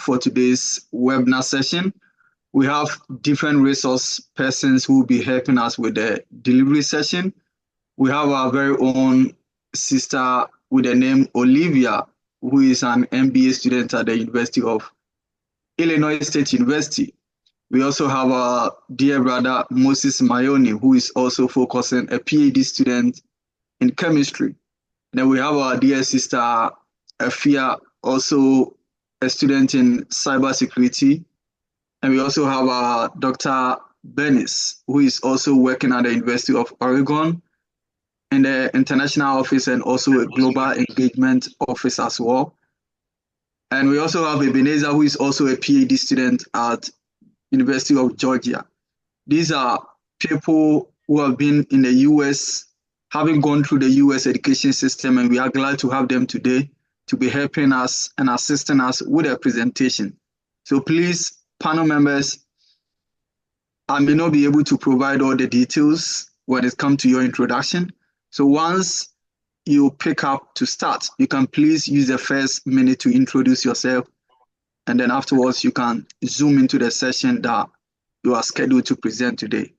for today's webinar session. We have different resource persons who will be helping us with the delivery session. We have our very own sister with the name Olivia, who is an MBA student at the University of Illinois State University. We also have our dear brother Moses Mayoni, who is also focusing a PhD student in chemistry. Then we have our dear sister Afia, also a student in cybersecurity. And we also have our Dr. Bernice, who is also working at the University of Oregon in the international office and also a global engagement office as well. And we also have Ebenezer, who is also a PhD student at University of Georgia. These are people who have been in the US, having gone through the US education system, and we are glad to have them today to be helping us and assisting us with a presentation. So please, panel members, I may not be able to provide all the details when it comes to your introduction. So once you pick up to start, you can please use the first minute to introduce yourself, and then afterwards you can zoom into the session that you are scheduled to present today.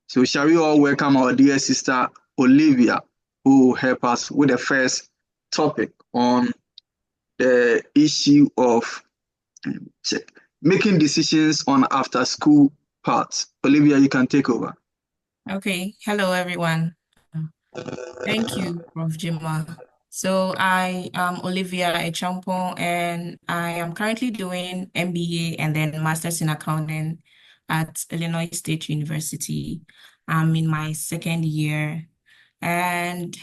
So shall we all welcome our dear sister Olivia, who will help us with the first topic on the issue of making decisions on after school parts. Olivia, you can take over. Okay, hello everyone. Thank you, Prof. Jima. So I am Olivia Echampong, and I am currently doing MBA and then Masters in Accounting at Illinois State University. I'm in my second year. And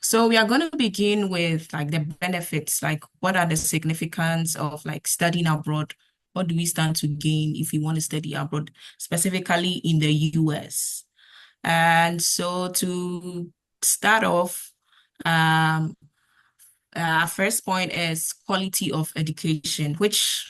so we are going to begin with like the benefits, like what are the significance of like studying abroad? What do we stand to gain if we want to study abroad, specifically in the US? And so to start off, our first point is quality of education, which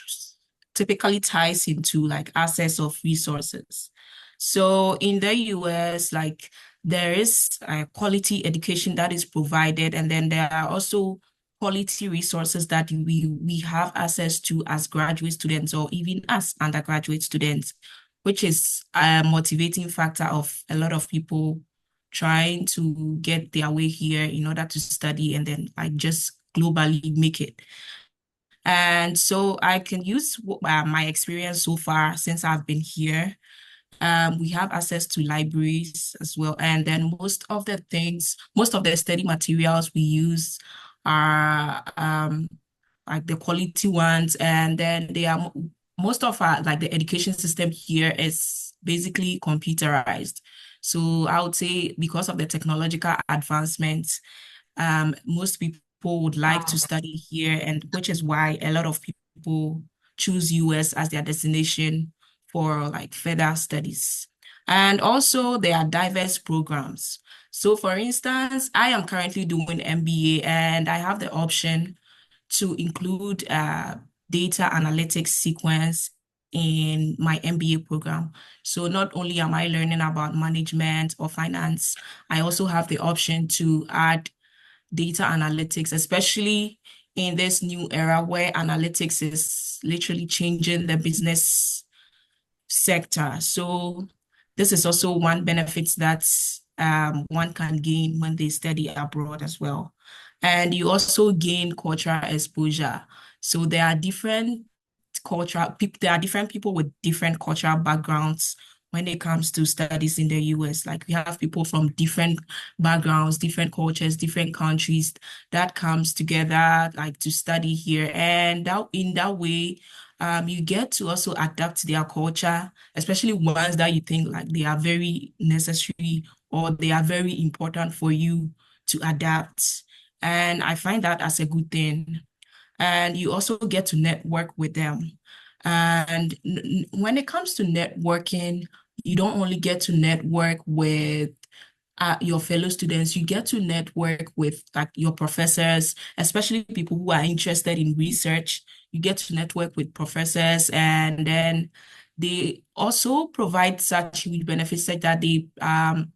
typically ties into like access of resources. So in the US, like there is a quality education that is provided, and then there are also quality resources that we have access to as graduate students or even as undergraduate students, which is a motivating factor of a lot of people trying to get their way here in order to study and then like just globally make it. And so I can use my experience so far since I've been here. We have access to libraries as well. And then most of the study materials we use are like the quality ones. And then they are most of our like the education system here is basically computerized. So I would say because of the technological advancements, most people would like to study here, and which is why a lot of people choose US as their destination for like further studies. And also there are diverse programs. So for instance, I am currently doing MBA, and I have the option to include data analytics sequence in my MBA program. So not only am I learning about management or finance, I also have the option to add data analytics, especially in this new era where analytics is literally changing the business sector. So this is also one benefit that one can gain when they study abroad as well. And you also gain cultural exposure. So there are different people with different cultural backgrounds when it comes to studies in the US. Like we have people from different backgrounds, different cultures, different countries that comes together like to study here. And that in that way, you get to also adapt to their culture, especially ones that you think like they are very necessary or they are very important for you to adapt. And I find that as a good thing. And you also get to network with them. And when it comes to networking, you don't only get to network with your fellow students, you get to network with like your professors, especially people who are interested in research. You get to network with professors, and then they also provide such huge benefits such that they are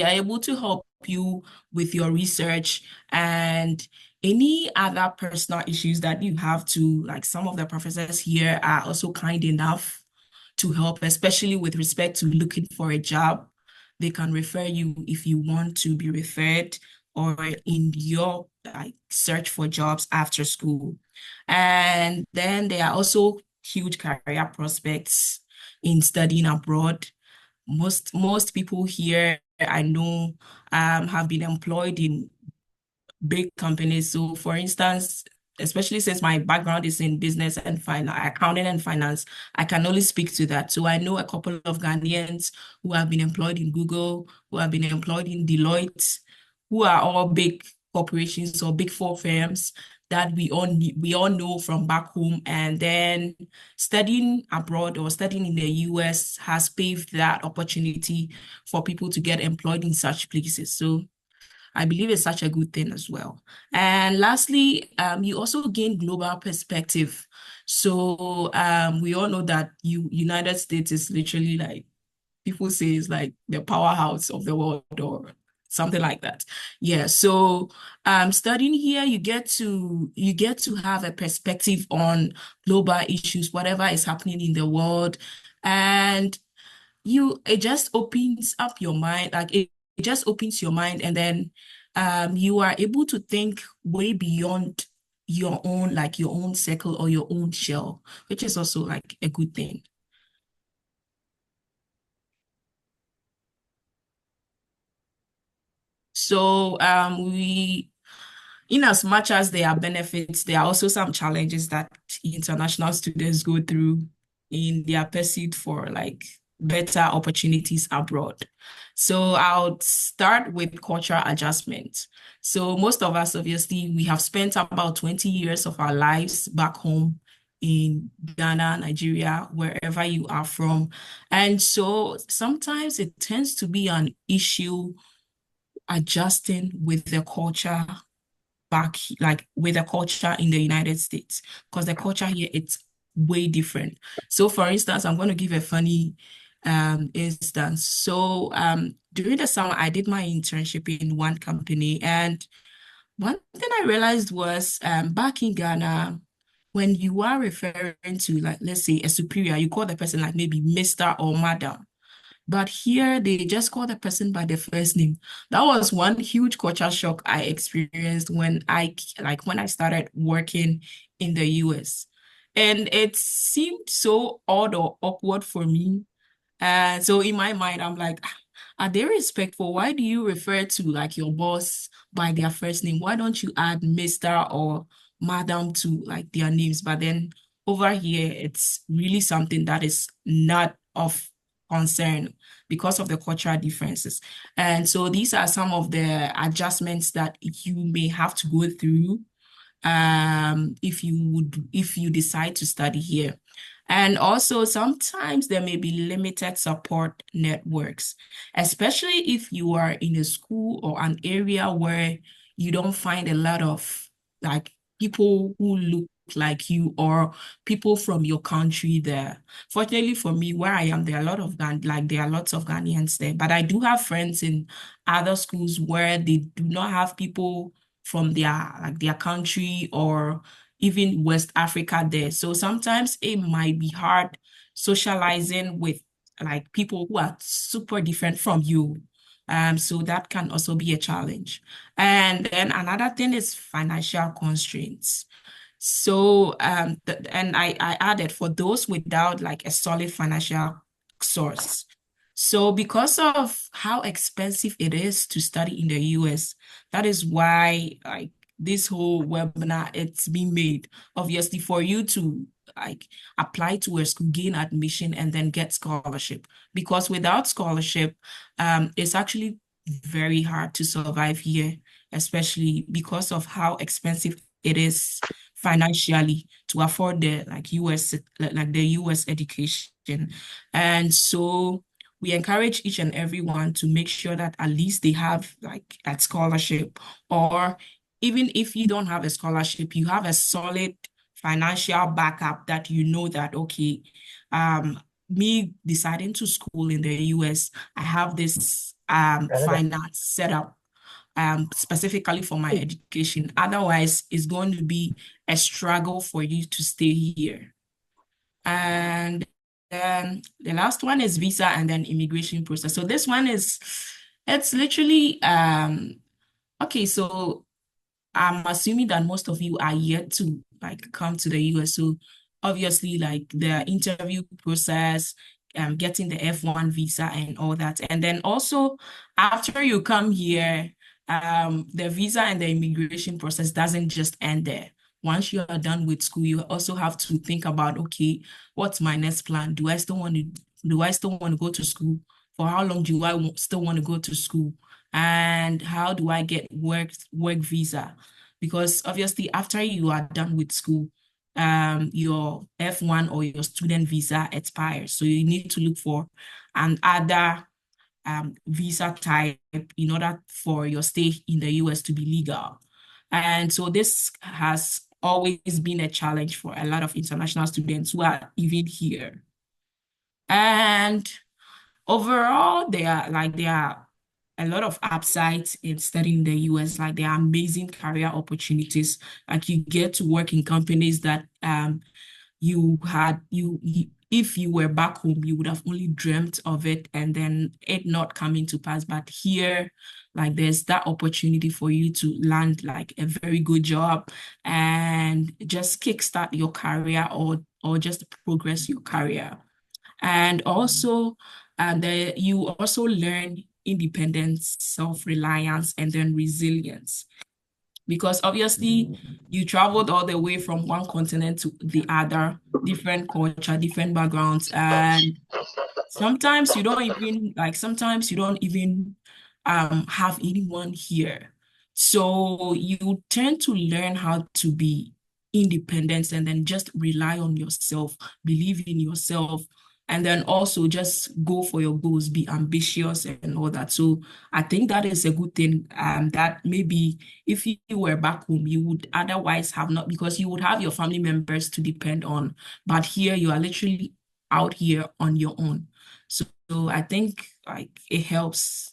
able to help you with your research, and Any other personal issues that you have to, like some of the professors here are also kind enough to help, especially with respect to looking for a job. They can refer you if you want to be referred or in your like search for jobs after school. And then there are also huge career prospects in studying abroad. Most people here I know have been employed in big companies. So for instance, especially since my background is in business and finance, accounting and finance, I can only speak to that. So I know a couple of Ghanaians who have been employed in Google, who have been employed in Deloitte, who are all big corporations or big four firms that we all know from back home. And then studying abroad or studying in the US has paved that opportunity for people to get employed in such places. So I believe it's such a good thing as well. And lastly, you also gain global perspective. So we all know that United States is literally like people say is like the powerhouse of the world or something like that. Yeah. So studying here, you get to have a perspective on global issues, whatever is happening in the world. And it just opens up your mind, like it just opens your mind, and then you are able to think way beyond your own circle or your own shell, which is also like a good thing. So we in as much as there are benefits, there are also some challenges that international students go through in their pursuit for like better opportunities abroad. So I'll start with cultural adjustment. So most of us, obviously, we have spent about 20 years of our lives back home in Ghana, Nigeria, wherever you are from. And so sometimes it tends to be an issue adjusting with the culture like with the culture in the United States, because the culture here it's way different. So for instance, I'm going to give a funny instance. So during the summer, I did my internship in one company, and one thing I realized was back in Ghana, when you are referring to like let's say a superior, you call the person like maybe Mr. or Madam. But here they just call the person by their first name. That was one huge culture shock I experienced when I started working in the US. And it seemed so odd or awkward for me, so in my mind, I'm like, are they respectful? Why do you refer to like your boss by their first name? Why don't you add Mr. or Madam to like their names? But then over here, it's really something that is not of concern because of the cultural differences. And so these are some of the adjustments that you may have to go through if you decide to study here. And also sometimes there may be limited support networks, especially if you are in a school or an area where you don't find a lot of like people who look like you or people from your country there. Fortunately for me, where I am, there are a lot of there are lots of Ghanaians there, but I do have friends in other schools where they do not have people from their country or even West Africa there. So sometimes it might be hard socializing with like people who are super different from you. So that can also be a challenge. And then another thing is financial constraints. So, and I added for those without like a solid financial source. So because of how expensive it is to study in the US, that is why like this whole webinar it's been made obviously for you to like apply to a school, gain admission, and then get scholarship. Because without scholarship, it's actually very hard to survive here, especially because of how expensive it is financially to afford the the US education. And so we encourage each and everyone to make sure that at least they have like a scholarship, or even if you don't have a scholarship, you have a solid financial backup that you know that okay, me deciding to school in the US, I have this finance set up specifically for my education. Otherwise, it's going to be a struggle for you to stay here. And then the last one is visa and then immigration process. So this one it's literally okay, so I'm assuming that most of you are yet to like come to the US. So obviously like the interview process, getting the F1 visa and all that. And then also after you come here, the visa and the immigration process doesn't just end there. Once you are done with school, you also have to think about, okay, what's my next plan? Do I still want to go to school? For how long do I still want to go to school? And how do I get work visa? Because obviously after you are done with school, your F1 or your student visa expires. So you need to look for another visa type in order for your stay in the US to be legal. And so this has always been a challenge for a lot of international students who are even here. And overall, there are a lot of upsides in studying in the US. Like there are amazing career opportunities. Like you get to work in companies that if you were back home, you would have only dreamt of it and then it not coming to pass. But here, like there's that opportunity for you to land like a very good job and just kickstart your career or just progress your career. And also, you also learn independence, self-reliance, and then resilience. Because obviously, you traveled all the way from one continent to the other, different culture, different backgrounds, and sometimes you don't even have anyone here. So you tend to learn how to be independent and then just rely on yourself, believe in yourself, and then also just go for your goals, be ambitious and all that. So I think that is a good thing, that maybe if you were back home, you would otherwise have not, because you would have your family members to depend on. But here you are literally out here on your own. So I think like it helps.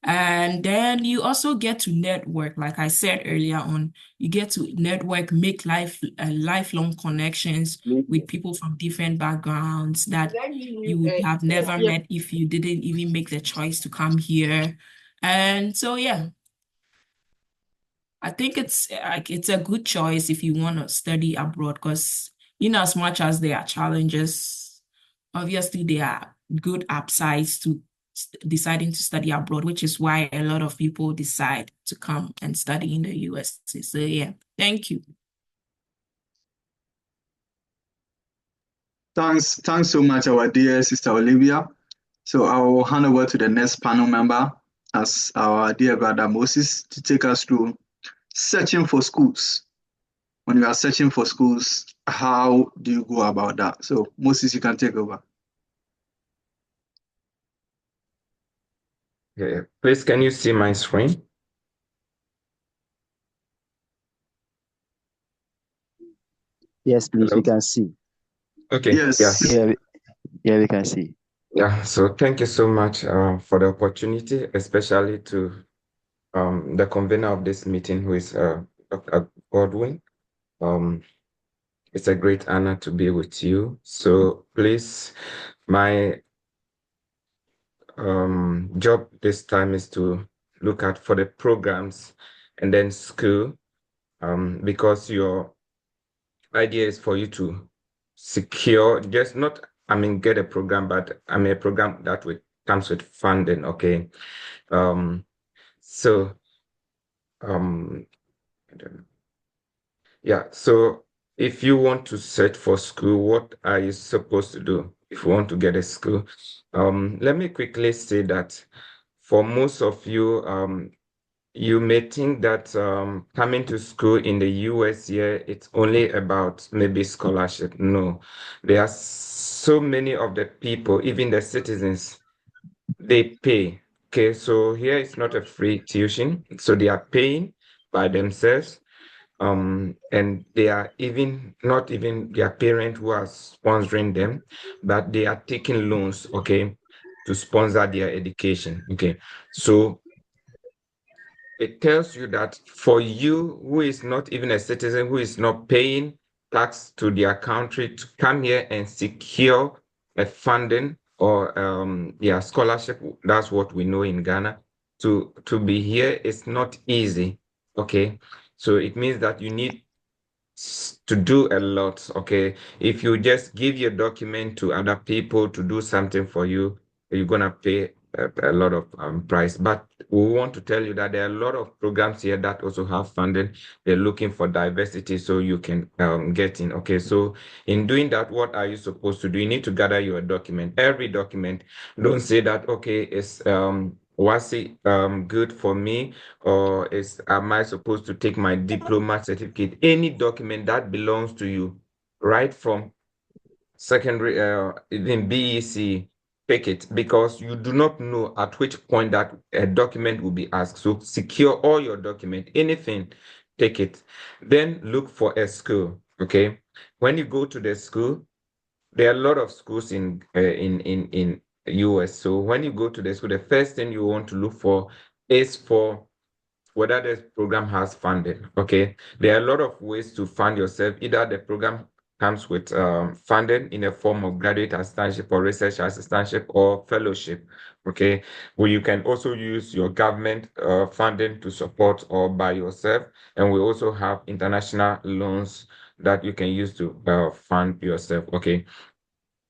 And then you also get to network, like I said earlier on, you get to network, make lifelong connections with people from different backgrounds that you would have never met if you didn't even make the choice to come here. And so yeah, I think it's a good choice if you want to study abroad, because in as much as there are challenges, obviously there are good upsides to deciding to study abroad, which is why a lot of people decide to come and study in the US. So yeah, thank you. Thanks so much, our dear Sister Olivia. So I will hand over to the next panel member as our dear brother Moses to take us through searching for schools. When you are searching for schools, how do you go about that? So Moses, you can take over. Okay, please, can you see my screen? Yes, please, Hello? we can see. Okay, Yes. Yeah, we can see. Yeah, so thank you so much for the opportunity, especially to the convener of this meeting, who is Dr. Godwin. It's a great honor to be with you. So please, my job this time is to look at for the programs and then school, because your idea is for you to secure, just not, get a program, but a program that comes with funding, okay? So, I don't know. Yeah, so if you want to search for school, what are you supposed to do if you want to get a school? Let me quickly say that for most of you, you may think that coming to school in the US here, it's only about maybe scholarship. No, there are so many of the people, even the citizens, they pay. Okay, so here it's not a free tuition, so they are paying by themselves. And they are even not even their parent who are sponsoring them, but they are taking loans, okay, to sponsor their education. Okay, so it tells you that for you who is not even a citizen, who is not paying tax to their country, to come here and secure a funding or scholarship, that's what we know in Ghana. To be here is not easy. Okay. So it means that you need to do a lot. Okay. If you just give your document to other people to do something for you, you're gonna pay a lot of price. But we want to tell you that there are a lot of programs here that also have funding. They're looking for diversity so you can get in. Okay. So in doing that, what are you supposed to do? You need to gather your document. Every document. Don't say that, okay, it's was it good for me, or is am I supposed to take my diploma certificate? Any document that belongs to you, right from secondary, even BEC, pick it, because you do not know at which point that a document will be asked. So secure all your document, anything, take it. Then look for a school. Okay, when you go to the school, there are a lot of schools in US. So when you go to the school, the first thing you want to look for is for whether the program has funding. Okay, there are a lot of ways to fund yourself. Either the program comes with funding in a form of graduate assistantship or research assistantship or fellowship. Okay, well, you can also use your government funding to support or by yourself, and we also have international loans that you can use to fund yourself. Okay,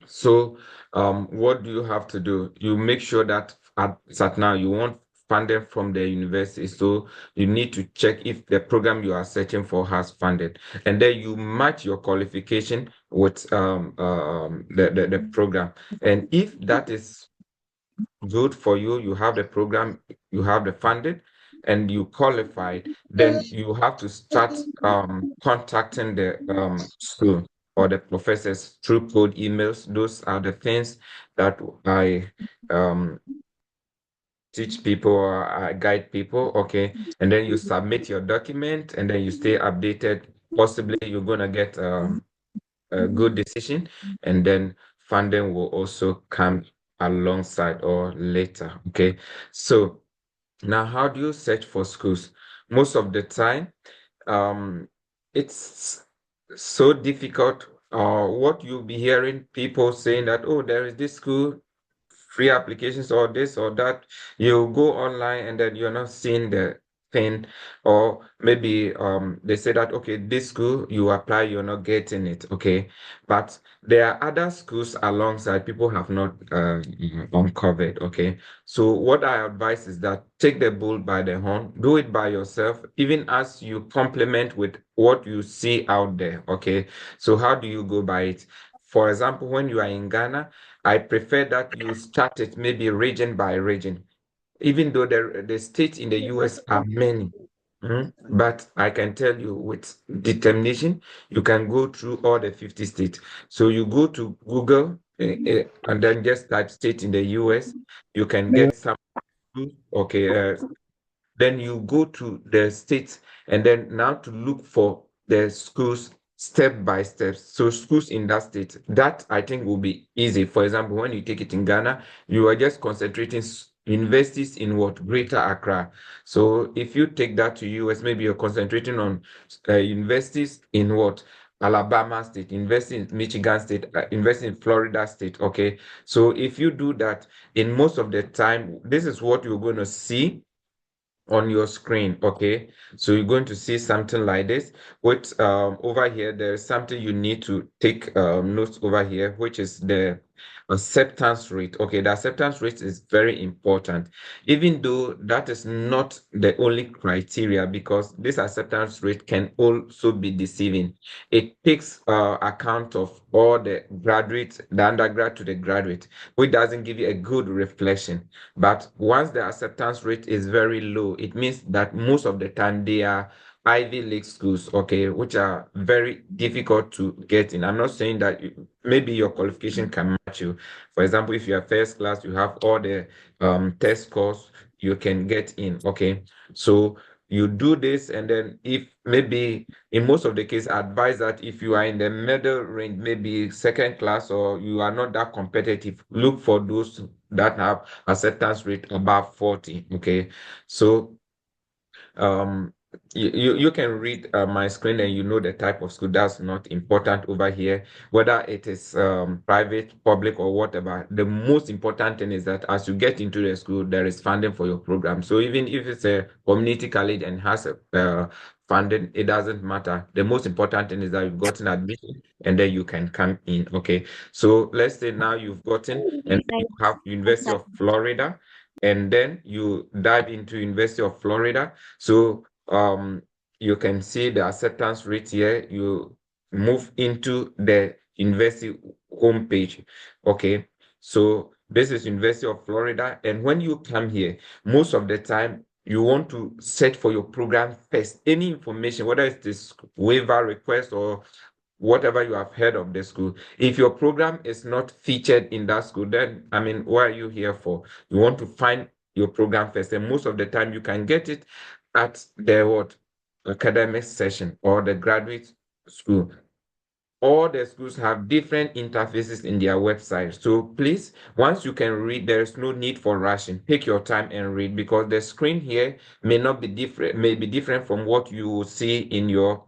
so, what do you have to do? You make sure that at now you want funding from the university. So you need to check if the program you are searching for has funded, and then you match your qualification with the program. And if that is good for you, you have the program, you have the funding, and you qualified, then you have to start contacting the school or the professors through code emails. Those are the things that I um, teach people or I guide people. Okay, and then you submit your document, and then you stay updated. Possibly you're gonna get a good decision, and then funding will also come alongside or later. Okay, so now how do you search for schools? Most of the time, um, it's so difficult. What you'll be hearing people saying that, oh, there is this school, free applications or this or that. You go online and then you're not seeing the thing, or maybe they say that, okay, this school you apply, you're not getting it. Okay, but there are other schools alongside people have not uncovered. Okay, so what I advise is that take the bull by the horn, do it by yourself, even as you complement with what you see out there. Okay, so how do you go by it? For example, when you are in Ghana, I prefer that you start it maybe region by region, even though the states in the US are many. But I can tell you with determination, you can go through all the 50 states. So you go to Google and then just type state in the US, you can get some. Okay, then you go to the states and then now to look for the schools step by step. So schools in that state, that I think will be easy. For example, when you take it in Ghana, you are just concentrating universities in what? Greater Accra. So if you take that to US, maybe you're concentrating on universities in what? Alabama State, invest in Michigan State, invest in Florida State. Okay. So if you do that, in most of the time, this is what you're going to see on your screen. Okay, so you're going to see something like this, which over here there's something you need to take notes over here, which is the acceptance rate. Okay, the acceptance rate is very important, even though that is not the only criteria, because this acceptance rate can also be deceiving. It takes account of all the graduate, the undergrad to the graduate, which doesn't give you a good reflection. But once the acceptance rate is very low, it means that most of the time they are Ivy League schools, okay, which are very difficult to get in. I'm not saying that maybe your qualification can match you. For example, if you are first class, you have all the test scores, you can get in, okay. So you do this, and then if maybe in most of the case, I advise that if you are in the middle range, maybe second class, or you are not that competitive, look for those that have acceptance rate above 40. Okay, so You can read my screen and you know the type of school. That's not important over here, whether it is private, public, or whatever. The most important thing is that as you get into the school, there is funding for your program. So even if it's a community college and has a funding, it doesn't matter. The most important thing is that you've gotten admission and then you can come in. Okay. So let's say now you've gotten and you have University of Florida, and then you dive into University of Florida. So you can see the acceptance rate here. You move into the university homepage. Okay, so this is University of Florida, and when you come here, most of the time you want to search for your program first. Any information, whether it's this waiver request or whatever you have heard of the school. If your program is not featured in that school, then I mean, what are you here for? You want to find your program first, and most of the time you can get it at the what academic session or the graduate school. All the schools have different interfaces in their website. So please, once you can read, there's no need for rushing. Take your time and read, because the screen here may not be different, may be different from what you will see in your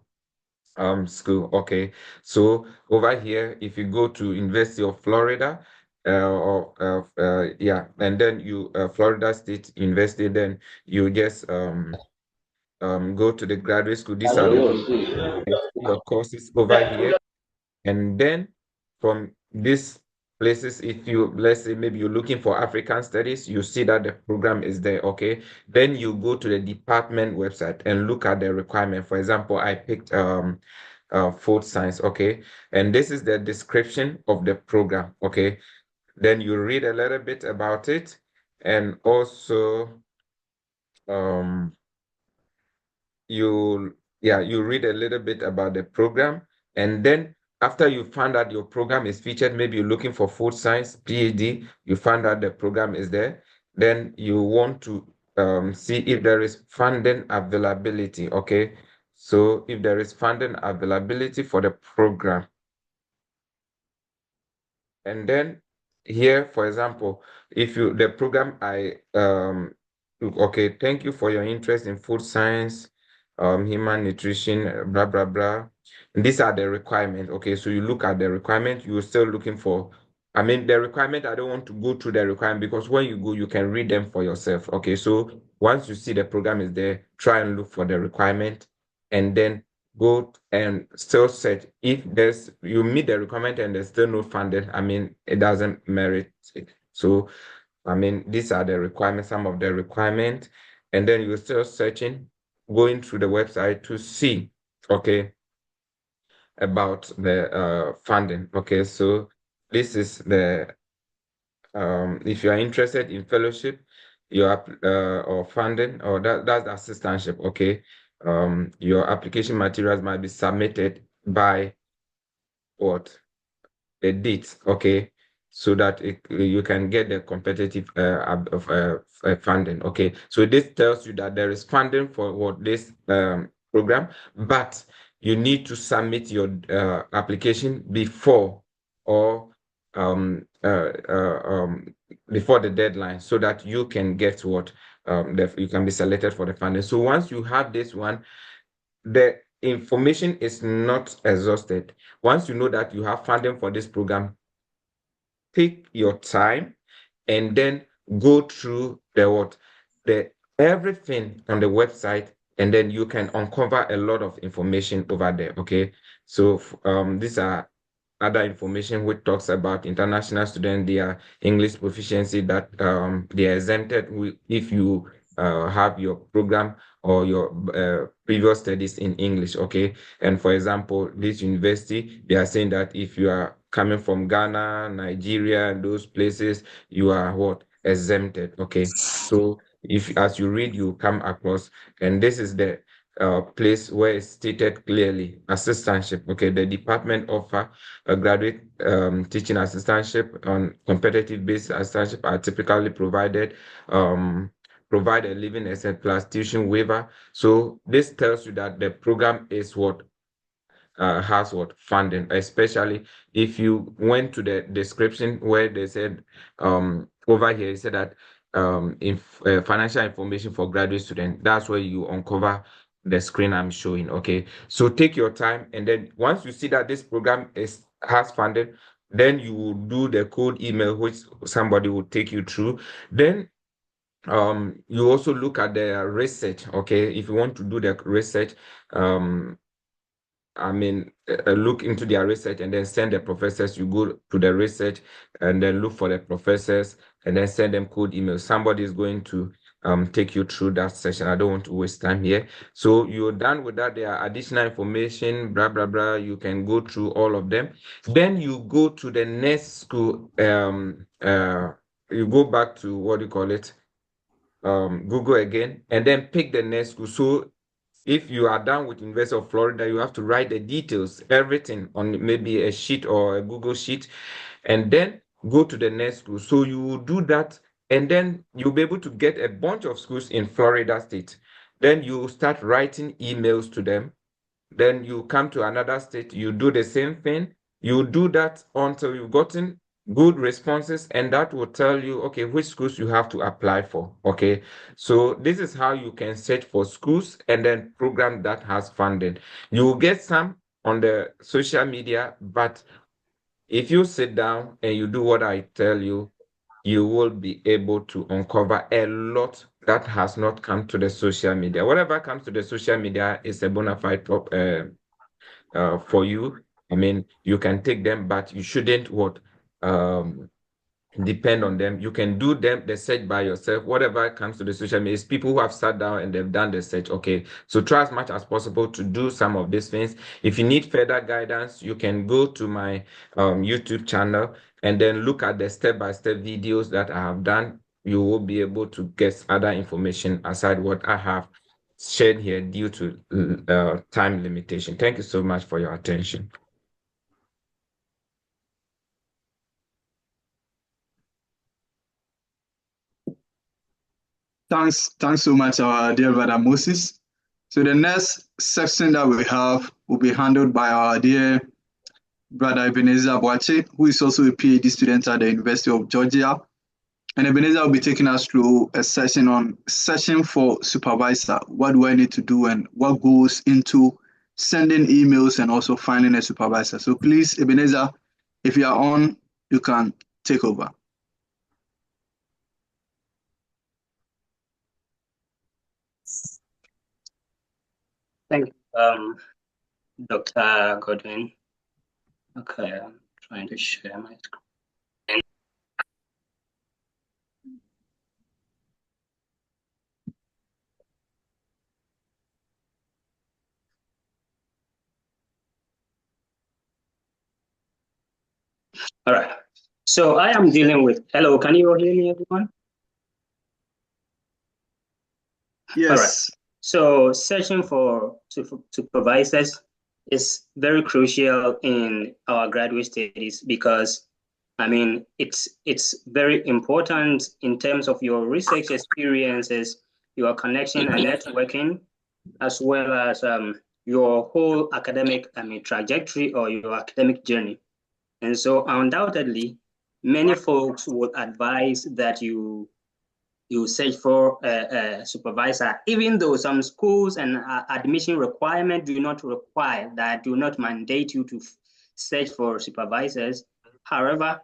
school. Okay, so over here, if you go to University of Florida, yeah, and then you Florida State University, then you just go to the graduate school. These are your courses over here. And then from these places, if you, let's say maybe you're looking for African studies, you see that the program is there, okay? Then you go to the department website and look at the requirement. For example, I picked food science, okay? And this is the description of the program, okay? Then you read a little bit about it, and also um you read a little bit about the program, and then after you find out your program is featured, maybe you're looking for food science PhD, you find out the program is there, then you want to see if there is funding availability. Okay, so if there is funding availability for the program, and then here, for example, if you the program I okay, thank you for your interest in food science, human nutrition, blah blah blah. And these are the requirements. Okay, so you look at the requirement, you're still looking for. I mean, the requirement, I don't want to go through the requirement, because when you go, you can read them for yourself. Okay, so once you see the program is there, try and look for the requirement, and then go and still search. If there's you meet the requirement and there's still no funding, I mean, it doesn't merit it. So I mean, these are the requirements, some of the requirements, and then you're still searching, going through the website to see, okay, about the funding. Okay, so this is the if you are interested in fellowship, or funding, or that's the assistantship. Okay, your application materials might be submitted by what the date, okay, so that you can get the competitive funding. Okay, so this tells you that there is funding for what this program, but you need to submit your application before, or before the deadline, so that you can get what you can be selected for the funding. So once you have this one, the information is not exhausted. Once you know that you have funding for this program, take your time and then go through the everything on the website, and then you can uncover a lot of information over there. Okay, so these are other information which talks about international students, their English proficiency, that they are exempted if you have your program or your previous studies in English. Okay, and for example, this university, they are saying that if you are coming from Ghana, Nigeria, and those places, you are what, exempted. Okay, so if as you read, you come across, and this is the place where it's stated clearly, assistantship. Okay, the department offer a graduate teaching assistantship on competitive based assistantship are typically provided. Provide a living expense plus tuition waiver. So this tells you that the program is what has what funding, especially if you went to the description where they said over here, it said that financial information for graduate students, that's where you uncover the screen I'm showing. Okay, so take your time, and then once you see that this program has funding, then you will do the code email, which somebody will take you through. Then you also look at the research. Okay, if you want to do the research, look into their research and then send the professors. You go to the research and then look for the professors and then send them code emails. Somebody is going to take you through that session. I don't want to waste time here. So you're done with that. There are additional information, blah, blah, blah. You can go through all of them. Then you go to the next school. You go back to what do you call it? Google again, and then pick the next school. So if you are done with University of Florida, you have to write the details, everything on maybe a sheet or a Google sheet, and then go to the next school. So you will do that, and then you'll be able to get a bunch of schools in Florida State. Then you start writing emails to them. Then you come to another state, you do the same thing. You do that until you've gotten good responses, and that will tell you, okay, which schools you have to apply for. Okay, so this is how you can search for schools and then program that has funding. You will get some on the social media, but if you sit down and you do what I tell you, you will be able to uncover a lot that has not come to the social media. Whatever comes to the social media is a bona fide for you. I mean, you can take them, but you shouldn't depend on them. You can do the search by yourself. Whatever comes to the social media is people who have sat down and they've done the search. Okay, so try as much as possible to do some of these things. If you need further guidance, you can go to my YouTube channel and then look at the step-by-step videos that I have done. You will be able to get other information aside what I have shared here due to time limitation. Thank you so much for your attention. Thanks so much, our dear brother Moses. So the next section that we have will be handled by our dear brother Ebenezer Boache, who is also a PhD student at the University of Georgia. And Ebenezer will be taking us through a session on session for supervisor. What do I need to do and what goes into sending emails and also finding a supervisor? So please, Ebenezer, if you are on, you can take over. Thank you, Dr. Godwin. Okay, I'm trying to share my screen. All right. So I am dealing with, hello, can you all hear me, everyone? Yes. All right. So searching for supervisors is very crucial in our graduate studies because, I mean, it's very important in terms of your research experiences, your connection and networking, as well as your whole academic, trajectory or your academic journey. And so undoubtedly, many folks would advise that you search for a supervisor, even though some schools and admission requirements do not require that, do not mandate you to search for supervisors. However,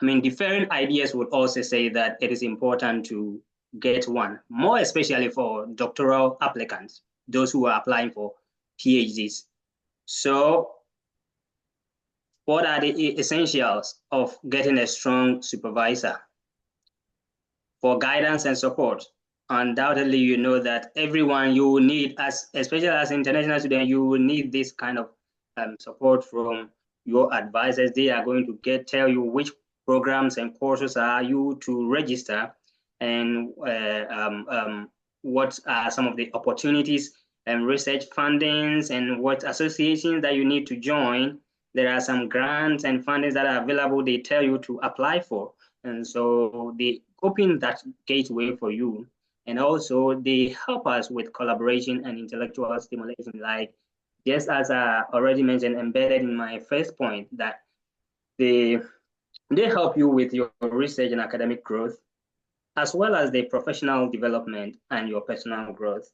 different ideas would also say that it is important to get one, more especially for doctoral applicants, those who are applying for PhDs. So what are the essentials of getting a strong supervisor? For guidance and support, undoubtedly, you know that everyone you will need, especially as international student, you will need this kind of support from your advisors. They are going to tell you which programs and courses are you to register, and what are some of the opportunities and research fundings, and what associations that you need to join. There are some grants and fundings that are available. They tell you to apply for. And so they open that gateway for you. And also they help us with collaboration and intellectual stimulation, like just as I already mentioned, embedded in my first point, that the They help you with your research and academic growth, as well as the professional development and your personal growth.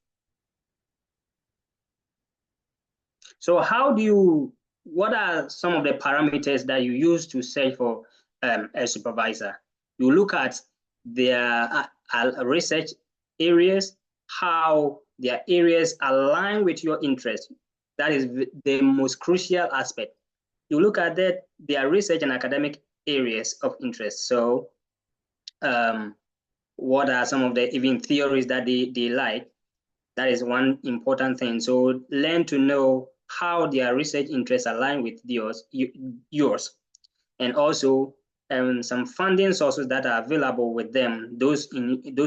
So what are some of the parameters that you use to search for a supervisor? You look at their research areas, how their areas align with your interest. That is the most crucial aspect. You look at their research and academic areas of interest. So what are some of the even theories that they like? That is one important thing. So learn to know how their research interests align with yours. And also some funding sources that are available with them. Those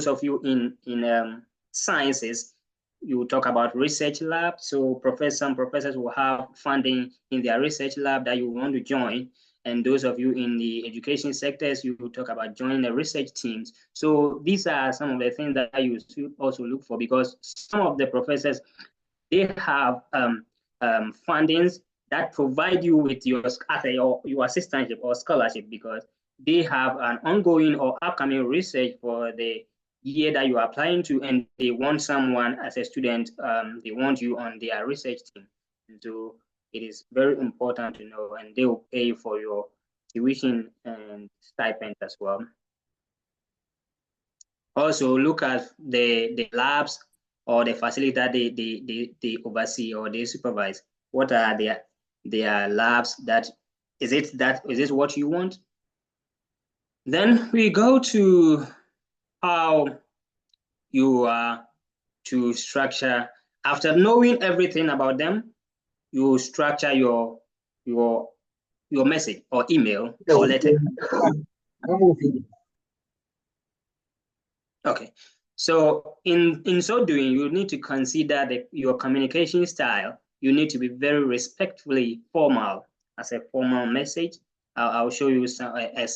of you in sciences, you talk about research lab. So some professors will have funding in their research lab that you want to join. And those of you in the education sectors, you talk about joining the research teams. So these are some of the things that you should also look for, because some of the professors, they have fundings that provide you with your assistantship or scholarship, because they have an ongoing or upcoming research for the year that you are applying to, and they want someone as a student, they want you on their research team. And so it is very important to know, and they will pay for your tuition and stipend as well. Also look at the labs or the facility that they oversee or they supervise. What are their labs? Is this what you want? Then we go to how you are to structure. After knowing everything about them, you structure your message or email or letter. Okay, so in so doing, you need to consider your communication style. You need to be very respectfully formal as a formal message. I'll show you a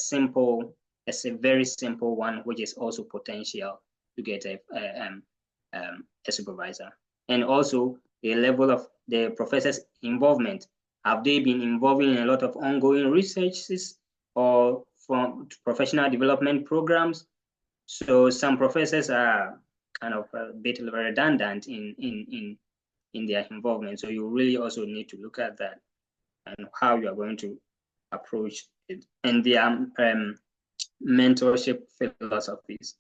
very simple one, which is also potential to get a supervisor. And also the level of the professor's involvement. Have they been involved in a lot of ongoing researches or from professional development programs? So some professors are kind of a bit redundant in their involvement. So you really also need to look at that and how you are going to approach it. And their mentorship philosophies,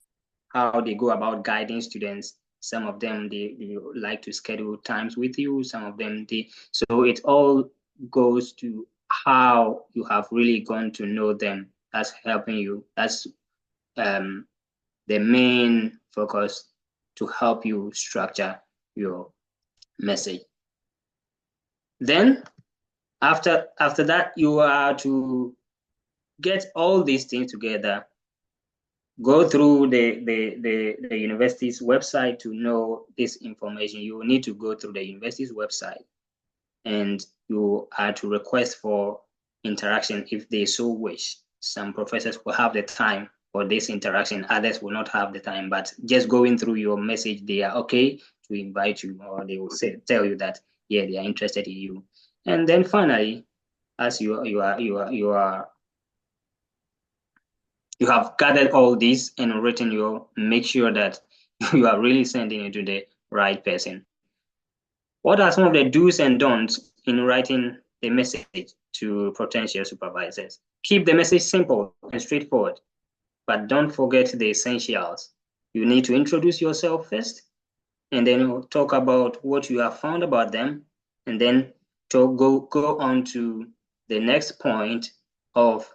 how they go about guiding students. Some of them, they like to schedule times with you. Some of them, so it all goes to how you have really gone to know them. That's helping you. That's the main focus to help you structure your message. Then after that, you are to get all these things together. Go through the university's website to know this information. You will need to go through the university's website, and you are to request for interaction if they so wish. Some professors will have the time for this interaction, others will not have the time, but just going through your message, they are okay to invite you, or they will tell you that, yeah, they are interested in you. And then finally, as you have gathered all this and written make sure that you are really sending it to the right person. What are some of the do's and don'ts in writing the message to potential supervisors? Keep the message simple and straightforward, but don't forget the essentials. You need to introduce yourself first, and then talk about what you have found about them, and then to go on to the next point of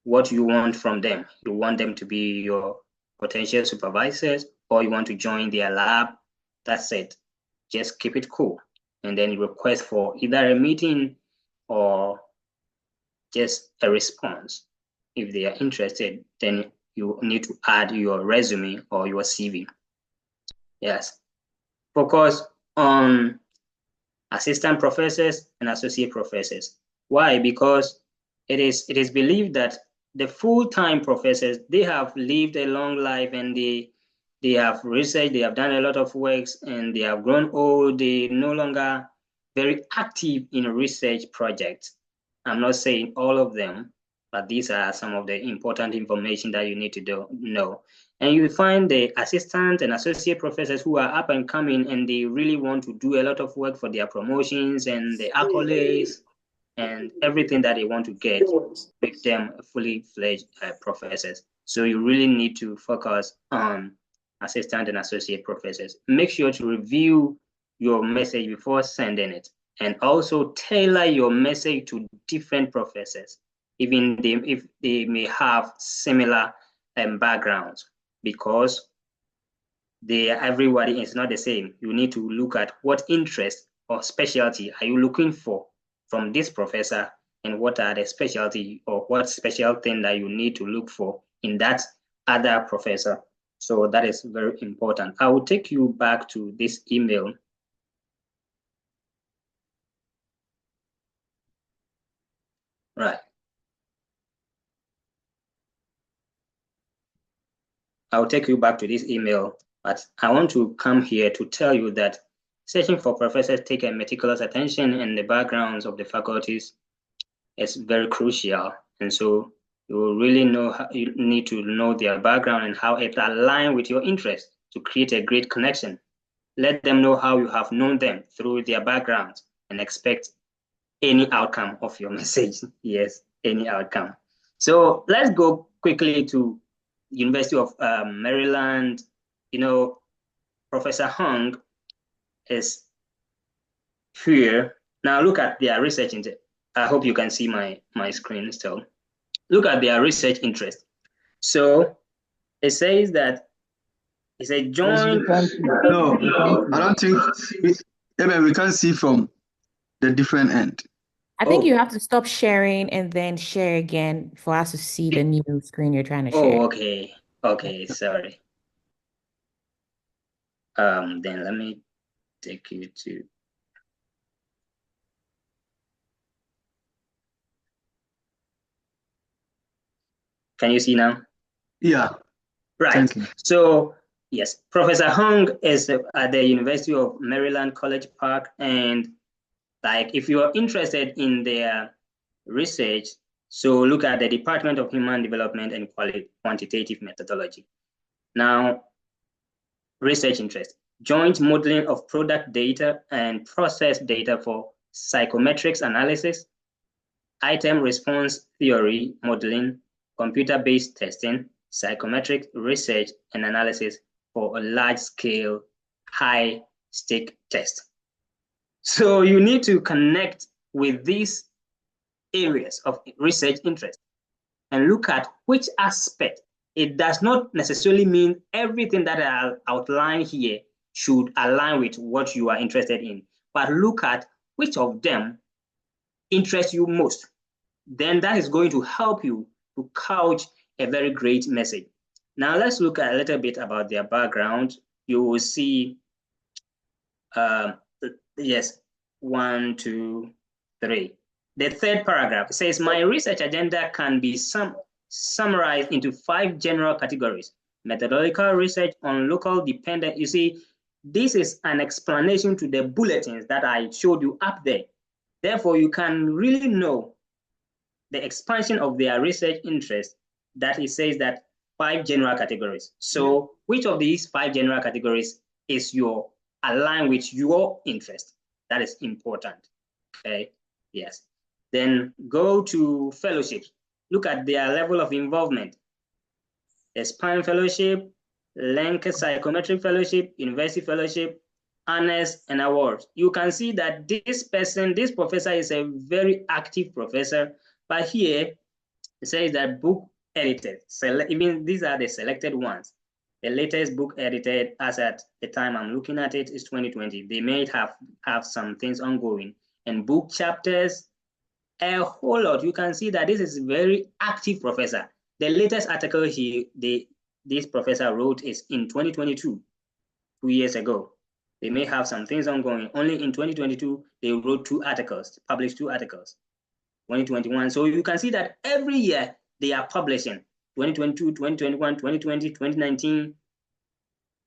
what you want from them. You want them to be your potential supervisors, or you want to join their lab. That's it. Just keep it cool. And then you request for either a meeting or just a response. If they are interested, then you need to add your resume or your CV. Yes. Focus on assistant professors and associate professors. Why? Because it is believed that the full-time professors, they have lived a long life, and they have researched, they have done a lot of works, and they have grown old. They no longer very active in research projects. I'm not saying all of them, but these are some of the important information that you need to know. And you find the assistant and associate professors who are up and coming, and they really want to do a lot of work for their promotions and the accolades and everything that they want to get, make them fully fledged professors. So you really need to focus on assistant and associate professors. Make sure to review your message before sending it, and also tailor your message to different professors, even if they may have similar backgrounds, because everybody is not the same. You need to look at what interest or specialty are you looking for from this professor, and what are the specialty or what special thing that you need to look for in that other professor. So that is very important. I will take you back to this email. Right. I'll take you back to this email, but I want to come here to tell you that searching for professors take a meticulous attention, and the backgrounds of the faculties is very crucial. And so you really you need to know their background and how it aligns with your interest to create a great connection. Let them know how you have known them through their backgrounds, and expect any outcome of your message. Yes, any outcome. So let's go quickly to University of Maryland. You know, Professor Hung is here. Now look at their research into. I hope you can see my screen still. Look at their research interest. So it says that it's a joint. No, I don't think we can't see from the different end. I think you have to stop sharing and then share again for us to see the new screen you're trying to share. Oh, okay. Okay, sorry. Then let me take you to. Can you see now? Yeah. Right. So yes, Professor Hung is at the University of Maryland, College Park, and like if you are interested in their research, so look at the Department of Human Development and Quantitative Methodology. Now, research interest: joint modeling of product data and process data for psychometrics analysis, item response theory modeling, computer-based testing, psychometric research and analysis for a large-scale, high-stake test. So you need to connect with these areas of research interest and look at which aspect. It does not necessarily mean everything that I outlined here should align with what you are interested in, but look at which of them interest you most. Then that is going to help you to couch a very great message. Now let's look at a little bit about their background. You will see, yes, 1, 2, 3. The third paragraph says, my research agenda can be summarized into 5 general categories. Methodological research on local dependent. You see, this is an explanation to the bulletins that I showed you up there. Therefore, you can really know the expansion of their research interest, that it says that 5 general categories. So which of these 5 general categories is aligned with your interest? That is important. Okay. Yes. Then go to fellowships. Look at their level of involvement. The SPINE Fellowship, Lenke Psychometric Fellowship, University Fellowship, honors and awards. You can see that this professor is a very active professor, but here it says that book edited. Even these are the selected ones. The latest book edited, as at the time I'm looking at it, is 2020. They may have some things ongoing. And book chapters, a whole lot. You can see that this is a very active professor. The latest article this professor wrote is in 2022, 2 years ago. They may have some things ongoing. Only in 2022, they wrote 2 articles, published 2 articles. 2021. So you can see that every year they are publishing. 2022, 2021, 2020, 2019.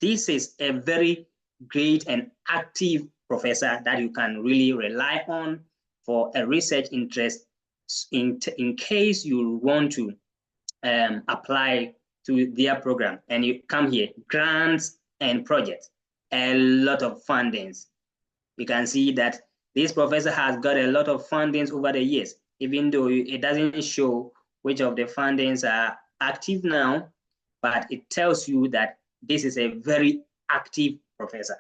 This is a very great and active professor that you can really rely on for a research interest in case you want to apply to their program and you come here, grants and projects, a lot of fundings. You can see that this professor has got a lot of fundings over the years, even though it doesn't show which of the fundings are active now, but it tells you that this is a very active professor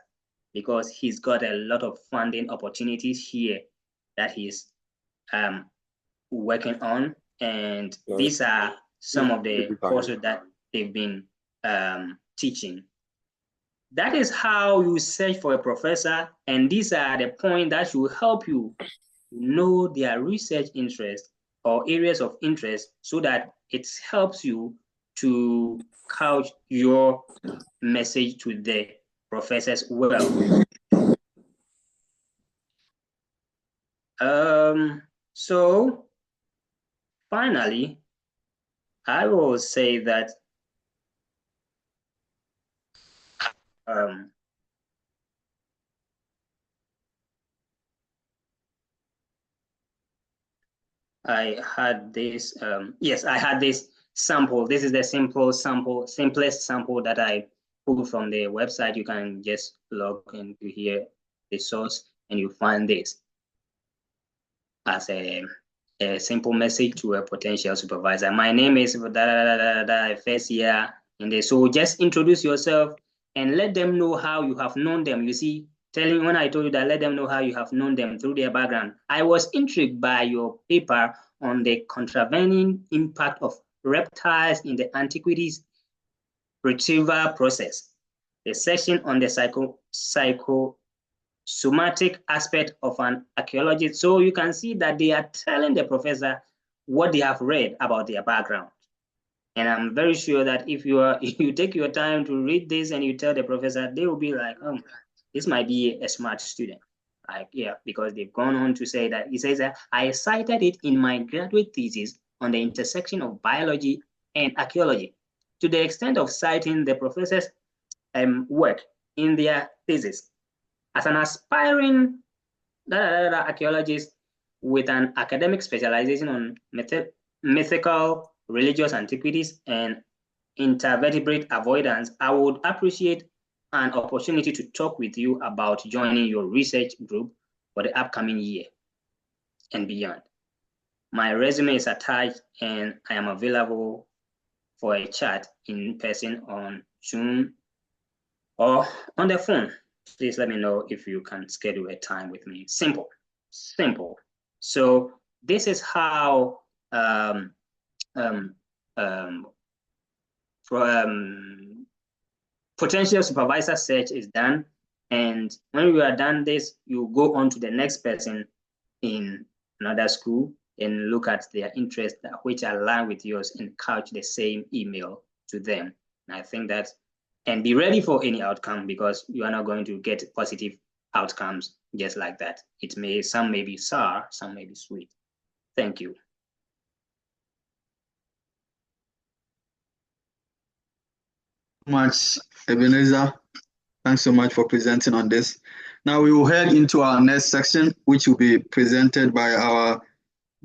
because he's got a lot of funding opportunities here that he's working on. And these are some of the courses that they've been teaching. That is how you search for a professor, and these are the points that will help you know their research interest or areas of interest so that it helps you to couch your message to the professors well. So finally, I will say that I had this, yes, I had this sample. This is the simplest sample that I pulled from the website. You can just log into here, the source, and you find this as a simple message to a potential supervisor. My name is first year, and so just introduce yourself and let them know how you have known them. You see, when I told you that, let them know how you have known them through their background. I was intrigued by your paper on the contravening impact of reptiles in the antiquities retrieval process, the section on the psychosomatic aspect of an archaeologist. So you can see that they are telling the professor what they have read about their background. And I'm very sure that if you take your time to read this and you tell the professor, they will be like, oh, this might be a smart student. Like, yeah, because they've gone on to say that, he says that I cited it in my graduate thesis on the intersection of biology and archaeology, to the extent of citing the professor's work in their thesis. As an aspiring archaeologist with an academic specialization on mythical religious antiquities and intervertebrate avoidance, I would appreciate an opportunity to talk with you about joining your research group for the upcoming year and beyond. My resume is attached and I am available for a chat in person on Zoom or on the phone. Please let me know if you can schedule a time with me. Simple. So this is how potential supervisor search is done. And when you are done this, you go on to the next person in another school and look at their interests which align with yours and couch the same email to them. And I think that, and be ready for any outcome because you are not going to get positive outcomes just like that. Some may be sour, some may be sweet. Thank you. Much, Ebenezer. Thanks so much for presenting on this. Now we will head into our next section, which will be presented by our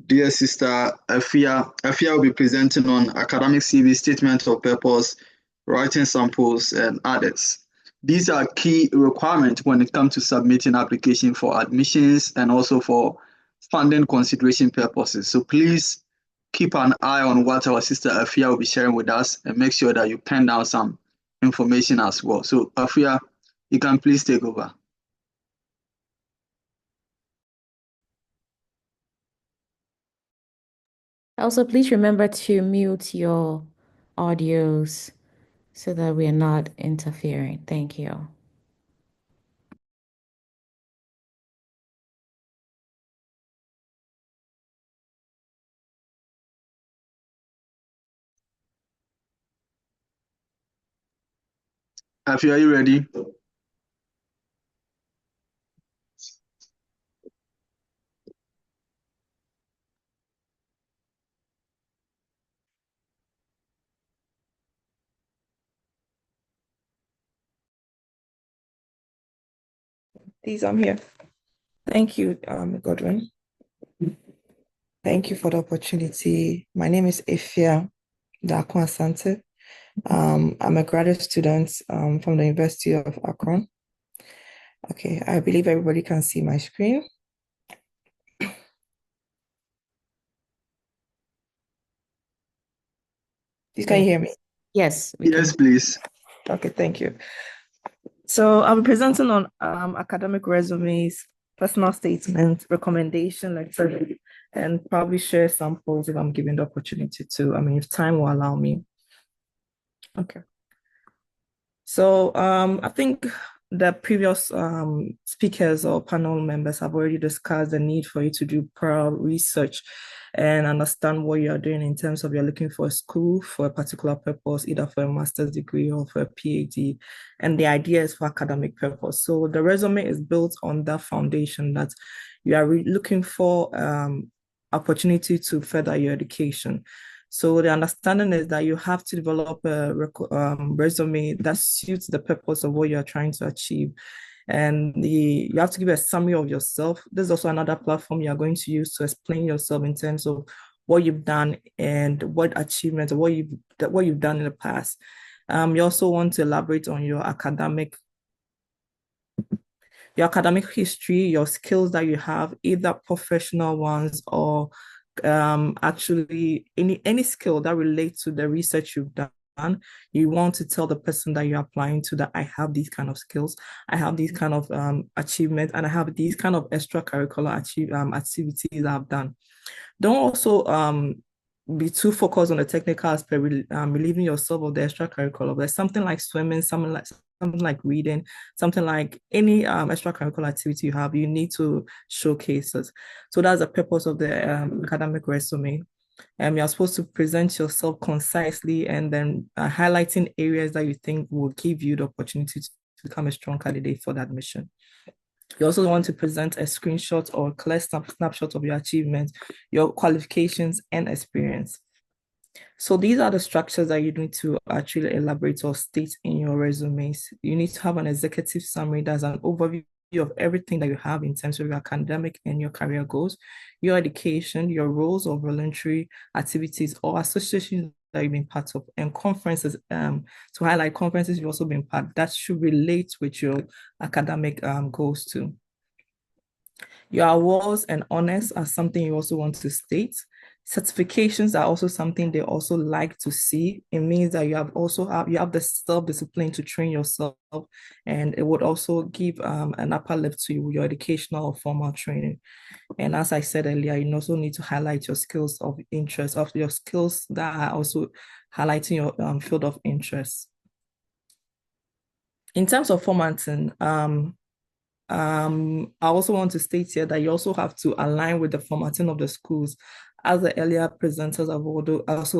dear sister Afia. Afia will be presenting on academic CV, statement of purpose, writing samples, and others. These are key requirements when it comes to submitting application for admissions and also for funding consideration purposes. So please keep an eye on what our sister Afia will be sharing with us and make sure that you pen down some information as well. So Afia, you can please take over. Also, please remember to mute your audios so that we are not interfering. Thank you. Afia, are you ready? Please, I'm here. Thank you, Godwin. Thank you for the opportunity. My name is Ifia Dakwa Asante. I'm a graduate student from the University of Akron. Okay, I believe everybody can see my screen. Please, can you hear me? Yes, we Yes, can. please. Okay, thank you. So I'll be presenting on academic resumes, personal statements, recommendation letters, and probably share samples if I'm given the opportunity to. I mean, if time will allow me. Okay. So I think the previous speakers or panel members have already discussed the need for you to do prior research and understand what you're doing in terms of you're looking for a school for a particular purpose, either for a master's degree or for a PhD, and the idea is for academic purpose. So the resume is built on that foundation that you are looking for opportunity to further your education. So the understanding is that you have to develop a resume that suits the purpose of what you're trying to achieve. And you have to give a summary of yourself. There's also another platform you're going to use to explain yourself in terms of what you've done and what achievements or what you've done in the past. You also want to elaborate on your academic history, your skills that you have, either professional ones or actually any skill that relates to the research you've done. You want to tell the person that you're applying to that I have these kind of skills, I have these kind of achievements, and I have these kind of extracurricular activities I've done. Don't also be too focused on the technical aspect, relieving yourself of the extracurricular. There's something like swimming, something like reading, something like any extracurricular activity you have, you need to showcase it. So that's the purpose of the academic resume. You're supposed to present yourself concisely and then highlighting areas that you think will give you the opportunity to become a strong candidate for the admission. You also want to present a screenshot or a clear snapshot of your achievements, your qualifications, and experience. So these are the structures that you need to actually elaborate or state in your resumes. You need to have an executive summary that's an overview of everything that you have in terms of your academic and your career goals, your education, your roles or voluntary activities or associations that you've been part of, and conferences. To highlight conferences you've also been part that should relate with your academic goals too. Your awards and honors are something you also want to state. Certifications are also something they also like to see. It means that you have the self-discipline to train yourself, and it would also give an upper lift to your educational or formal training. And as I said earlier, you also need to highlight your skills of interest, of your skills that are also highlighting your field of interest. In terms of formatting, I also want to state here that you also have to align with the formatting of the schools. As the earlier presenters have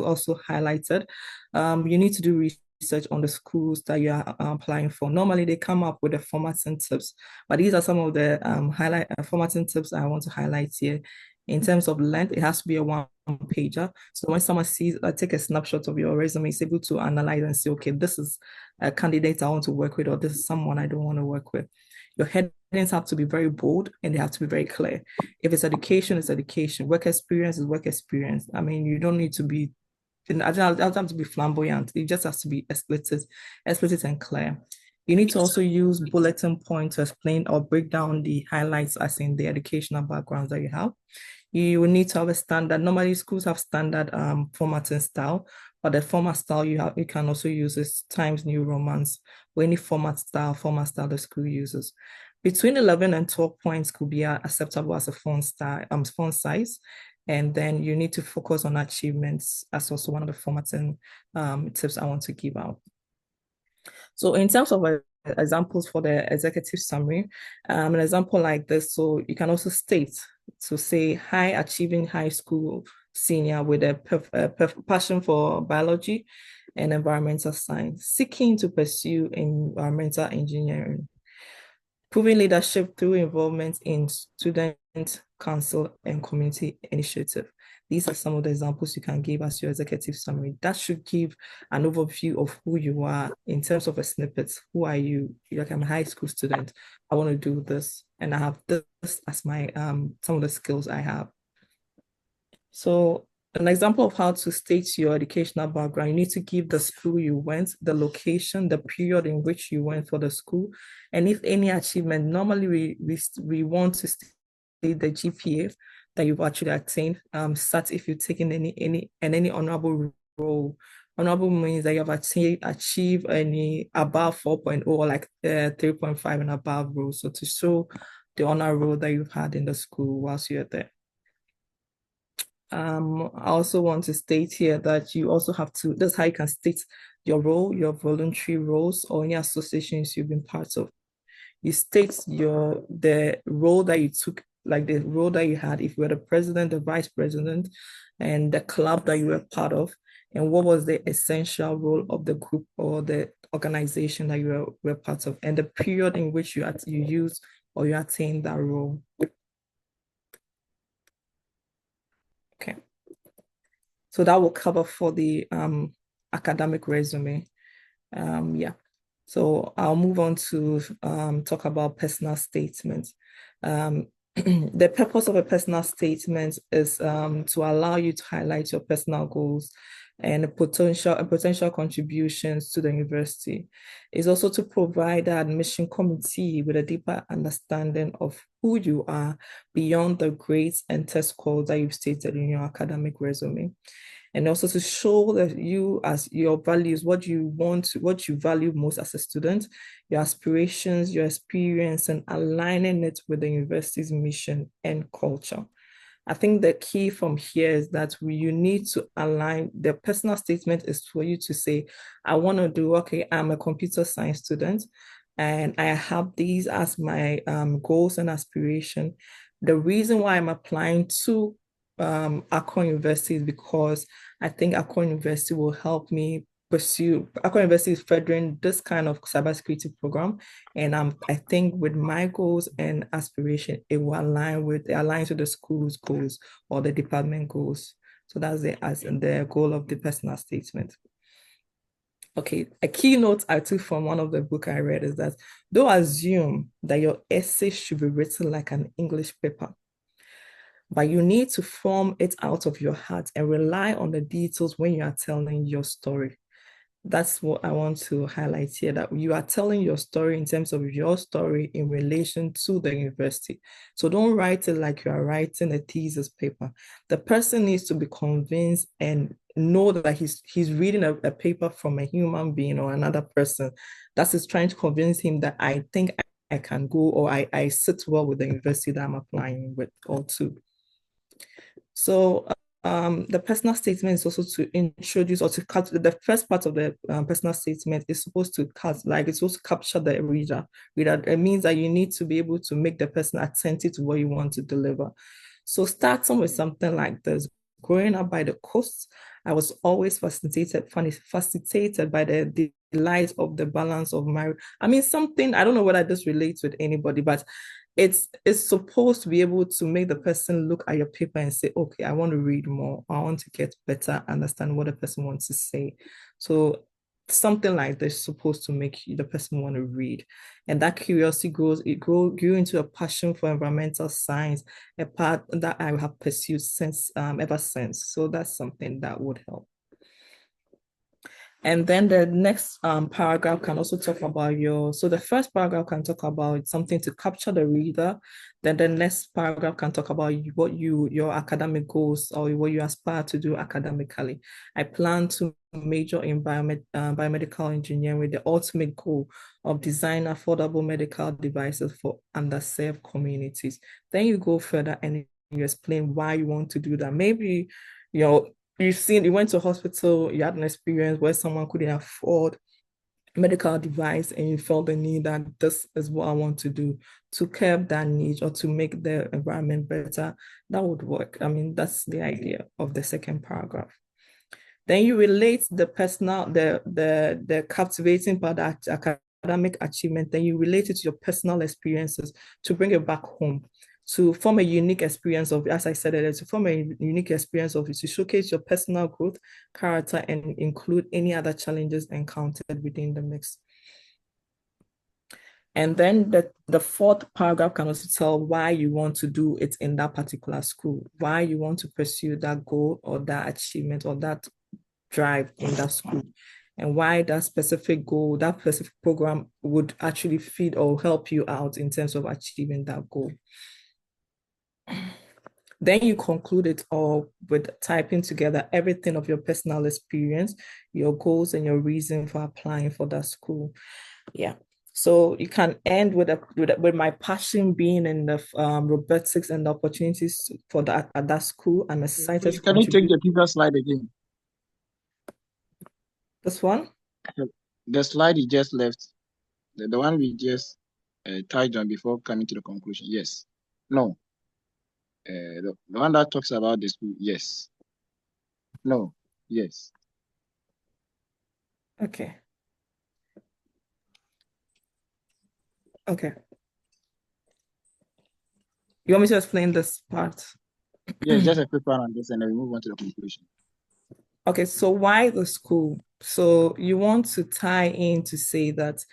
also highlighted, you need to do research on the schools that you are applying for. Normally, they come up with the formatting tips, but these are some of the formatting tips I want to highlight here. In terms of length, it has to be a one-pager. So when someone sees, take a snapshot of your resume, it's able to analyze and say, okay, this is a candidate I want to work with, or this is someone I don't want to work with. Your headings have to be very bold and they have to be very clear. If it's education, it's education. Work experience is work experience. I mean, you don't need to be, it doesn't have to be flamboyant. It just has to be explicit and clear. You need to also use bulletin points to explain or break down the highlights as in the educational backgrounds that you have. You will need to have a standard. Normally, schools have standard formatting style, but the format style you can also use is Times New Romance or any format style the school uses. Between 11 and 12 points could be acceptable as a font size. And then you need to focus on achievements as also one of the formatting tips I want to give out. So in terms of examples for the executive summary, an example like this, so you can also state, so say high achieving high school senior with a passion for biology and environmental science, seeking to pursue environmental engineering, proving leadership through involvement in student council and community initiative. These are some of the examples you can give as your executive summary. That should give an overview of who you are in terms of a snippet. Who are you? You're like, I'm a high school student. I want to do this, and I have this as my some of the skills I have. So an example of how to state your educational background, you need to give the school you went, the location, the period in which you went for the school, and if any achievement. Normally we want to state the GPA that you've actually attained. Start if you've taken any honorable role. Honorable means that you have achieved any above 4.0 or like 3.5 and above role. So to show the honor role that you've had in the school whilst you're there. I also want to state here that you also have to, that's how you can state your role, your voluntary roles, or any associations you've been part of. You state the role that you took, like the role that you had, if you were the president, the vice president, and the club that you were part of, and what was the essential role of the group or the organization that you were part of, and the period in which you used or you attained that role. Okay. So that will cover for the academic resume. Yeah. So I'll move on to talk about personal statements. The purpose of a personal statement is to allow you to highlight your personal goals and potential contributions to the university. It's also to provide the admission committee with a deeper understanding of who you are beyond the grades and test scores that you've stated in your academic resume. And also to show that you as your values, what you want, what you value most as a student, your aspirations, your experience, and aligning it with the university's mission and culture. I think the key from here is that you need to align. The personal statement is for you to say, I want to do, okay, I'm a computer science student and I have these as my goals and aspiration. The reason why I'm applying to Accra University is because I think Accra University will help me pursue. Accra University is furthering this kind of cybersecurity program, and I think with my goals and aspiration, it will aligns with the school's goals or the department goals. So that's the goal of the personal statement. Okay, a keynote I took from one of the book I read is that don't assume that your essay should be written like an English paper, but you need to form it out of your heart and rely on the details when you are telling your story. That's what I want to highlight here, that you are telling your story in terms of your story in relation to the university. So don't write it like you are writing a thesis paper. The person needs to be convinced and know that he's reading a paper from a human being or another person that is trying to convince him that I think I can go, or I sit well with the university that I'm applying with or to. So the personal statement is also to introduce or to cut the first part of the personal statement is supposed to it's supposed to capture the reader. It means that you need to be able to make the person attentive to what you want to deliver. So starting with something like this. Growing up by the coast, I was always fascinated by the delight of the balance of marriage. I mean, something, I don't know whether this relates with anybody, but it's supposed to be able to make the person look at your paper and say, okay, I want to read more. I want to get better, understand what the person wants to say. So something like this is supposed to make the person want to read. And that curiosity grew into a passion for environmental science, a part that I have pursued ever since. So that's something that would help. And then the next paragraph can also talk about so the first paragraph can talk about something to capture the reader. Then the next paragraph can talk about your academic goals or what you aspire to do academically. I plan to major in biomedical engineering with the ultimate goal of design affordable medical devices for underserved communities. Then you go further and you explain why you want to do that. Maybe, you went to a hospital, you had an experience where someone couldn't afford a medical device and you felt the need that this is what I want to do to curb that need or to make the environment better. That would work. I mean, that's the idea of the second paragraph. Then you relate the personal, the captivating part, academic achievement, then you relate it to your personal experiences to bring it back home, to form a unique experience of, as I said earlier, to form a unique experience of it, to showcase your personal growth, character, and include any other challenges encountered within the mix. And then the fourth paragraph can also tell why you want to do it in that particular school, why you want to pursue that goal or that achievement or that drive in that school, and why that specific goal, that specific program would actually feed or help you out in terms of achieving that goal. Then you conclude it all with typing together everything of your personal experience, your goals, and your reason for applying for that school. Yeah. So you can end with my passion being in the robotics and the opportunities for that at that school. I'm excited to Can you take contribute. the previous slide again? This one? The slide you just left, the one we just touched on before coming to the conclusion. Yes. No. The one that talks about the school. Yes. No. Yes. Okay. Okay. You want me to explain this part? Yes, just a quick one on this, and then we move on to the conclusion. Okay, so why the school? So you want to tie in to say that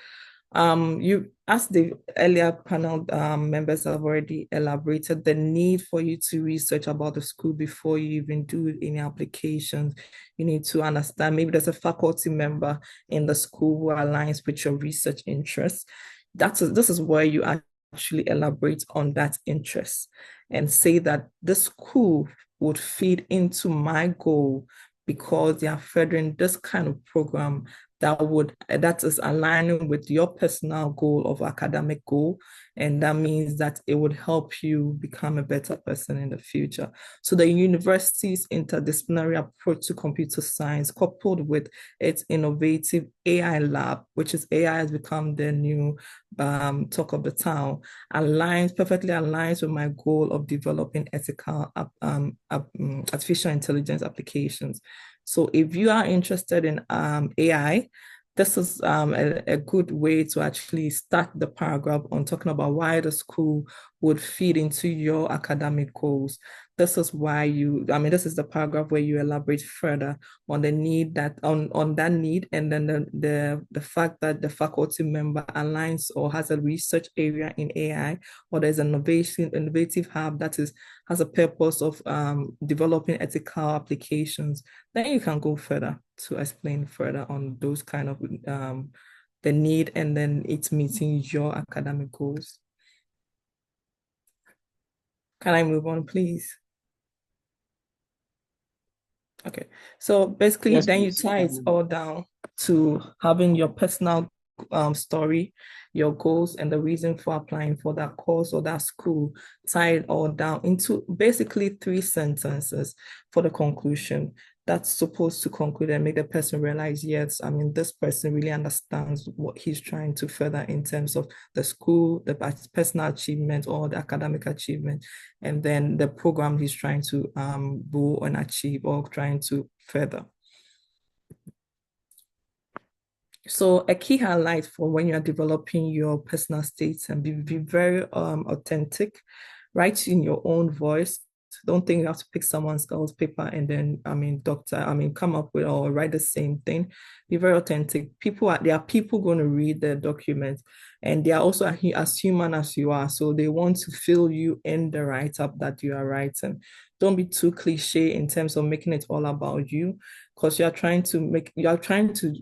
you, as the earlier panel members have already elaborated, the need for you to research about the school before you even do any applications. You need to understand maybe there's a faculty member in the school who aligns with your research interests. This is where you actually elaborate on that interest and say that this school would feed into my goal because they are furthering this kind of program that is aligning with your personal goal of academic goal. And that means that it would help you become a better person in the future. So the university's interdisciplinary approach to computer science, coupled with its innovative AI lab, which is AI has become the new talk of the town, perfectly aligns with my goal of developing ethical artificial intelligence applications. So if you are interested in AI, this is a good way to actually start the paragraph on talking about why the school would feed into your academic goals. This is why this is the paragraph where you elaborate further on the need on that need, and then the fact that the faculty member aligns or has a research area in AI, or there's an innovative hub that has a purpose of developing ethical applications. Then you can go further to explain further on those kind of the need, and then it's meeting your academic goals. Can I move on, please? Okay, so basically, Yes, then you please. tie it all down to having your personal story, your goals, and the reason for applying for that course or that school, tie it all down into basically 3 sentences for the conclusion. That's supposed to conclude and make the person realize, yes, this person really understands what he's trying to further in terms of the school, the personal achievement or the academic achievement, and then the program he's trying to go and achieve or trying to further. So a key highlight for when you're developing your personal states, and be very authentic, write in your own voice. Don't think you have to pick someone else's paper and then come up with or write the same thing. Be very authentic. There are people going to read the document, and they are also as human as you are, so they want to feel you in the write-up that you are writing. Don't be too cliche in terms of making it all about you, because you are trying to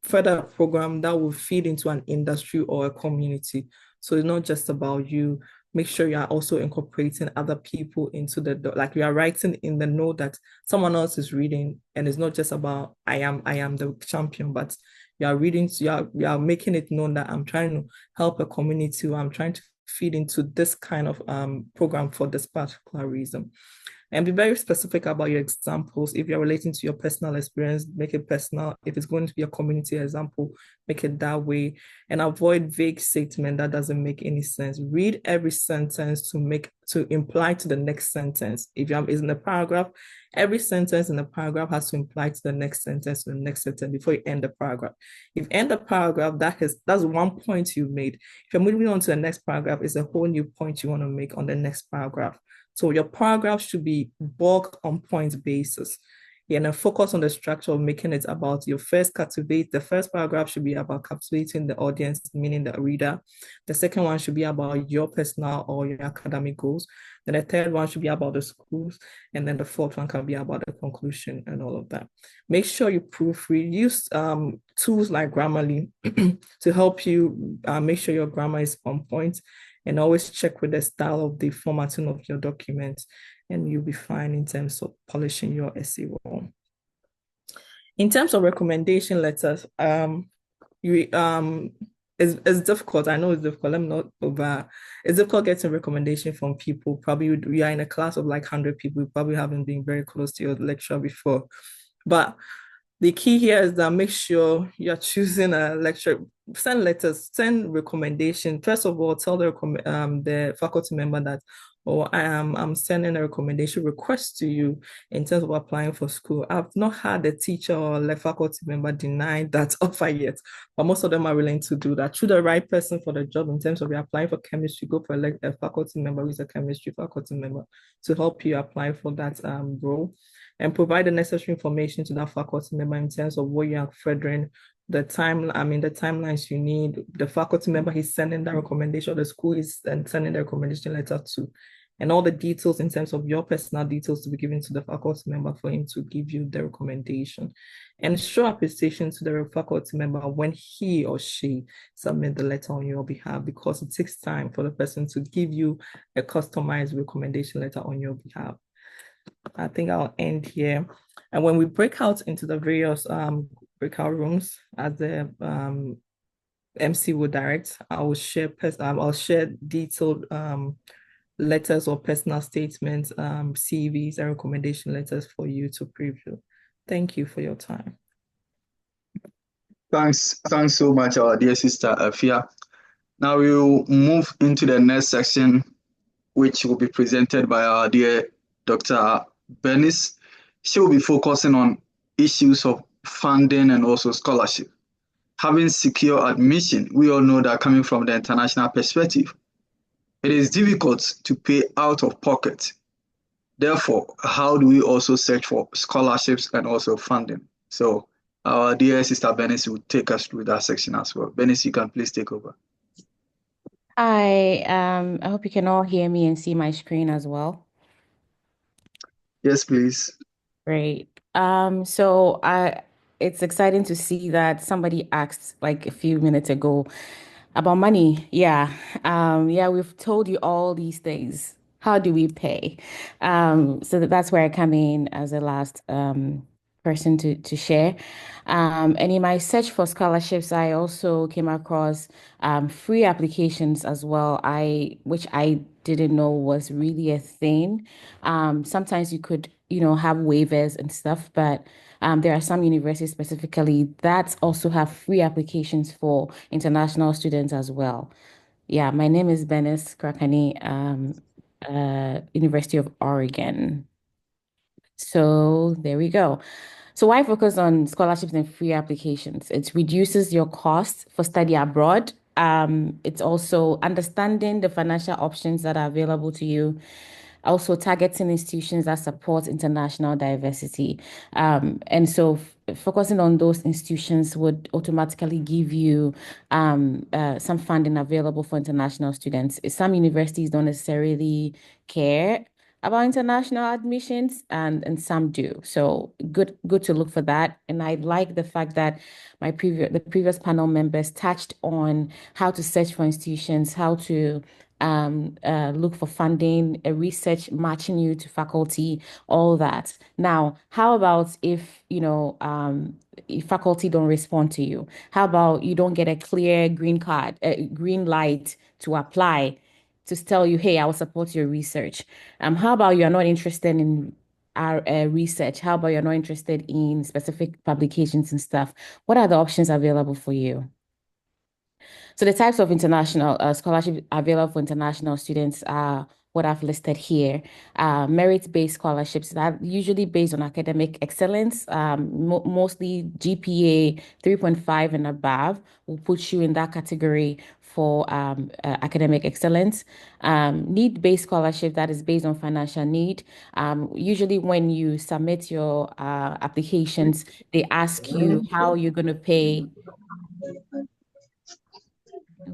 further a program that will feed into an industry or a community. So it's not just about you. Make sure you are also incorporating other people into like you are writing in the note that someone else is reading, and it's not just about I am the champion, but you are reading, so you are making it known that I'm trying to help a community, or I'm trying to feed into this kind of program for this particular reason. And be very specific about your examples. If you're relating to your personal experience, make it personal. If it's going to be a community example, make it that way. And avoid vague statement that doesn't make any sense. Read every sentence to imply to the next sentence. If is in a paragraph, every sentence in the paragraph has to imply to the next sentence, before you end the paragraph. If you end the paragraph, that's one point you made. If you're moving on to the next paragraph, it's a whole new point you want to make on the next paragraph. So your paragraph should be bulk on point basis. and then focus on the structure of making it about your the first paragraph should be about captivating the audience, meaning the reader. The second one should be about your personal or your academic goals. Then the third one should be about the schools. And then the fourth one can be about the conclusion and all of that. Make sure you proofread. Use tools like Grammarly to help you make sure your grammar is on point, and always check with the style of the formatting of your documents, and you'll be fine in terms of polishing your essay well. In terms of recommendation letters, it's difficult. I know it's difficult. It's difficult getting recommendation from people. Probably we are in a class of like 100 people. You probably haven't been very close to your lecturer before. But the key here is that make sure you're choosing a lecturer. Send letters, send recommendation. First of all, tell the faculty member that, I'm sending a recommendation request to you in terms of applying for school. I've not had a teacher or a faculty member deny that offer yet, but most of them are willing to do that. Choose the right person for the job. In terms of you're applying for chemistry, go for a faculty member who is a chemistry faculty member to help you apply for that role, and provide the necessary information to that faculty member in terms of what you are furthering, the timelines you need, the faculty member he's sending that recommendation, the school is sending the recommendation letter to, and all the details in terms of your personal details to be given to the faculty member for him to give you the recommendation. And show appreciation to the faculty member when he or she submit the letter on your behalf, because it takes time for the person to give you a customized recommendation letter on your behalf. I think I'll end here. And when we break out into the various breakout rooms, as the MC will direct, I'll share detailed letters or personal statements, CVs, and recommendation letters for you to preview. Thank you for your time. Thanks so much, our dear sister Afia. Now we'll move into the next section, which will be presented by our dear Dr. Bernice. She will be focusing on issues of funding and also scholarship. Having secure admission, we all know that coming from the international perspective, it is difficult to pay out of pocket. Therefore, how do we also search for scholarships and also funding? So our dear sister Bernice will take us through that section as well. Bernice, you can please take over. I hope you can all hear me and see my screen as well. Yes, please. Great. It's exciting to see that somebody asked like a few minutes ago about money. Yeah. We've told you all these things. How do we pay? That's where I come in as the last person to share. And in my search for scholarships, I also came across free applications as well, which I didn't know was really a thing. Sometimes you could, have waivers and stuff, but there are some universities specifically that also have free applications for international students as well. Yeah, my name is Bernice Krakani, University of Oregon. So there we go. So why focus on scholarships and free applications? It reduces your costs for study abroad. It's also understanding the financial options that are available to you, also targeting institutions that support international diversity. And so focusing on those institutions would automatically give you some funding available for international students. Some universities don't necessarily care about international admissions, and some do. So good to look for that. And I like the fact that the previous panel members touched on how to search for institutions, how to look for funding, research matching you to faculty, all that. Now, how about if faculty don't respond to you? How about you don't get a clear green light to apply, to tell you, hey, I will support your research. How about you are not interested in our research? How about you're not interested in specific publications and stuff? What are the options available for you? So the types of international scholarship available for international students are what I've listed here. Merit-based scholarships that usually based on academic excellence, mostly GPA 3.5 and above will put you in that category for academic excellence. Need-based scholarship that is based on financial need. Usually when you submit your applications, they ask you how you're going to pay.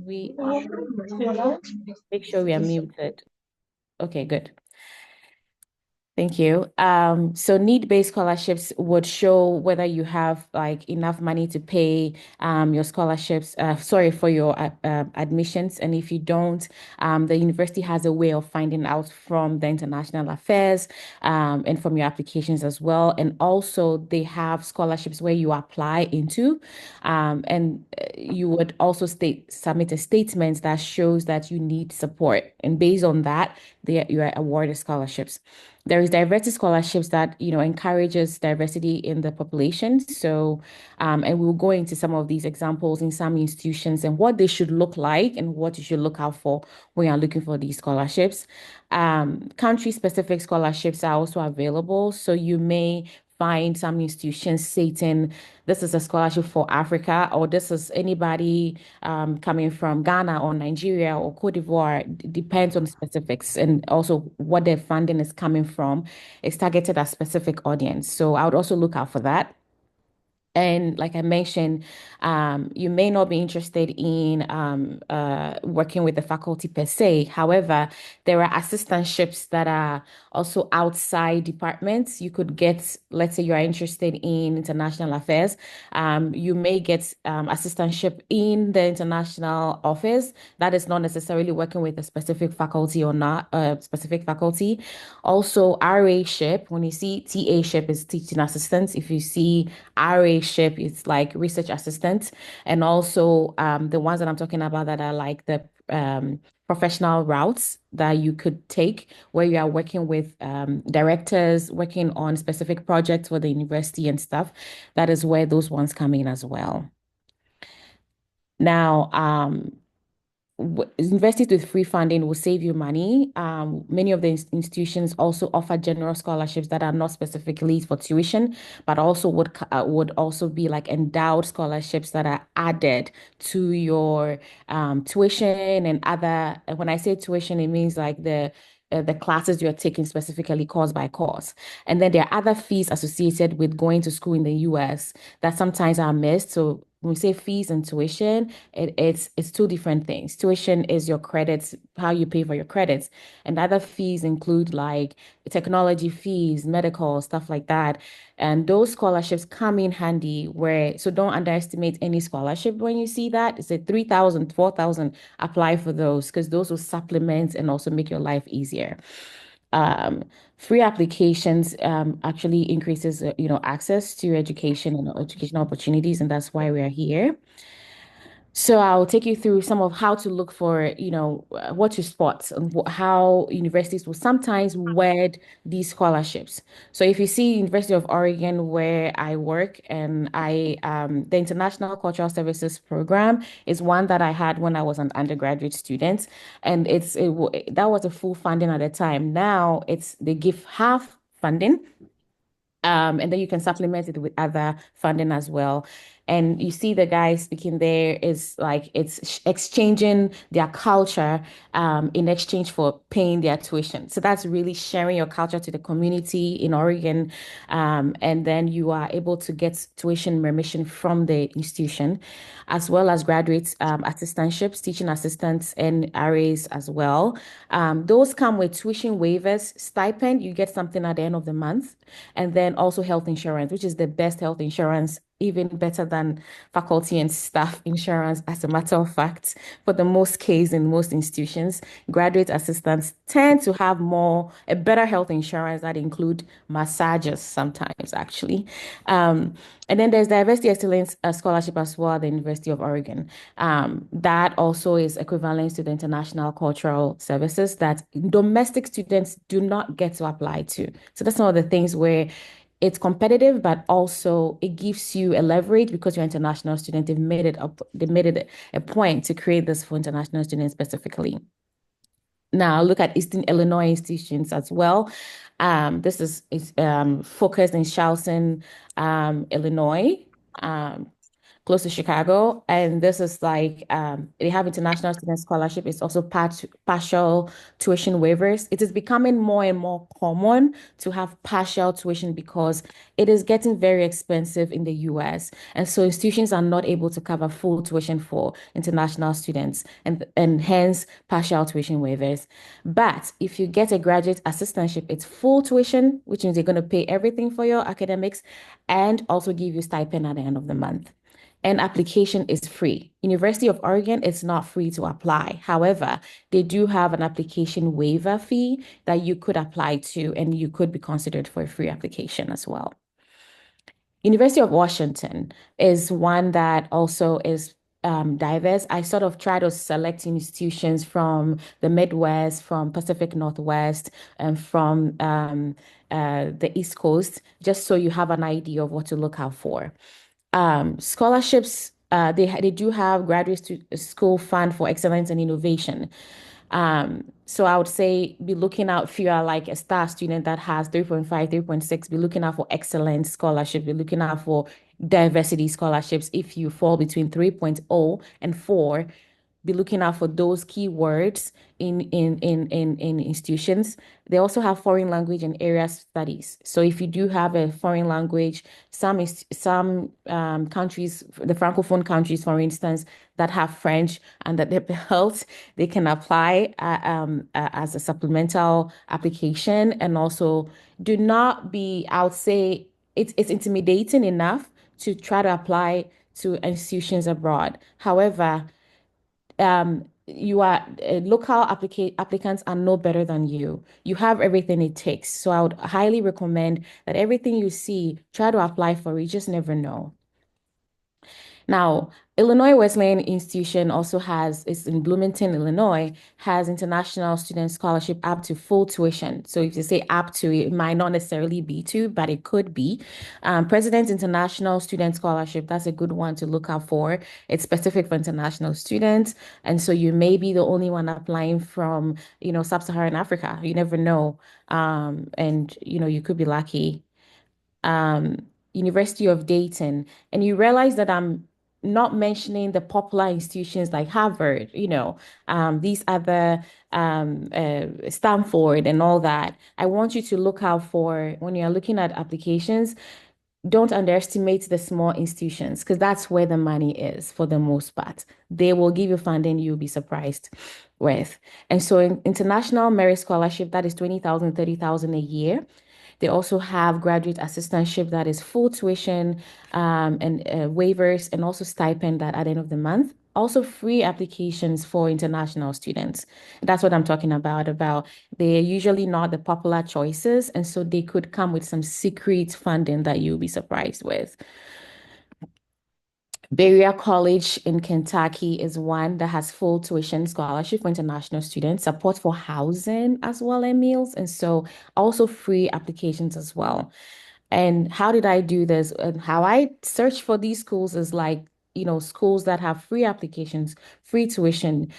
We make sure we are muted. Okay, good. Thank you. So need-based scholarships would show whether you have like enough money to pay your scholarships, for your admissions. And if you don't, the university has a way of finding out from the international affairs and from your applications as well. And also they have scholarships where you apply into, and you would also submit a statement that shows that you need support. And based on that, you are awarded scholarships. There is diversity scholarships that, encourages diversity in the population. So, and we'll go into some of these examples in some institutions and what they should look like and what you should look out for when you're looking for these scholarships. Country-specific scholarships are also available. So you may find some institutions stating this is a scholarship for Africa, or this is anybody coming from Ghana or Nigeria or Cote d'Ivoire. Depends on the specifics and also what their funding is coming from. It's targeted at specific audience. So I would also look out for that. And like I mentioned, you may not be interested in working with the faculty per se. However, there are assistantships that are also outside departments. You could get, let's say you are interested in international affairs. You may get assistantship in the international office. That is not necessarily working with a specific faculty or not a specific faculty. Also, RA-ship, when you see TA-ship is teaching assistants. If you see RA-ship, it's like research assistant. And also the ones that I'm talking about that are like the professional routes that you could take where you are working with directors, working on specific projects for the university and stuff. That is where those ones come in as well. Now, universities with free funding will save you money. Many of the institutions also offer general scholarships that are not specifically for tuition, but also would also be like endowed scholarships that are added to your tuition and other. When I say tuition, it means like the classes you're taking specifically course by course. And then there are other fees associated with going to school in the US that sometimes are missed. So when we say fees and tuition, it's two different things. Tuition is your credits, how you pay for your credits, and other fees include like technology fees, medical, stuff like that. And those scholarships come in handy so don't underestimate any scholarship when you see that. It's a 3,000, 4,000, apply for those because those will supplement and also make your life easier. Free applications actually increases, access to education and educational opportunities, and that's why we are here. So I'll take you through some of how to look for, what to spot and how universities will sometimes word these scholarships. So if you see University of Oregon where I work and the International Cultural Services Program is one that I had when I was an undergraduate student, and that was a full funding at the time. Now they give half funding. And then you can supplement it with other funding as well. And you see the guy speaking there is like it's exchanging their culture in exchange for paying their tuition. So that's really sharing your culture to the community in Oregon. And then you are able to get tuition remission from the institution, as well as graduate assistantships, teaching assistants, and RAs as well. Those come with tuition waivers, stipend. You get something at the end of the month, and then also health insurance, which is the best health insurance, even better than faculty and staff insurance. As a matter of fact, for the most case in most institutions, graduate assistants tend to have a better health insurance that include massages sometimes, actually. And then there's Diversity Excellence Scholarship as well at the University of Oregon. That also is equivalent to the International Cultural Services that domestic students do not get to apply to. So that's one of the things where it's competitive, but also it gives you a leverage because you're an international student. They made it a point to create this for international students specifically. Now look at Eastern Illinois institutions as well. This is focused in Charleston, Illinois. Close to Chicago. And this is like they have international student scholarship. It's also partial tuition waivers. It is becoming more and more common to have partial tuition because it is getting very expensive in the US. And so institutions are not able to cover full tuition for international students and hence partial tuition waivers. But if you get a graduate assistantship, it's full tuition, which means they're going to pay everything for your academics and also give you stipend at the end of the month, and application is free. University of Oregon, it's not free to apply. However, they do have an application waiver fee that you could apply to, and you could be considered for a free application as well. University of Washington is one that also is diverse. I sort of try to select institutions from the Midwest, from Pacific Northwest, and from the East Coast, just so you have an idea of what to look out for. Scholarships, they do have graduate school fund for excellence and innovation. So I would say be looking out if you are like a star student that has 3.5, 3.6, be looking out for excellence scholarship, be looking out for diversity scholarships. If you fall between 3.0 and 4, be looking out for those keywords in institutions. They also have foreign language and area studies. So if you do have a foreign language, some countries, the Francophone countries, for instance, that have French and that they're belt, they can apply as a supplemental application. And also do not be, I would say, it's intimidating enough to try to apply to institutions abroad. However, you are local applicants are no better than you. You have everything it takes. So I would highly recommend that everything you see, try to apply for it. You just never know. Now, Illinois Wesleyan Institution also it's in Bloomington, Illinois, has international student scholarship up to full tuition. So if you say up to, it might not necessarily be to, but it could be. President's International Student Scholarship, that's a good one to look out for. It's specific for international students. And so you may be the only one applying from, sub-Saharan Africa. You never know. And, you could be lucky. University of Dayton, and you realize that I'm not mentioning the popular institutions like Harvard, these other Stanford and all that. I want you to look out for when you're looking at applications. Don't underestimate the small institutions because that's where the money is for the most part. They will give you funding you'll be surprised with. And so in international merit scholarship, that is 20,000, 30,000 a year. They also have graduate assistantship that is full tuition and waivers and also stipend that at the end of the month. Also free applications for international students. That's what I'm talking about. They're usually not the popular choices. And so they could come with some secret funding that you'll be surprised with. Berea College in Kentucky is one that has full tuition scholarship for international students, support for housing as well and meals, and so also free applications as well. And how did I do this? And how I search for these schools is like, schools that have free applications, free tuition,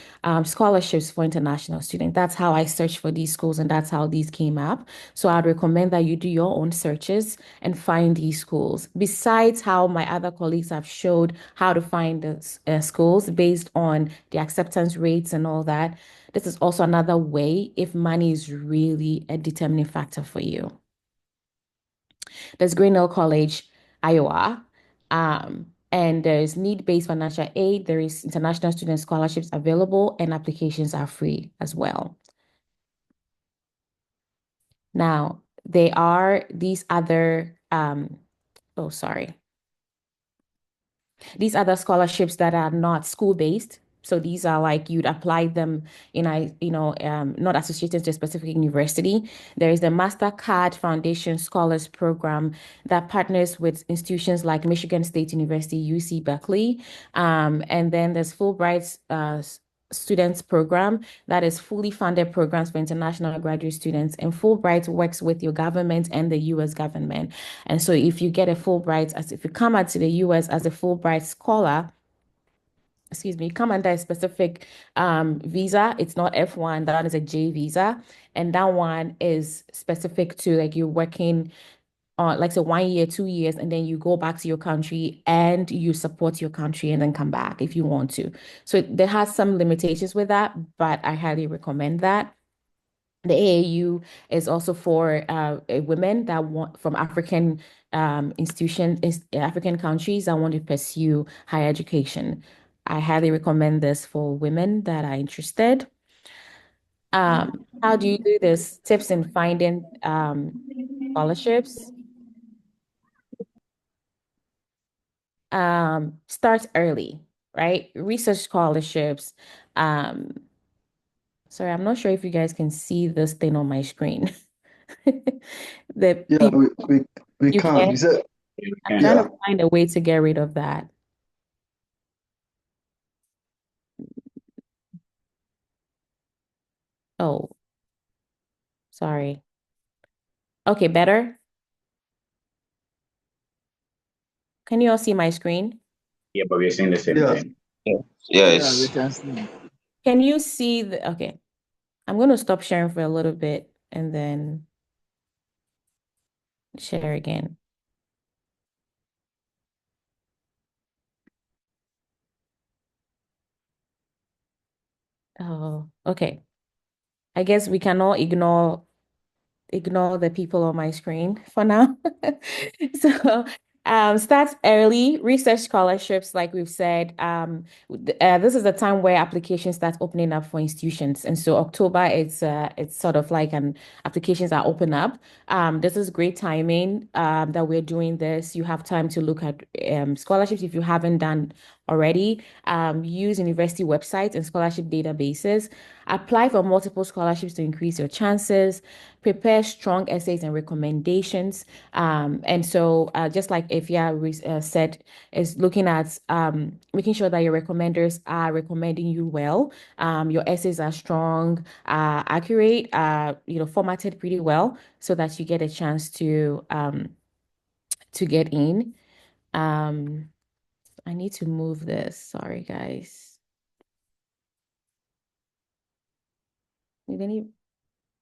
scholarships for international students. That's how I search for these schools, and that's how these came up. So I'd recommend that you do your own searches and find these schools. Besides how my other colleagues have showed how to find the schools based on the acceptance rates and all that, this is also another way if money is really a determining factor for you. There's Grinnell College, Iowa. And there's need-based financial aid. There is international student scholarships available, and applications are free as well. Now, there are these other, these other scholarships that are not school-based. So these are like you'd apply them in not associated to a specific university. There is the MasterCard Foundation Scholars Program that partners with institutions like Michigan State University, UC Berkeley. And then there's Fulbright Students Program that is fully funded programs for international graduate students. And Fulbright works with your government and the US government. And so if you get a Fulbright, if you come out to the US as a Fulbright scholar, excuse me, come under a specific visa. It's not F1, that one is a J visa. And that one is specific to like you're working on like say 1 year, 2 years, and then you go back to your country and you support your country and then come back if you want to. So there has some limitations with that, but I highly recommend that. The AAU is also for women that want from African African countries that want to pursue higher education. I highly recommend this for women that are interested. How do you do this? Tips in finding scholarships. Start early, right? Research scholarships. Um, sorry, I'm not sure if you guys can see this thing on my screen. The Yeah, people we you can. can. You said, I'm trying yeah. to find a way to get rid of that. Oh, sorry. Okay, better. Can you all see my screen? Yeah, but we're saying the same Yeah. thing. Yeah, we Yes. can see. Can you see the, okay. I'm going to stop sharing for a little bit and then share again. Oh, okay. I guess we can all ignore the people on my screen for now. So start early, research scholarships, like we've said. This is the time where applications start opening up for institutions. And so October, it's sort of like an applications are open up. This is great timing that we're doing this. You have time to look at scholarships if you haven't done already. Use university websites and scholarship databases. Apply for multiple scholarships to increase your chances. Prepare strong essays and recommendations. And so, just like Ifya said, is looking at making sure that your recommenders are recommending you well. Your essays are strong, accurate, formatted pretty well, so that you get a chance to get in. I need to move this. Sorry, guys. Need any?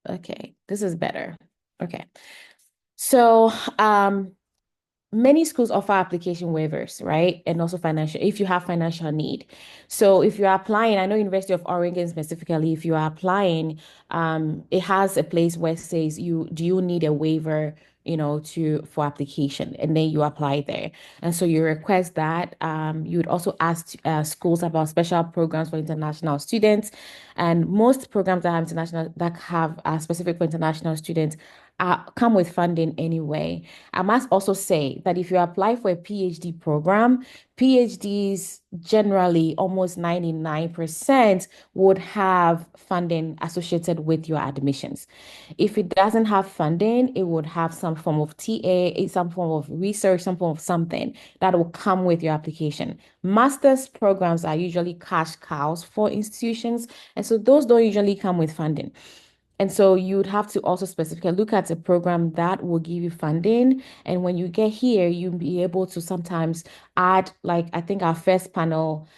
Okay, this is better. Okay. So, many schools offer application waivers, right? And also financial, if you have financial need. So if you're applying, I know University of Oregon specifically, if you are applying, it has a place where it says do you need a waiver, for application, and then you apply there. And so you request that. You would also ask schools about special programs for international students. And most programs that have specific for international students come with funding anyway. I must also say that if you apply for a PhD program, PhDs generally almost 99% would have funding associated with your admissions. If it doesn't have funding, it would have some form of TA, some form of research, some form of something that will come with your application. Master's programs are usually cash cows for institutions, and so those don't usually come with funding. And so you would have to also specifically look at a program that will give you funding. And when you get here, you'll be able to sometimes add, like I think our first panel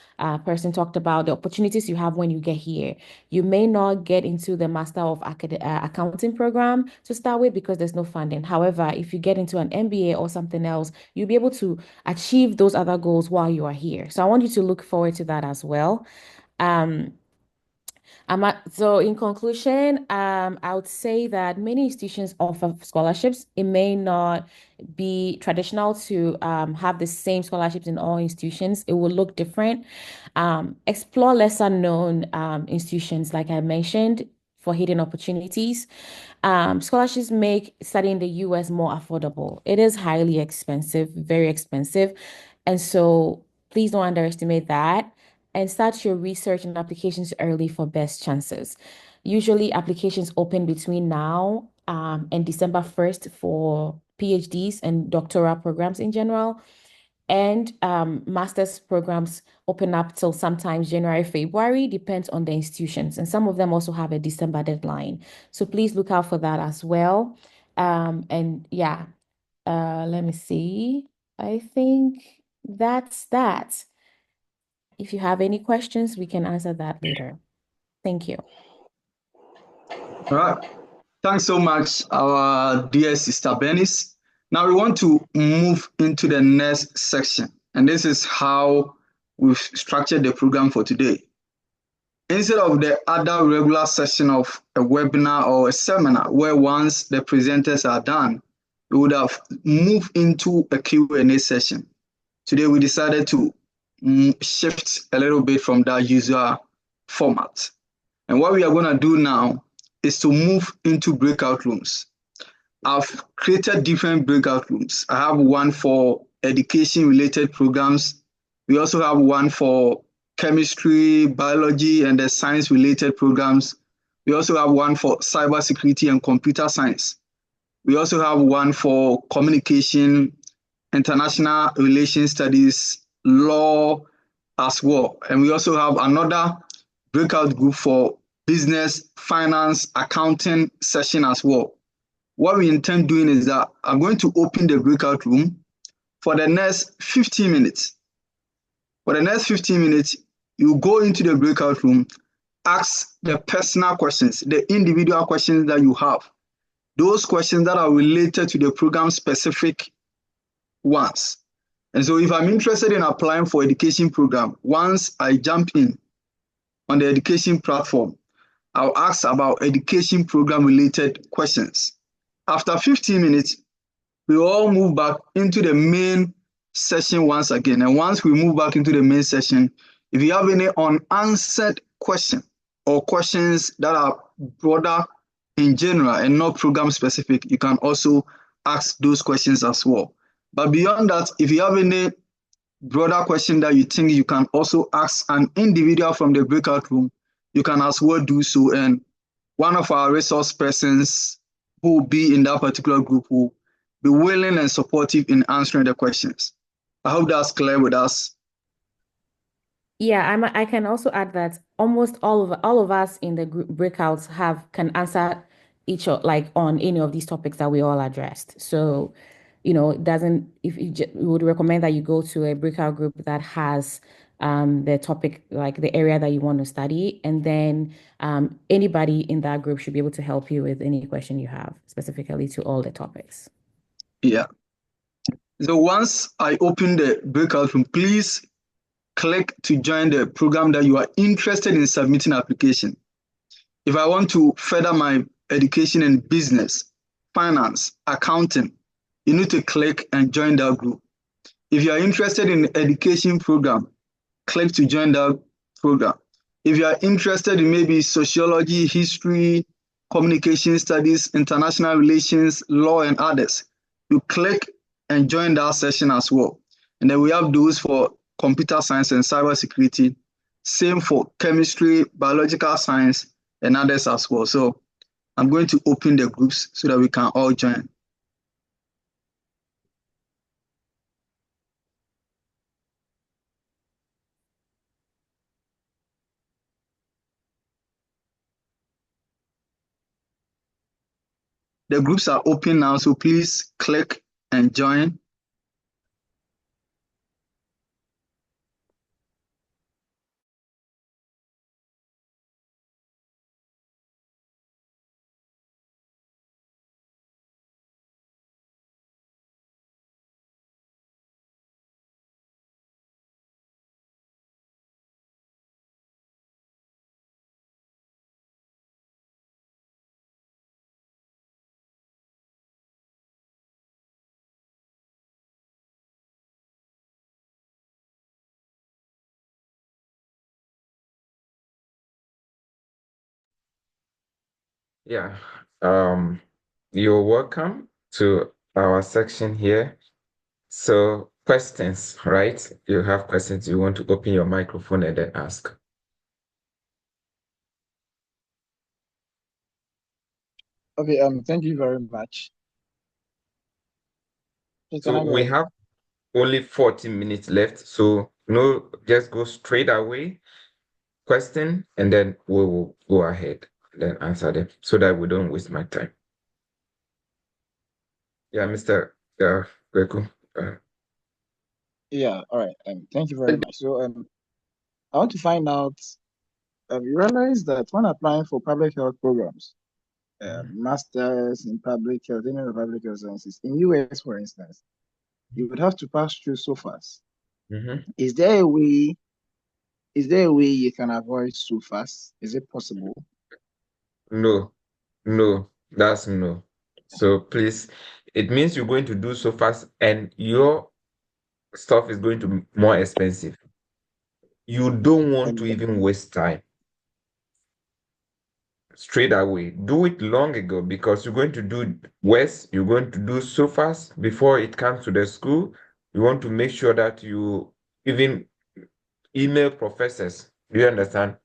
person talked about the opportunities you have when you get here. You may not get into the Master of Accounting program to start with because there's no funding. However, if you get into an MBA or something else, you'll be able to achieve those other goals while you are here. So I want you to look forward to that as well. Um, so in conclusion, I would say that many institutions offer scholarships. It may not be traditional to have the same scholarships in all institutions. It will look different. Explore lesser known institutions, like I mentioned, for hidden opportunities. Scholarships make studying in the US more affordable. It is highly expensive, very expensive. And so please don't underestimate that and start your research and applications early for best chances. Usually, applications open between now and December 1st for PhDs and doctoral programs in general. And master's programs open up till sometimes January, February, depends on the institutions. And some of them also have a December deadline. So please look out for that as well. And yeah, let me see. I think that's that. If you have any questions, we can answer that later. Thank you. All right. Thanks so much, our dear Sister Bernice. Now we want to move into the next section, and this is how we've structured the program for today. Instead of the other regular session of a webinar or a seminar, where once the presenters are done, we would have moved into a Q&A session. Today we decided to shift a little bit from that usual format. And what we are going to do now is to move into breakout rooms. I've created different breakout rooms. I have one for education-related programs. We also have one for chemistry, biology, and the science-related programs. We also have one for cybersecurity and computer science. We also have one for communication, international relations studies, law as well. And we also have another breakout group for business, finance, accounting session as well. What we intend doing is that I'm going to open the breakout room for the next 15 minutes. For the next 15 minutes, you go into the breakout room, ask the personal questions, the individual questions that you have, those questions that are related to the program specific ones. And so if I'm interested in applying for education program, once I jump in on the education platform, I'll ask about education program related questions. After 15 minutes, we all move back into the main session once again. And once we move back into the main session, if you have any unanswered question or questions that are broader in general and not program specific, you can also ask those questions as well. But beyond that, if you have any broader question that you think you can also ask an individual from the breakout room, you can as well do so. And one of our resource persons who will be in that particular group will be willing and supportive in answering the questions. I hope that's clear with us. Yeah, I can also add that almost all of us in the group breakouts can answer each like on any of these topics that we all addressed. So, it doesn't, we would recommend that you go to a breakout group that has the topic, like the area that you want to study, and then anybody in that group should be able to help you with any question you have specifically to all the topics. Yeah. So once I open the breakout room, please click to join the program that you are interested in submitting application. If I want to further my education in business, finance, accounting, you need to click and join that group. If you are interested in education program, click to join that program. If you are interested in maybe sociology, history, communication studies, international relations, law, and others, you click and join that session as well. And then we have those for computer science and cybersecurity, same for chemistry, biological science, and others as well. So I'm going to open the groups so that we can all join. The groups are open now, so please click and join. Yeah, you're welcome to our section here. So questions, right? You have questions, you want to open your microphone and then ask. Okay, thank you very much. So we have only 40 minutes left. So just go straight away, question, and then we will go ahead and then answer them so that we don't waste my time. Yeah, Mr. Greco. Yeah, all right. Thank you very much. So I want to find out. You realize that when applying for public health programs, masters in public health, any of public health sciences in US, for instance, you would have to pass through SOFAS. Mhm. Is there a way? Is there a way you can avoid SOFAS? Is it possible? No, no, that's no. So please, it means you're going to do so fast and your stuff is going to be more expensive. You don't want to Exa- even waste time straight away. Do it long ago because you're going to do West, you're going to do so fast before it comes to the school. You want to make sure that you even email professors. Do you understand?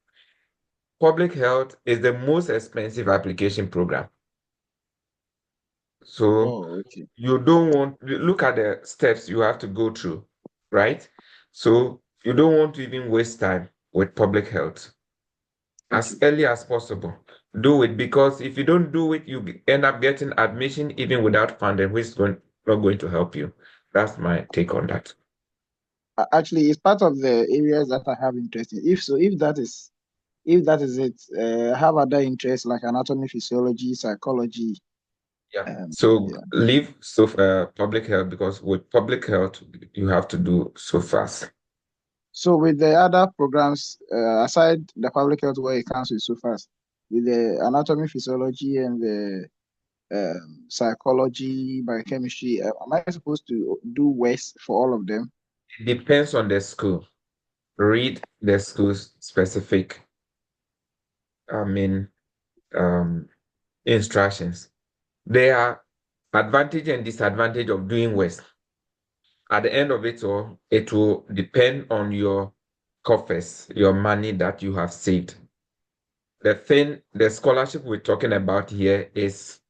Public health is the most expensive application program. So Oh, okay. you don't want, look at the steps you have to go through, right? So you don't want to even waste time with public health. As Okay. early as possible. Do it because if you don't do it, you end up getting admission even without funding, which is not going to help you. That's my take on that. Actually, it's part of the areas that I have interest in. If that is it, I have other interests like anatomy, physiology, psychology. Yeah. So Yeah. leave public health because with public health, you have to do so fast. So with the other programs, aside the public health where it comes with so fast, with the anatomy, physiology, and the psychology, biochemistry, am I supposed to do West for all of them? It depends on the school. Read the school's specific, I mean, um, instructions. There are advantage and disadvantage of doing West. At the end of it all, it will depend on your coffers, your money that you have saved. The scholarship we're talking about here is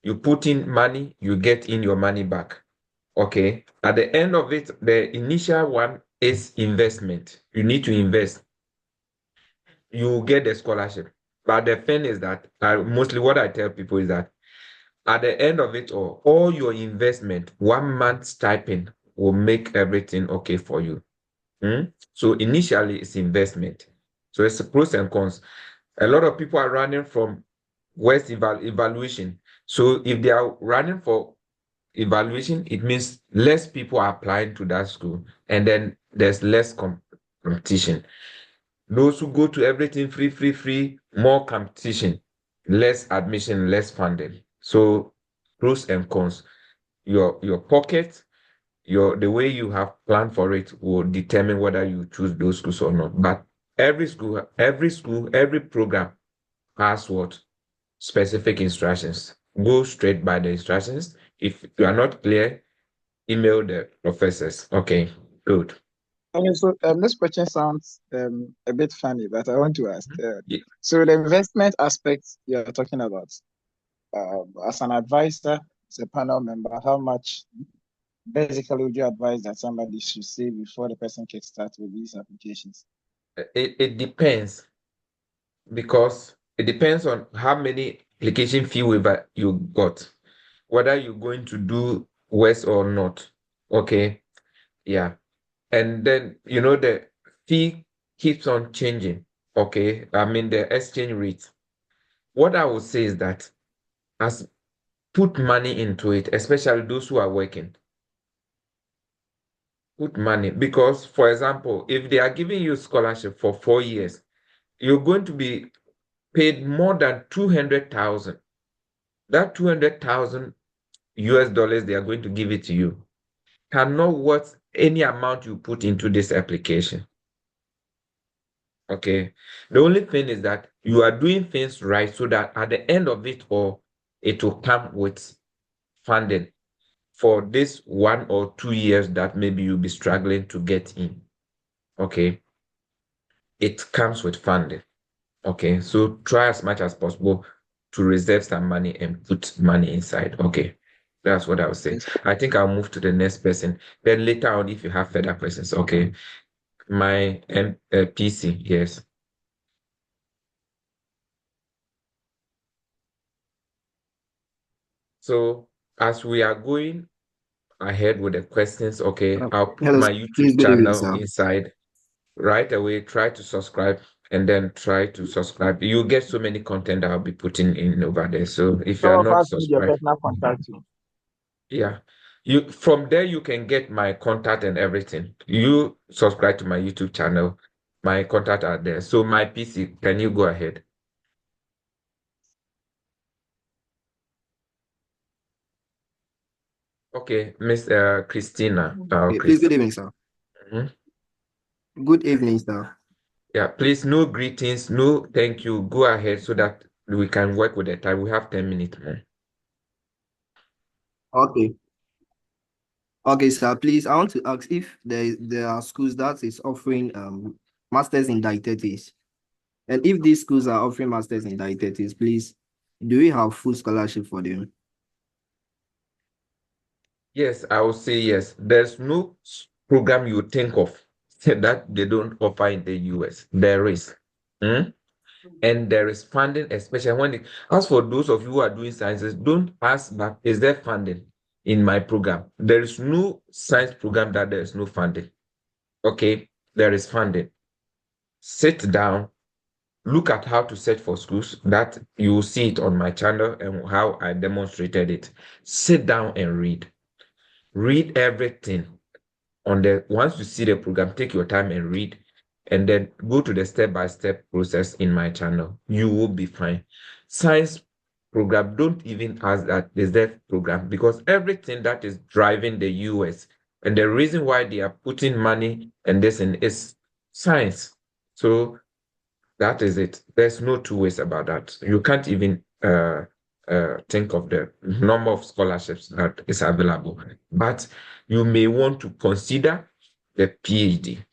you put in money, you get in your money back. Okay. At the end of it, the initial one is investment. You need to invest. You get the scholarship. But the thing is that mostly what I tell people is that at the end of it all your investment, 1 month stipend will make everything okay for you. So initially it's investment. So it's pros and cons. A lot of people are running from West evaluation. So if they are running for evaluation, it means less people are applying to that school, and then there's less competition. Those who go to everything free, free, free, more competition, less admission, less funding. So pros and cons. Your pocket, the way you have planned for it will determine whether you choose those schools or not. But every program has what? Specific instructions. Go straight by the instructions. If you are not clear, email the professors. Okay, good. Okay, so this question sounds a bit funny, but I want to ask. Yeah. So the investment aspect you're talking about, as an advisor, as a panel member, how much basically would you advise that somebody should save before the person can start with these applications? It depends because it depends on how many application fee waiver you got, whether you're going to do West or not. Okay, yeah. And then, the fee keeps on changing. Okay, I mean, the exchange rate. What I would say is that as put money into it, especially those who are working, put money because, for example, if they are giving you scholarship for 4 years, you're going to be paid more than 200,000. That 200,000 US dollars they are going to give it to you cannot worth any amount you put into this application. Okay. The only thing is that you are doing things right so that at the end of it all, it will come with funding for this 1 or 2 years that maybe you'll be struggling to get in. Okay. It comes with funding. Okay. So try as much as possible to reserve some money and put money inside. Okay. That's what I would say. Yes. I think I'll move to the next person. Then later on, if you have further questions, okay. My PC, yes. So as we are going ahead with the questions, okay, I'll put Hello, my please. YouTube Good evening, channel sir. inside. right away, try to subscribe and then try to subscribe. You get so many content that I'll be putting in over there. So if you Some are of not us need your subscribed, personal contact too. yeah, you from there you can get my contact and everything. You subscribe to my YouTube channel, my contact are there. So my PC, can you go ahead? Okay, Miss Christina. Please, good evening, sir. Mhm. Good evening, sir. Yeah, please, no greetings, no thank you. Go ahead so that we can work with the time. We have 10 minutes more. Okay. Okay, sir. Please, I want to ask if there are schools that is offering masters in dietetics. And if these schools are offering masters in dietetics, please, do we have full scholarship for them? Yes, I will say yes. There's no program you think of that they don't offer in the US. There is. Hmm? And there is funding, especially as for those of you who are doing sciences, don't ask that, is there funding in my program? There is no science program that there is no funding. Okay, there is funding. Sit down, look at how to search for schools that you will see it on my channel and how I demonstrated it. Sit down and read. Read everything once you see the program, take your time and read, and then go to the step-by-step process in my channel. You will be fine. Science program, don't even ask that is that program, because everything that is driving the US and the reason why they are putting money and this and is science. So that is it. There's no two ways about that. You can't even think of the number of scholarships that is available. But you may want to consider the PhD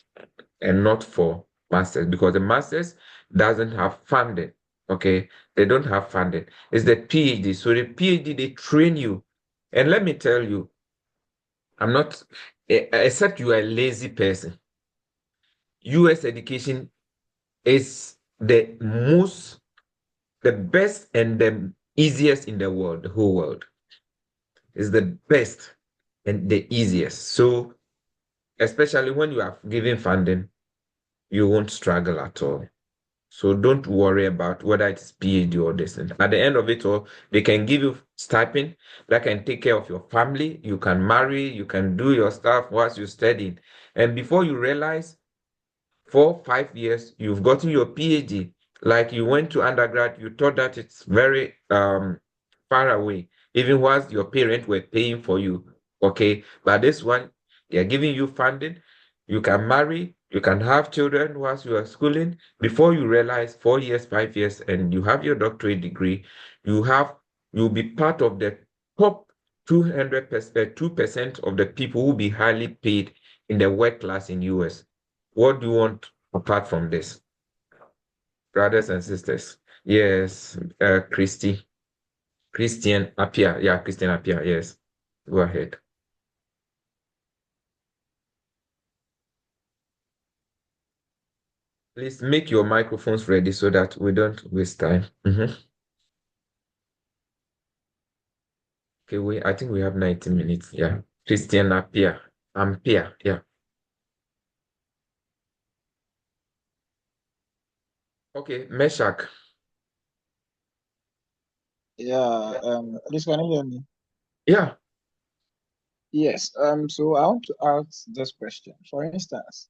and not for masters, because the masters doesn't have funding. Okay, they don't have funding. It's the PhD. So the PhD, they train you. And let me tell you, I'm not, except you are a lazy person. US education is the best and the easiest in the world, the whole world. Is the best and the easiest. So, especially when you are given funding, you won't struggle at all. So don't worry about whether it's PhD or this. And at the end of it all, they can give you stipend that can take care of your family. You can marry, you can do your stuff whilst you're studying. And before you realize, 4 5 years, you've gotten your PhD. Like you went to undergrad, you thought that it's very far away, even whilst your parents were paying for you. Okay, but this one, they're giving you funding. You can marry, you can have children whilst you are schooling. Before you realize, 4 years, 5 years, and you have your doctorate degree, you'll be part of the top 200%, 2% of the people who will be highly paid in the work class in US. What do you want apart from this, brothers and sisters? Yes, Christian Apia. Yeah, Christian Apia. Yes, go ahead. Please make your microphones ready so that we don't waste time. Okay, I think we have 90 minutes. Yeah, Christian Apia. Ampia. Yeah. Okay, Meshach. Yeah, please can you hear me? Yeah. Yes. So I want to ask this question. For instance,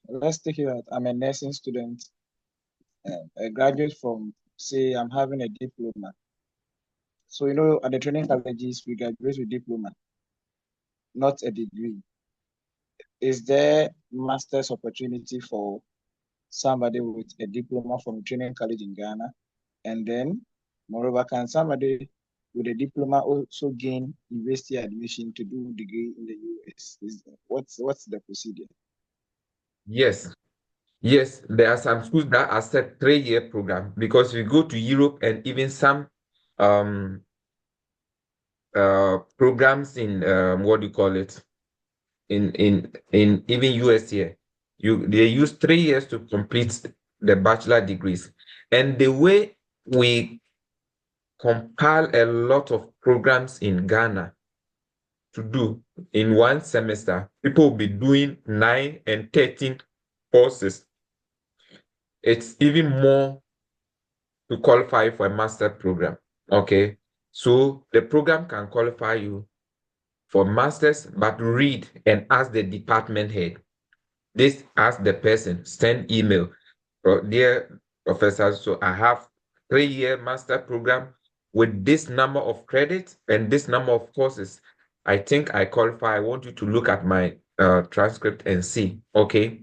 let's take it that I'm a nursing student, a graduate from, say, I'm having a diploma. So at the training colleges, we graduate with diploma, not a degree. Is there master's opportunity for somebody with a diploma from training college in Ghana? And then, moreover, can somebody with a diploma also gain university admission to do degree in the US? What's the procedure? Yes. Yes, there are some schools that accept 3-year program, because we go to Europe and even some um programs in what do you call it, in even US here, they use 3 years to complete the bachelor degrees. And the way we compile a lot of programs in Ghana to do in one semester, people will be doing 9 and 13 courses. It's even more to qualify for a master program. Okay. So the program can qualify you for masters, but read and ask the department head. This ask the person, send email. Dear professor, so I have 3-year master program with this number of credits and this number of courses. I think I qualify. I want you to look at my transcript and see. Okay.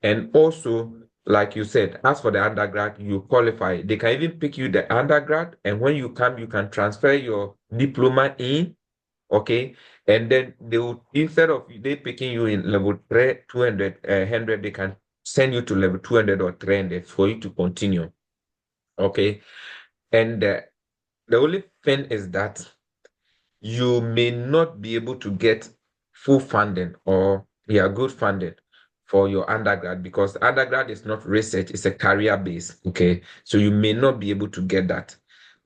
And also, like you said, as for the undergrad, you qualify. They can even pick you the undergrad, and when you come, you can transfer your diploma in, okay? And then they will, instead of they picking you in level 200, 100, they can send you to level 200 or 300 for you to continue, okay? And the only thing is that you may not be able to get full funding or good funding for your undergrad, because undergrad is not research, it's a career base. Okay, so you may not be able to get that,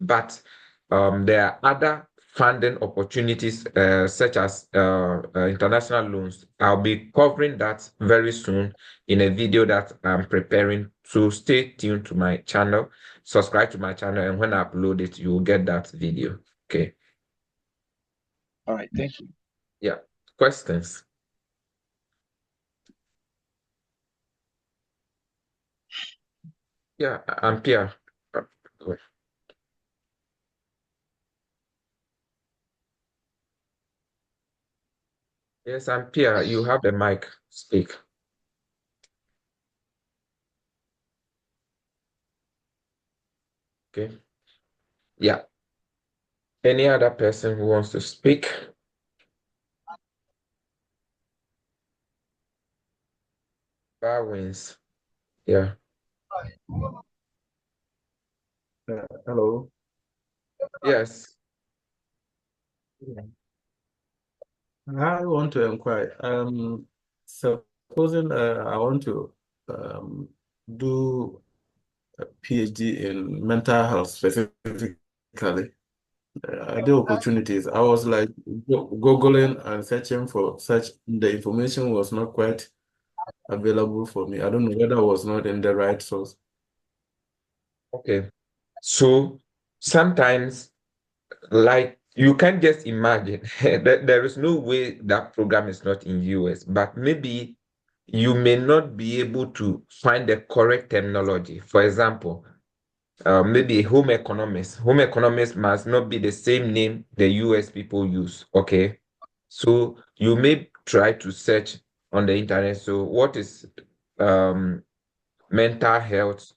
but there are other funding opportunities such as international loans. I'll be covering that very soon in a video that I'm preparing, so stay tuned to my channel, subscribe to my channel, and when I upload it, you will get that video. Okay. All right, thank you. Yeah. Questions? Yeah, I'm Pierre. Yes, I'm Pierre. You have the mic. Speak. Okay. Yeah. Any other person who wants to speak? Bar wins. Yeah. Hello. Yes. I want to inquire. Supposing I want to do a PhD in mental health specifically, are there opportunities? I was like Googling and searching for such. The information was not quite available for me. I don't know whether I was not in the right source. Okay. So sometimes, like, you can't just imagine that there is no way that program is not in US, but maybe you may not be able to find the correct terminology. For example, maybe home economist. Home economist must not be the same name the US people use. Okay. So you may try to search on the internet. So what is mental health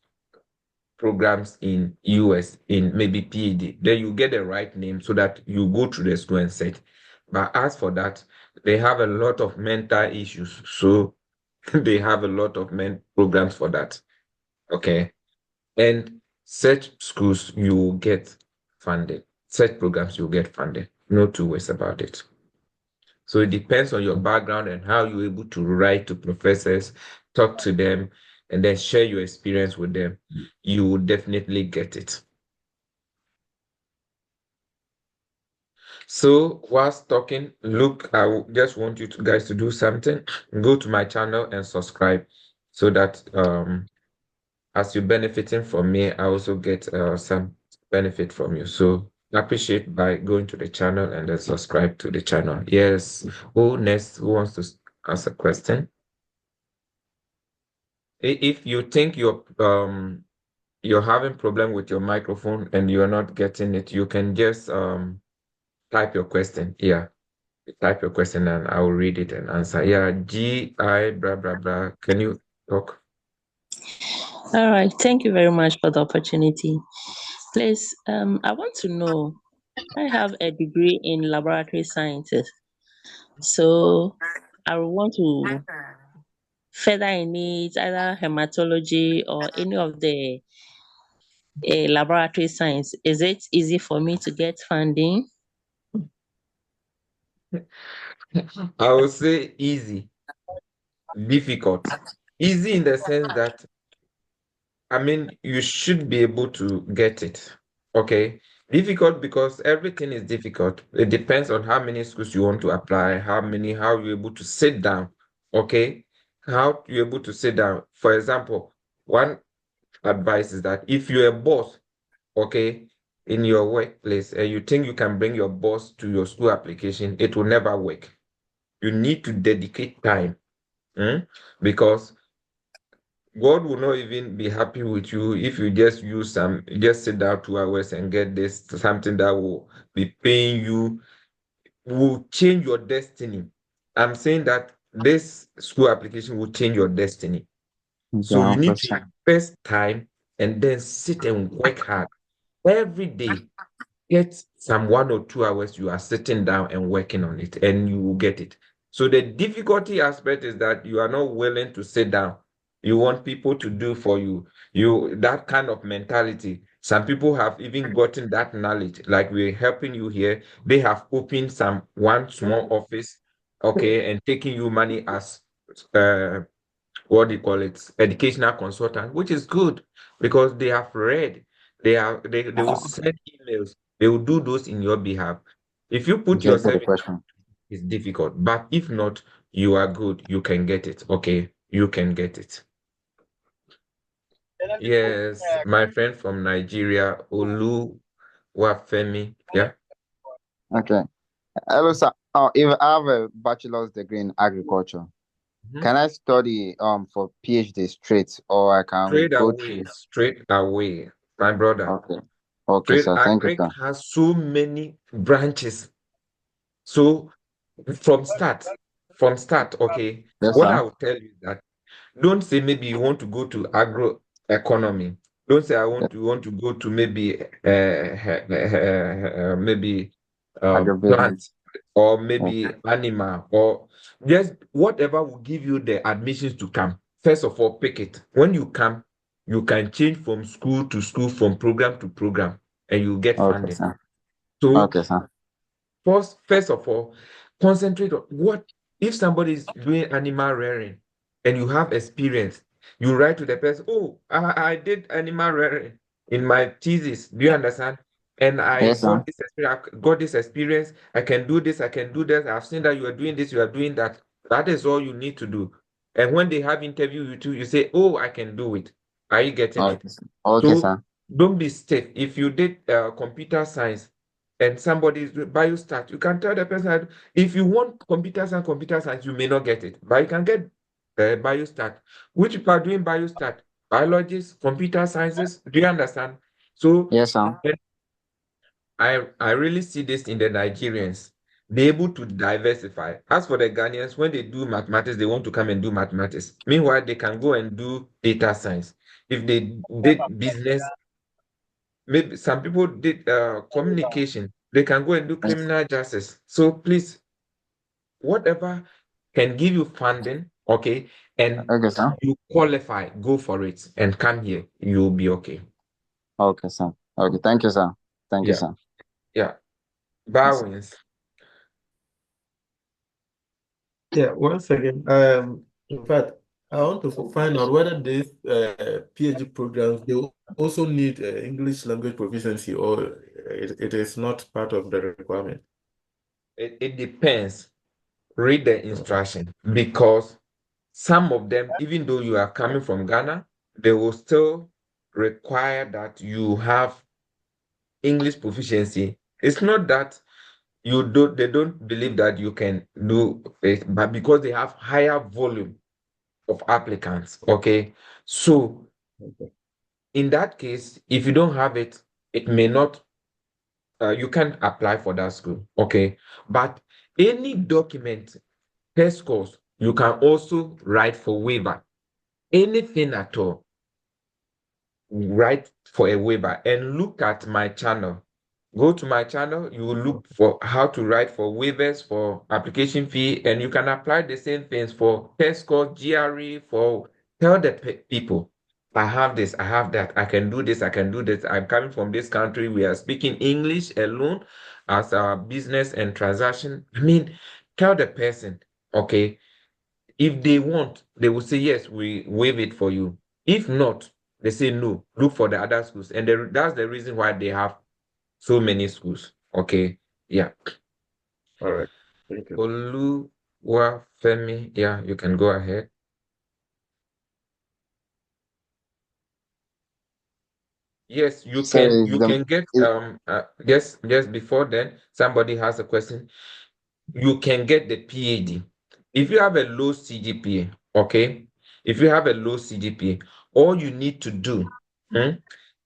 programs in US in maybe PhD? Then you get the right name so that you go to the school and search. But as for that, they have a lot of mental issues. So they have a lot of programs for that. Okay. And such schools, you will get funded. Such programs, you will get funded. No two ways about it. So it depends on your background and how you're able to write to professors, talk to them, and then share your experience with them. You will definitely get it. So whilst talking, look, just want you guys to do something. Go to my channel and subscribe so that as you're benefiting from me, I also get some benefit from you. So appreciate by going to the channel and then subscribe to the channel. Yes. Who next? Who wants to ask a question? If you think you're having problem with your microphone and you're not getting it, you can just type your question. Yeah. Type your question and I will read it and answer. Yeah, GI blah blah blah. Can you talk? All right, thank you very much for the opportunity. Please, I want to know, I have a degree in laboratory sciences, so I want to further in it, either hematology or any of the laboratory science. Is it easy for me to get funding? I would say easy, difficult. Easy in the sense that, I mean, you should be able to get it. Okay. Difficult because everything is difficult. It depends on how many schools you want to apply, how you're able to sit down. Okay? How you're able to sit down. For example, one advice is that if you're a boss, okay, in your workplace, and you think you can bring your boss to your school application, it will never work. You need to dedicate time. Because God will not even be happy with you if you just sit down 2 hours and get this something that will be paying you, will change your destiny. I'm saying that this school application will change your destiny. So you need to invest time and then sit and work hard every day. Get some 1 or 2 hours, you are sitting down and working on it, and you will get it. So the difficulty aspect is that you are not willing to sit down. You want people to do for you. That kind of mentality. Some people have even gotten that knowledge, like we're helping you here. They have opened one small office, okay, and taking you money as what do you call it, educational consultant, which is good because they have read, they will send emails, they will do those in your behalf. If you put Get to the yourself, question. it's difficult, but if not, you are good, you can get it. Okay, you can get it. Yes, my friend from Nigeria, Olu Wafemi. Yeah. Okay. Hello, sir. If I have a bachelor's degree in agriculture, can I study for PhD straight, or I can go through? Straight away, my brother. Okay. Okay, Trade sir. Thank you, agric sir. has so many branches. So from start, okay. Yes, What I sir. will tell you is that don't say maybe you want to go to agroeconomy. Don't say I want to go to maybe maybe Agribusiness. plant or Yes. maybe animal or just whatever will give you the admissions to come. First of all, pick it. When you come, you can change from school to school, from program to program, and you get Okay, funding. sir. So Okay, sir. first of all, concentrate on what if somebody is doing animal rearing and you have experience, you write to the person, oh, I did animal rearing in my thesis. Do you understand? And I Yes, sir. got this experience. I can do this, I can do that. I've seen that you are doing this, you are doing that. That is all you need to do. And when they have interview you too, you say, oh, I can do it. Are you getting it? Okay, sir. Okay, So sir. don't be stiff. If you did computer science and somebody is doing biostat, you can tell the person, if you want computer science, you may not get it, but you can get biostat. Which people are doing biostat? Biologists, computer sciences. Do you understand? So Yes, sir. I really see this in the Nigerians. They're able to diversify. As for the Ghanaians, when they do mathematics, they want to come and do mathematics. Meanwhile, they can go and do data science. If they did business, maybe some people did communication, they can go and do Yes. criminal justice. So please, whatever can give you funding, okay, and Okay, sir. you qualify, go for it and come here, you'll be okay. Okay, sir. Okay, thank you, sir. Thank you, Yeah, sir. yeah. Yes. Bowens. Yeah, once again, in fact, I want to find out whether these PhD programs they also need English language proficiency, or it is not part of the requirement. It depends. Read the instruction because some of them, even though you are coming from Ghana, they will still require that you have English proficiency. It's not that they don't believe that you can do it, but because they have higher volume of applicants. Okay. So in that case, if you don't have it, it may not, you can't apply for that school. Okay. But any document, test course, you can also write for waiver. Anything at all, write for a waiver and look at my channel. Go to my channel, you will look for how to write for waivers for application fee, and you can apply the same things for test score, GRE, for tell the people, I have this, I have that, I can do this, I can do this. I'm coming from this country. We are speaking English alone as our business and transaction. I mean, tell the person, okay, if they want, they will say, yes, we waive it for you. If not, they say no, look for the other schools. And that's the reason why they have so many schools. Okay. Yeah. All right. Thank you. Oluwafemi, yeah, you can go ahead. Yes, you So can is the get is, yes, before then somebody has a question. You can get the PhD. If you have a low CGPA, okay? If you have a low CGPA, all you need to do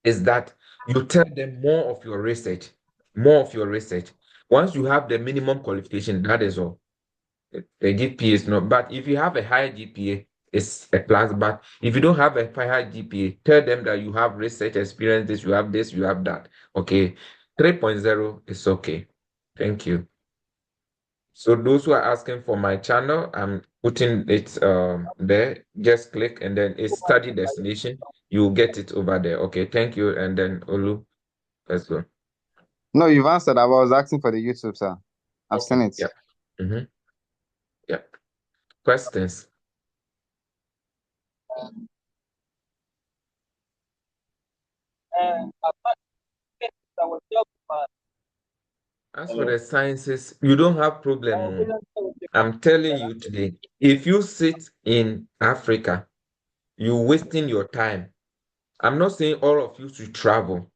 is that you tell them more of your research, more of your research. Once you have the minimum qualification, that is all. The GPA is not, but if you have a higher GPA, it's a plus. But if you don't have a higher GPA, tell them that you have research experience, this, you have that. Okay. 3.0 is okay. Thank you. So those who are asking for my channel, I'm putting it there. Just click and then it's study destination. You'll get it over there. Okay, thank you. And then Olu, let's go. no, you've answered. I was asking for the YouTube, sir. I've seen it. Yeah. Yeah. Questions? As for the sciences, you don't have problem. I'm telling you today, if you sit in Africa, you're wasting your time. I'm not saying all of you should travel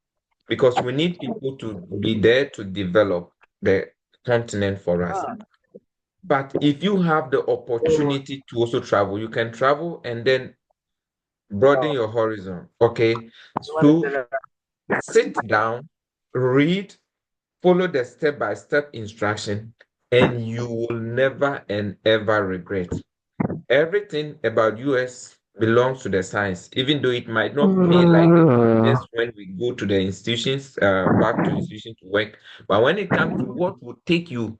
because we need people to be there to develop the continent for us. But if you have the opportunity to also travel, you can travel and then broaden your horizon. Okay. So sit down, read, follow the step-by-step instruction, and you will never and ever regret. Everything about US belongs to the science, even though it might not pay like this when we go to the institutions, back to institution to work. But when it comes to what will take you,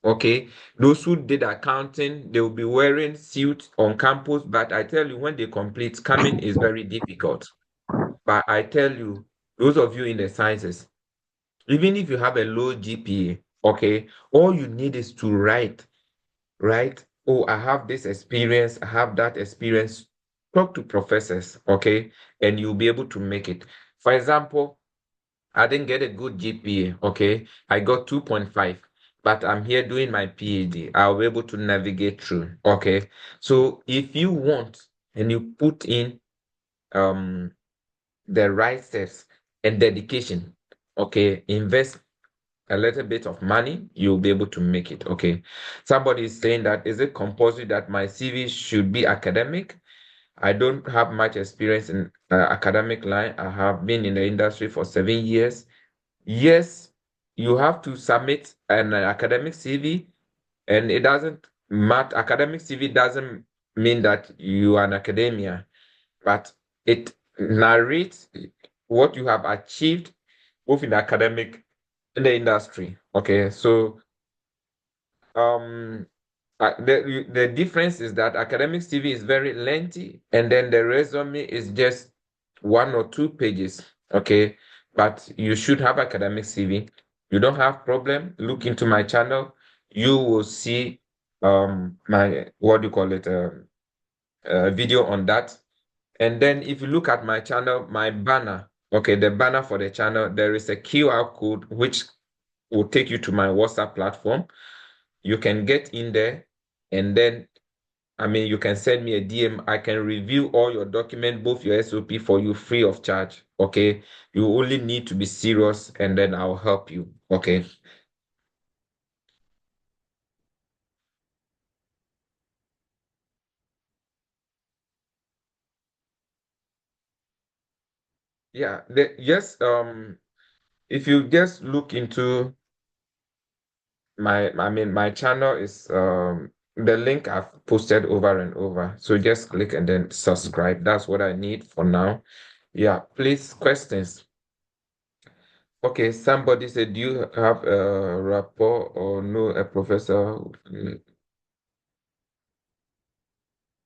okay, those who did accounting, they will be wearing suits on campus. But I tell you, when they complete, coming is very difficult. But I tell you, those of you in the sciences, even if you have a low GPA, okay, all you need is to write, right? Oh, I have this experience, I have that experience. Talk to professors, okay, and you'll be able to make it. For example, I didn't get a good GPA, okay? I got 2.5, but I'm here doing my PhD. I'll be able to navigate through, okay? So if you want and you put in the right steps and dedication, okay, invest a little bit of money, you'll be able to make it. Okay. Somebody is saying that is it compulsory that my CV should be academic? I don't have much experience in academic line. I have been in the industry for 7 years. Yes, you have to submit an academic CV, and it doesn't matter. Academic CV doesn't mean that you are an academia, but it narrates what you have achieved both in academic in the industry. Okay, so um the difference is that academic CV is very lengthy, and then the resume is just 1 or 2 pages. Okay, but you should have academic CV. You don't have problem. Look into my channel. You will see my what do you call it video on that. And then if you look at my channel, my banner, okay, the banner for the channel, there is a QR code which will take you to my WhatsApp platform. You can get in there and then, I mean, you can send me a DM. I can review all your documents, both your SOP for you free of charge. Okay. You only need to be serious and then I'll help you. Okay. Yeah. If you just look into my channel is the link I've posted over and over. So just click and then subscribe. That's what I need for now. Yeah, please, questions. Okay, somebody said, do you have a rapport or know a professor? Do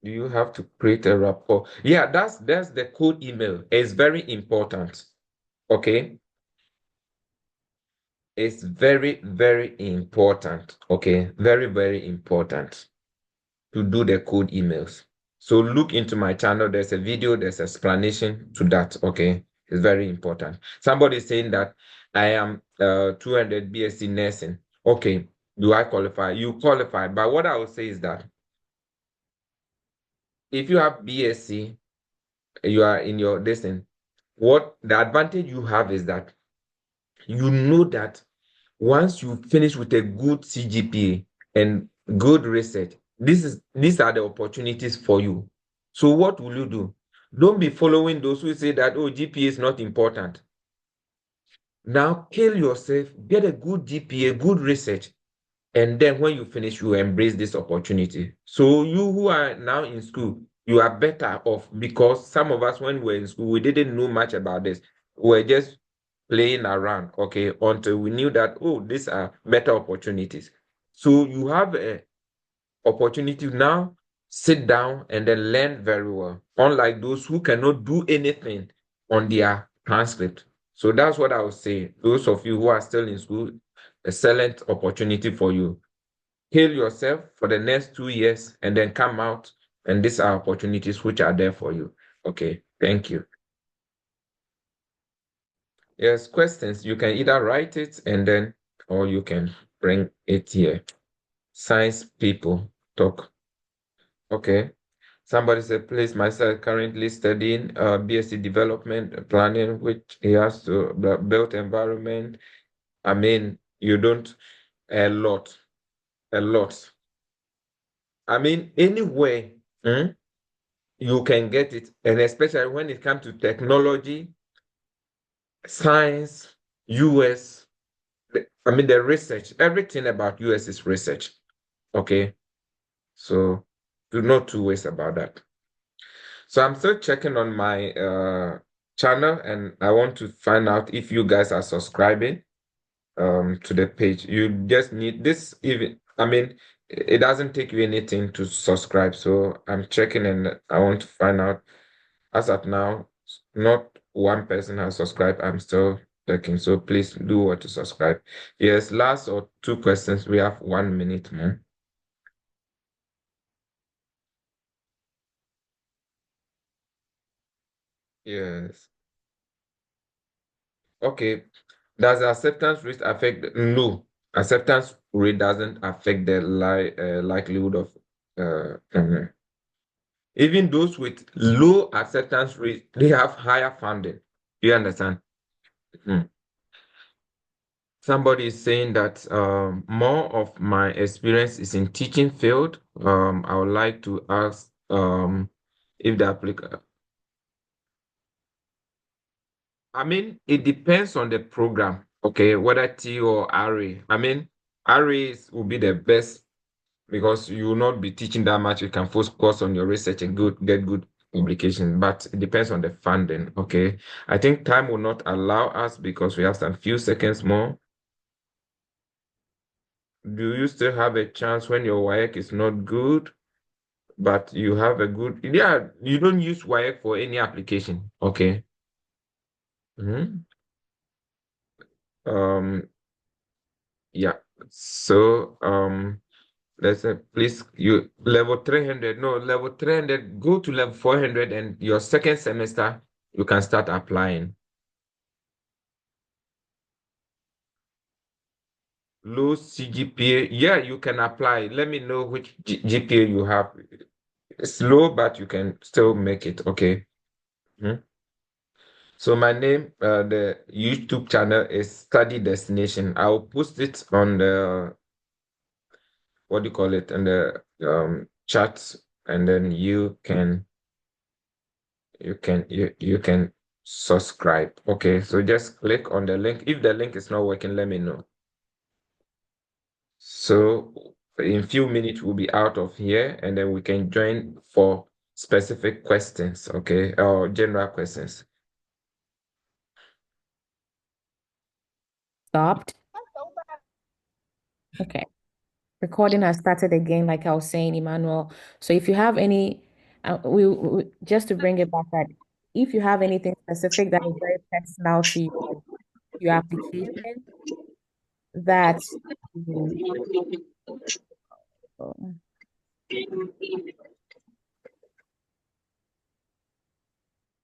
you have to create a rapport? Yeah, that's the code email. It's very important. Okay. It's very, very important. Okay. Very, very important to do the code emails. So look into my channel. There's a video, there's explanation to that. Okay. It's very important. Somebody is saying that 200 BSc nursing. Okay, do I qualify? You qualify, but what I would say is that if you have BSc, you are in your distance. What the advantage you have is that you know that once you finish with a good CGPA and good research, these are the opportunities for you. So what will you do? Don't be following those who say that, oh, GPA is not important. Now kill yourself, get a good GPA, good research, and then when you finish, you embrace this opportunity. So you who are now in school, you are better off because some of us, when we were in school, we didn't know much about this. We were just playing around, okay, until we knew that, oh, these are better opportunities. So you have a opportunity now, sit down and then learn very well, unlike those who cannot do anything on their transcript. So that's what I would say. Those of you who are still in school, excellent opportunity for you. Heal yourself for the next 2 years and then come out, and these are opportunities which are there for you. Okay, thank you. Yes, questions, you can either write it and then, or you can bring it here. Science people talk. Okay. Somebody said, please, myself currently studying BSc development planning, which he has to build environment. I mean, you don't, a lot. I mean, anywhere you can get it. And especially when it comes to technology, science, US, I mean, the research, everything about US is research. Okay. So do not two ways about that. So I'm still checking on my channel and I want to find out if you guys are subscribing to the page. You just need this, even, I mean, it doesn't take you anything to subscribe. So I'm checking and I want to find out. As of now, not one person has subscribed. I'm still checking. So please do what to subscribe. Yes, last or two questions. We have 1 minute more. Yes. Okay. Does the acceptance rate affect? No, acceptance rate doesn't affect the likelihood of even those with low acceptance rate, they have higher funding. You understand? Somebody is saying that more of my experience is in teaching field. I would like to ask if the applicant. I mean, it depends on the program, okay, whether T or RA. I mean, RAs will be the best because you will not be teaching that much. You can focus on your research and get good publications, but it depends on the funding, okay? I think time will not allow us because we have some few seconds more. Do you still have a chance when your WAEC is not good, but you have a good, yeah, you don't use WAEC for any application, okay? Yeah, so let's say please you level 300, no, level 300, go to level 400 and your second semester, you can start applying. Low CGPA, yeah, you can apply. Let me know which GPA you have. It's low, but you can still make it, okay? So my name, the YouTube channel is Study Destination. I'll post it on the, what do you call it, in the chat, and then you can subscribe. Okay, so just click on the link. If the link is not working, let me know. So in few minutes we'll be out of here and then we can join for specific questions, okay, or general questions. Stopped. Okay. Recording has started again, like I was saying, Emmanuel. So if you have any, we just to bring it back, that if you have anything specific that is very personal to you, your application, that you,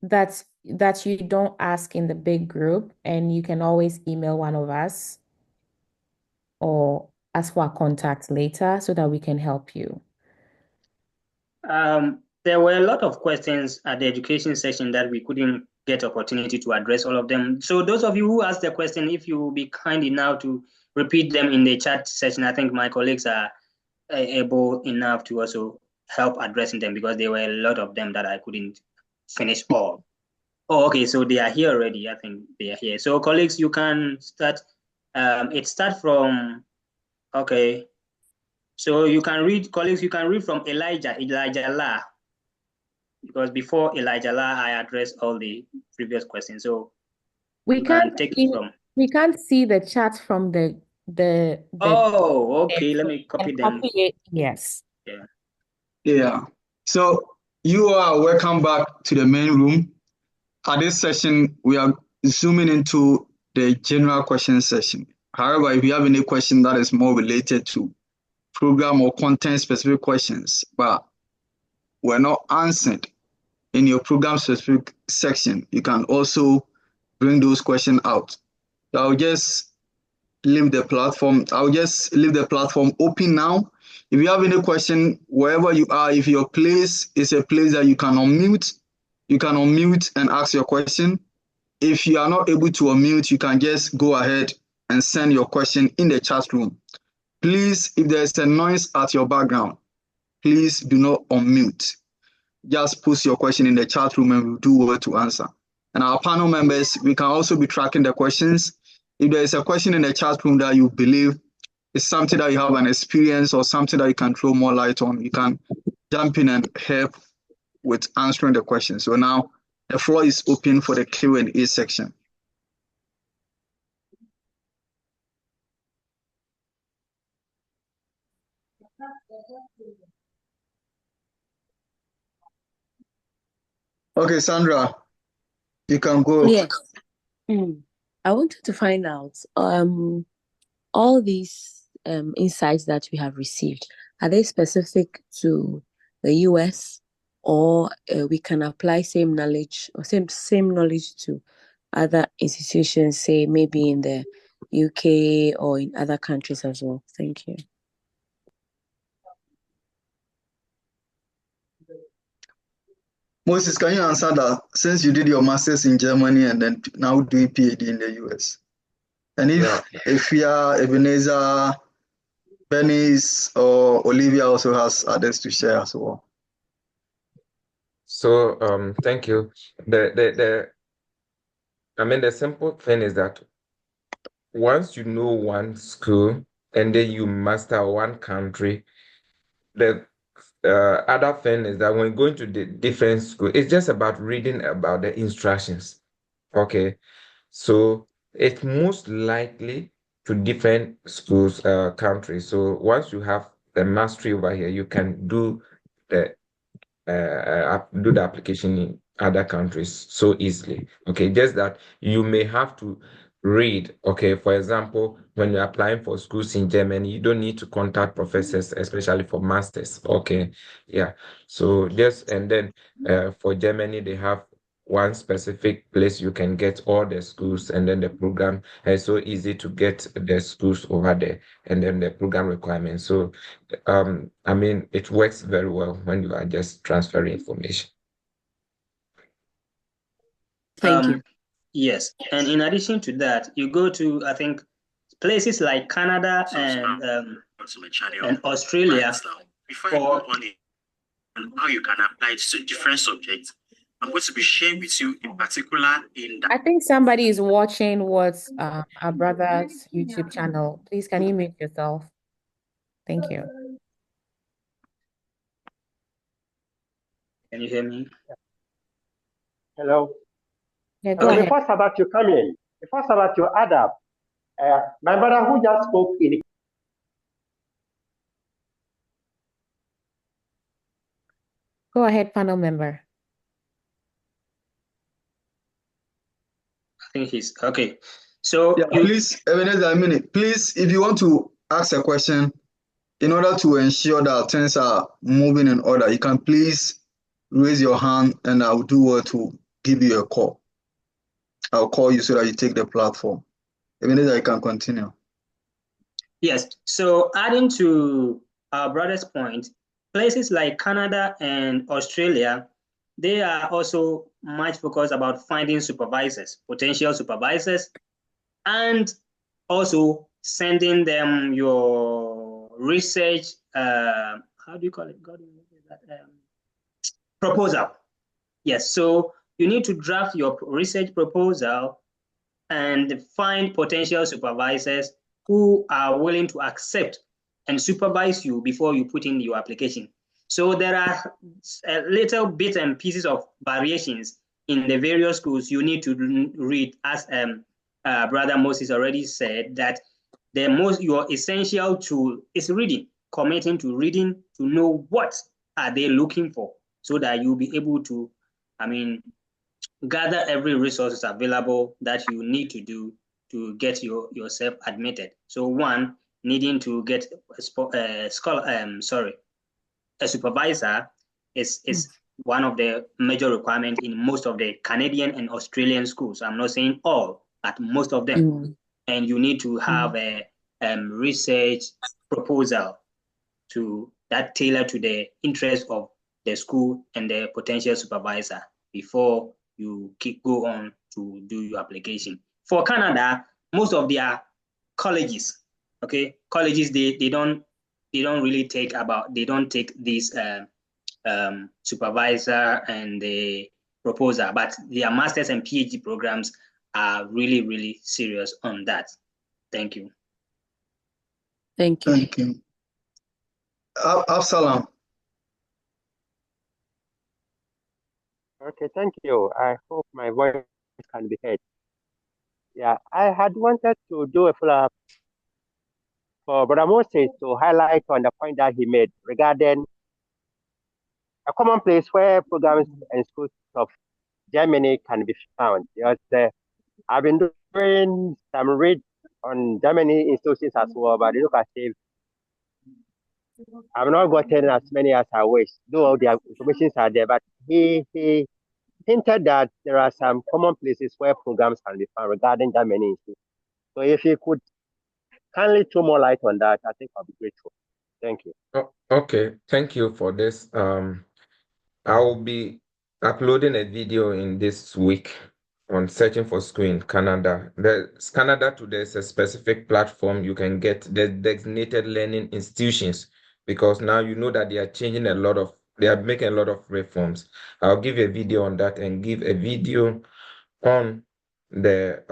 that's that you don't ask in the big group, and you can always email one of us or ask for our contact later so that we can help you. There were a lot of questions at the education session that we couldn't get opportunity to address all of them. So those of you who asked the question, if you will be kind enough to repeat them in the chat session, I think my colleagues are able enough to also help addressing them, because there were a lot of them that I couldn't finish all. Oh, okay, so they are here already. I think they are here. So colleagues, you can start. It starts from, okay. So you can read, colleagues, you can read from Elijah La, because before Elijah La, I addressed all the previous questions. So We you can't can take see, it from. we can't see the chat from the Oh, okay. Let me copy them. Copy it. Yes. Yeah. Yeah. So you are welcome back to the main room. At this session, we are zooming into the general question session. However, if you have any question that is more related to program or content specific questions, but were not answered in your program specific section, you can also bring those questions out. So I'll just leave the platform. I'll just leave the platform open now. If you have any question, wherever you are, if your place is a place that you can unmute and ask your question. If you are not able to unmute, you can just go ahead and send your question in the chat room. Please, if there is a noise at your background, please do not unmute. Just post your question in the chat room and we'll do well to answer. And our panel members, we can also be tracking the questions. If there is a question in the chat room that you believe is something that you have an experience or something that you can throw more light on, you can jump in and help with answering the question. So now the floor is open for the Q&A section. Okay, Sandra, you can go. Yes. I wanted to find out all these insights that we have received, are they specific to the US, or we can apply same knowledge or same knowledge to other institutions, say maybe in the UK or in other countries as well? Thank you. Moses, can you answer that, since you did your master's in Germany and then now doing PhD in the US? And if Ebenezer, Bernice, or Olivia also has others to share as well. So thank you. The simple thing is that once you know one school and then you master one country, the other thing is that when going to the different school, it's just about reading about the instructions. Okay, so it's most likely to different schools, countries. So once you have the mastery over here, you can do the application in other countries so easily. Okay, just that you may have to read. Okay, for example, when you're applying for schools in Germany, you don't need to contact professors, especially for masters. Okay, yeah. So just, and then for Germany, they have one specific place you can get all the schools, and then the program is so easy to get the schools over there, and then the program requirements. So it works very well when you are just transferring information. Thank you. Yes, and in addition to that, you go to, I think, places like Canada and Australia for how you can apply to different subjects. I'm going to be sharing with you in particular in that. I think somebody is watching what's our brother's YouTube channel. Please, can you mute yourself? Thank you. Can you hear me? Hello. Yeah, go ahead. The first about you coming, the first about your ADAP. My brother who just spoke in. Go ahead, panel member. I think he's okay. So yeah, please, Ebenezer, a minute. Please, if you want to ask a question, in order to ensure that things are moving in order, you can please raise your hand and I'll do well to give you a call. I'll call you so that you take the platform. Even I can continue. Yes. So adding to our brother's point, places like Canada and Australia, they are also much focused about finding supervisors, potential supervisors, and also sending them your research, how do you call it? Proposal. Yes, so you need to draft your research proposal and find potential supervisors who are willing to accept and supervise you before you put in your application. So there are a little bits and pieces of variations in the various schools you need to read, as Brother Moses already said, that your essential tool is reading, committing to reading to know what are they looking for, so that you'll be able to, gather every resources available that you need to do to get yourself admitted. So one, needing to get a supervisor is one of the major requirements in most of the Canadian and Australian schools. I'm not saying all, but most of them. And you need to have a research proposal that tailor to the interest of the school and the potential supervisor before you go on to do your application. For Canada, most of their colleges, they don't really take this supervisor and the proposer, but their masters and PhD programs are really, really serious on that. Thank you. Thank you. Thank you. Absalom. Okay, thank you. I hope my voice can be heard. Yeah, I had wanted to do a follow-up for Brother Moses to highlight on the point that he made regarding a common place where programs and schools of Germany can be found. Because I've been doing some read on Germany institutions as well, but look at it, I've not gotten as many as I wish, though the information are there. But he hinted that there are some common places where programs can be found regarding Germany. So if you could kindly throw more light on that, I think I'll be grateful. Thank you. Oh, okay, thank you for this. I will be uploading a video in this week on searching for school in Canada. Canada today is a specific platform you can get the designated learning institutions, because now you know that they are making a lot of reforms. I'll give a video on that and give a video on the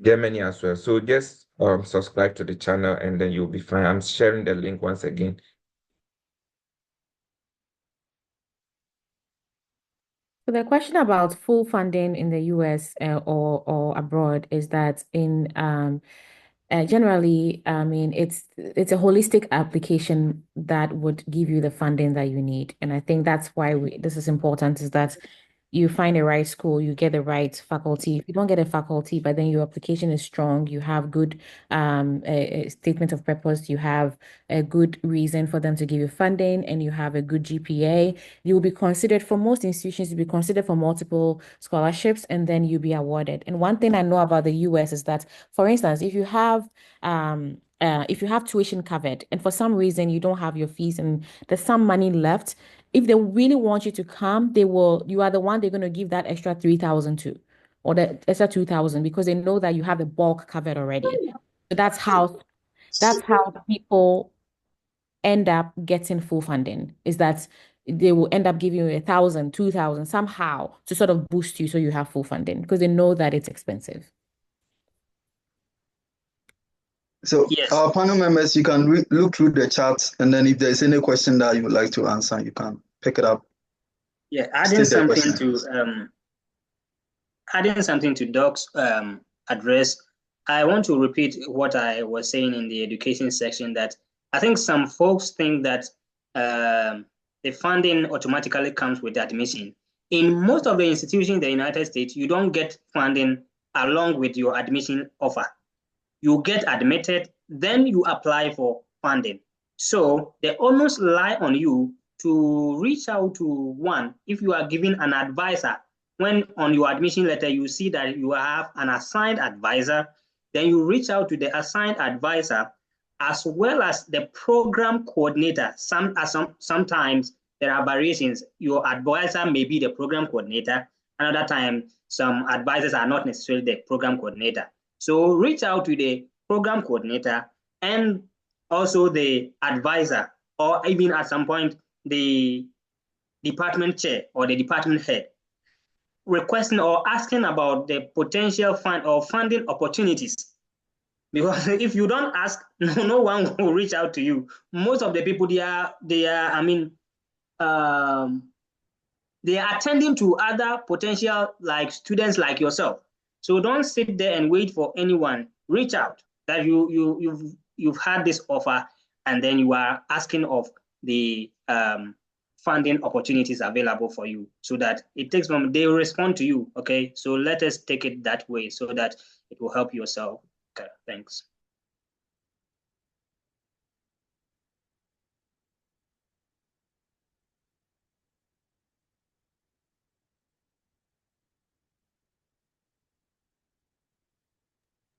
Germany as well. So just subscribe to the channel and then you'll be fine. I'm sharing the link once again. So the question about full funding in the US or abroad is that in generally, it's a holistic application that would give you the funding that you need, and I think that's why this is important. Is that you find the right school, you get the right faculty. If you don't get a faculty, but then your application is strong, you have good a statement of purpose, you have a good reason for them to give you funding, and you have a good GPA, you will be considered for most institutions, you'll be considered for multiple scholarships, and then you'll be awarded. And one thing I know about the US is that, for instance, if you have tuition covered and for some reason you don't have your fees and there's some money left, if they really want you to come, you are the one they're going to give that extra 3,000 to, or the extra 2,000, because they know that you have the bulk covered already. So that's how people end up getting full funding, is that they will end up giving you 1,000, 2,000 somehow to sort of boost you so you have full funding, because they know that it's expensive. So our panel members, you can look through the chat, and then if there's any question that you would like to answer, you can pick it up. Yeah, adding something to Doc's address, I want to repeat what I was saying in the education section, that I think some folks think that the funding automatically comes with admission. In most of the institutions in the United States, you don't get funding along with your admission offer. You get admitted, then you apply for funding. So the onus lie on you to reach out to one, if you are given an advisor when on your admission letter, you see that you have an assigned advisor, then you reach out to the assigned advisor as well as the program coordinator. Sometimes there are variations. Your advisor may be the program coordinator. Another time, some advisors are not necessarily the program coordinator. So reach out to the program coordinator and also the advisor, or even at some point, the department chair or the department head, requesting or asking about the potential fund or funding opportunities. Because if you don't ask, no one will reach out to you. Most of the people, they are attending to other potential like students like yourself. So don't sit there and wait for anyone. Reach out that you've had this offer, and then you are asking of the funding opportunities available for you, so that it takes them, they will respond to you. Okay, so let us take it that way so that it will help yourself. Okay, thanks.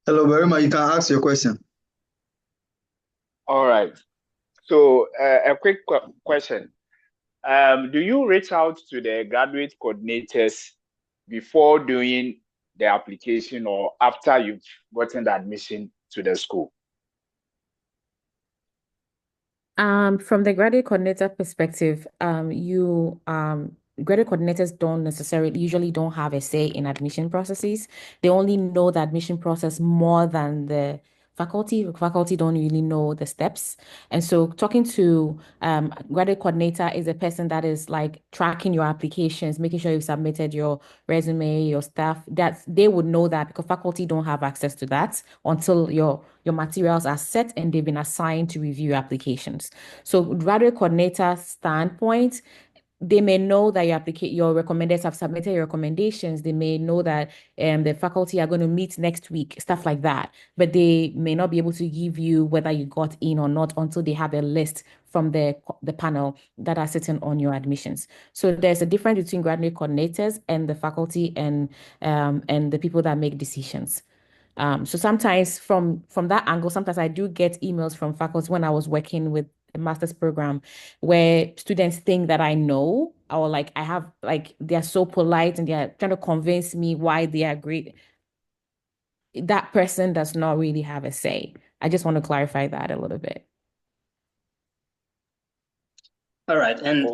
Hello, Verima, you can ask your question. All right. So a quick question. Do you reach out to the graduate coordinators before doing the application or after you've gotten the admission to the school? From the graduate coordinator perspective, graduate coordinators usually don't have a say in admission processes. They only know the admission process more than the faculty. Faculty don't really know the steps. And so talking to graduate coordinator is a person that is like tracking your applications, making sure you've submitted your resume, your stuff. That they would know that, because faculty don't have access to that until your materials are set and they've been assigned to review applications. So graduate coordinator standpoint, they may know that your recommenders have submitted your recommendations. They may know that the faculty are going to meet next week, stuff like that. But they may not be able to give you whether you got in or not until they have a list from the panel that are sitting on your admissions. So there's a difference between graduate coordinators and the faculty and the people that make decisions. So sometimes from that angle, sometimes I do get emails from faculty when I was working with a master's program where students think that I know, or like I have, like they're so polite and they're trying to convince me why they are great. That person does not really have a say. I just want to clarify that a little bit. All right, and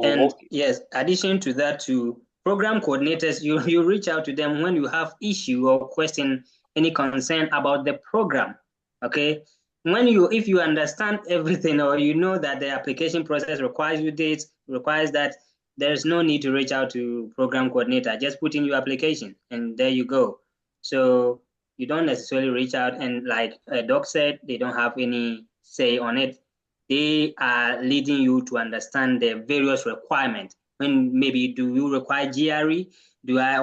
yes, addition to that, to program coordinators, you reach out to them when you have issue or question, any concern about the program. Okay, if you understand everything, or you know that the application process requires you dates, requires that, there's no need to reach out to program coordinator. Just put in your application and there you go. So you don't necessarily reach out, and like Doc said, they don't have any say on it. They are leading you to understand the various requirements. When maybe, do you require GRE?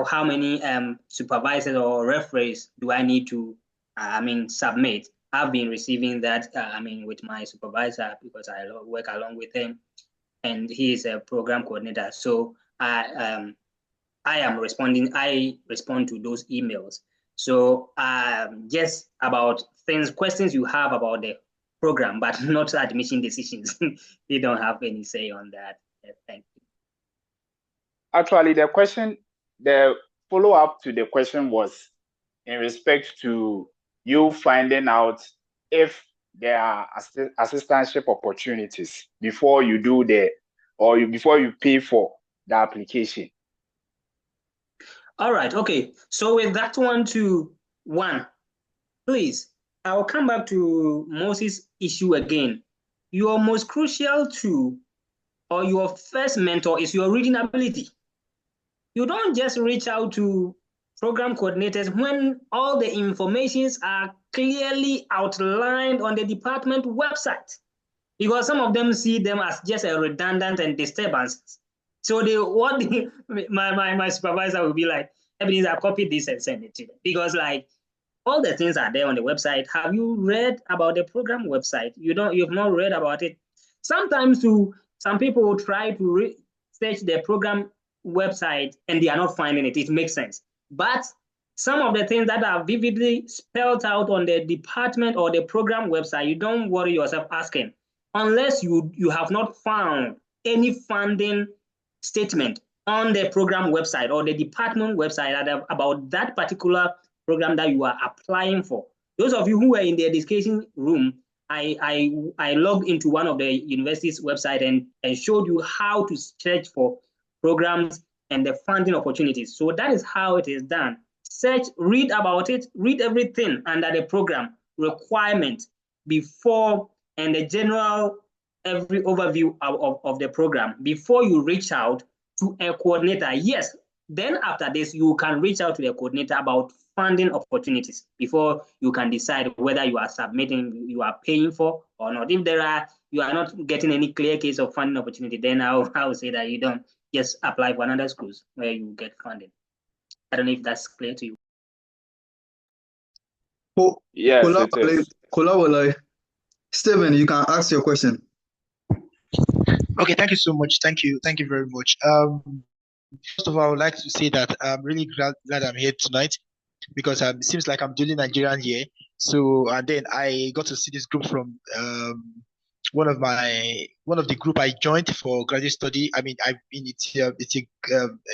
How many supervisors or referees do I need to submit? I've been receiving that with my supervisor, because I work along with him, and he is a program coordinator. So I respond to those emails. So just about questions you have about the program, but not admission decisions. They don't have any say on that. Thank you. Actually, the follow-up to the question was in respect to you finding out if there are assistantship opportunities before you do before you pay for the application. All right, okay. So with that one to one, please, I'll come back to Moses' issue again. Your most crucial tool or your first mentor is your reading ability. You don't just reach out to program coordinators when all the informations are clearly outlined on the department website, because some of them see them as just a redundant and disturbance. So my supervisor will be like, Ebenezer, I copied this and send it to them, because like all the things are there on the website. Have you read about the program website? You've not read about it. Sometimes some people will try to search the program website and they are not finding it, it makes sense. But some of the things that are vividly spelled out on the department or the program website, you don't worry yourself asking, unless you have not found any funding statement on the program website or the department website about that particular program that you are applying for. Those of you who were in the education room, I logged into one of the university's website and showed you how to search for programs and the funding opportunities. So that is how it is done. Search, read about it, read everything under the program requirement before, and the general every overview of the program before you reach out to a coordinator. Yes, then after this, you can reach out to the coordinator about funding opportunities before you can decide whether you are submitting, you are paying for or not. If you are not getting any clear case of funding opportunity, then I will say that you don't just apply for another schools where you get funding. I don't know if that's clear to you. Yes, it is. Stephen, you can ask your question. Okay, thank you so much. Thank you very much. First of all, I would like to say that I'm really glad I'm here tonight because it seems like I'm the only Nigerian here. So, and then I got to see this group from one of the group I joined for graduate study. I mean, it's a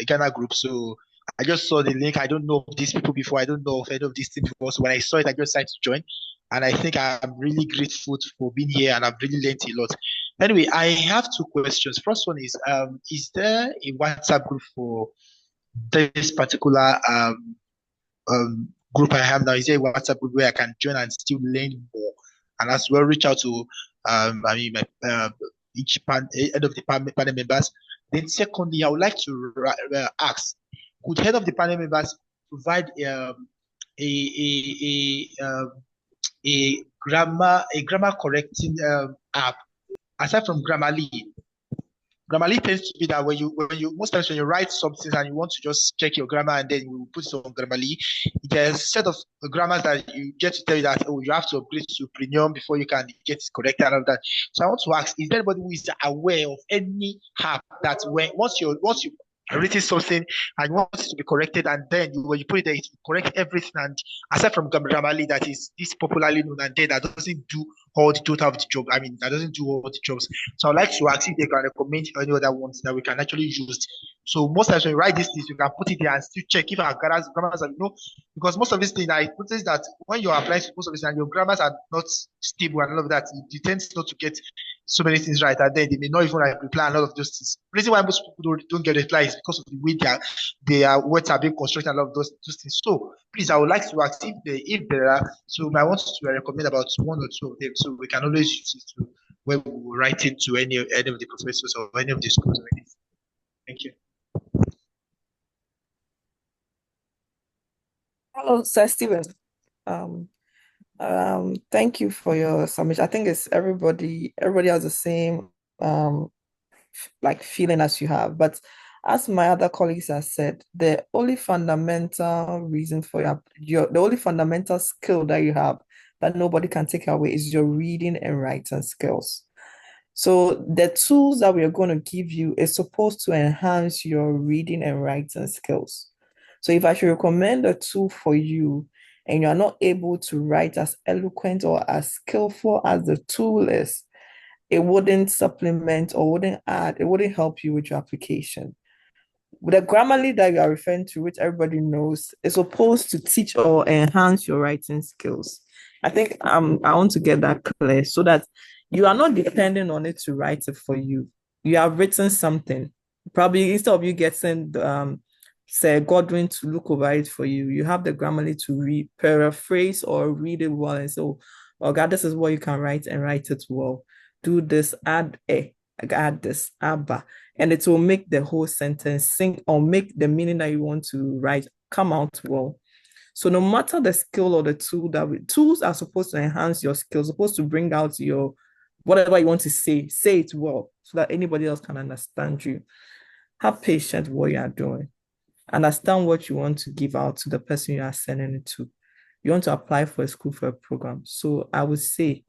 Ghana group, so I just saw the link. I don't know these people before. I don't know of any of these things before. So when I saw it, I just decided to join. And I think I'm really grateful for being here, and I've really learned a lot. Anyway, I have two questions. First one is there a WhatsApp group for this particular group I have now? Is there a WhatsApp group where I can join and still learn more, and as well reach out to each head of the panel members? Then secondly, I would like to ask, could head of the panel members provide a grammar correcting app aside from Grammarly? Grammarly tends to be that when you most times when you write something and you want to just check your grammar and then you put it on Grammarly, there's a set of grammars that you get to tell you that you have to upgrade to premium before you can get it correct and all that. So I want to ask, is there anybody who is aware of any app that once you written something and you want it to be corrected, and then when you put it there, it will correct everything, and aside from Grammarly that is this popularly known, and then that doesn't do all the total of the job. I mean, that doesn't do all the jobs. So I'd like to ask if they can recommend any other ones that we can actually use. So most times when you write these things, you can put it there and still check if our grammars are, because most of these things, I notice that when you're applying to most of these and your grammars are not stable and all of that, you tend not to get so many things right, and then they may not even reply and all of those things. The reason why most people don't get replies is because of the way their words are being constructed and all of those things. So please, I would like to ask if there are. So I want to recommend about one or two of them, so we can always use it to when we write it to any of the professors or any of the schools or anything. Thank you. Hello, Sir Stephen. Thank you for your submission. I think it's everybody has the same like feeling as you have, but as my other colleagues have said, the only fundamental reason for the only fundamental skill that you have that nobody can take away is your reading and writing skills. So the tools that we are going to give you is supposed to enhance your reading and writing skills. So if I should recommend a tool for you and you're not able to write as eloquent or as skillful as the tool is, it wouldn't supplement or wouldn't add, it wouldn't help you with your application. The Grammarly that you are referring to, which everybody knows, is supposed to teach or enhance your writing skills. I think I want to get that clear so that you are not depending on it to write it for you. You have written something. Probably instead of you getting Sir Godwin to look over it for you, you have the Grammarly to paraphrase or read it well and say, oh God, this is what you can write and write it well. Do this, add this, abba, and it will make the whole sentence sing or make the meaning that you want to write come out well. So no matter the skill or the tool tools are supposed to enhance your skills, supposed to bring out your whatever you want to say it well so that anybody else can understand you. Have patience with what you are doing. Understand what you want to give out to the person you are sending it to. You want to apply for a school for a program. So I would say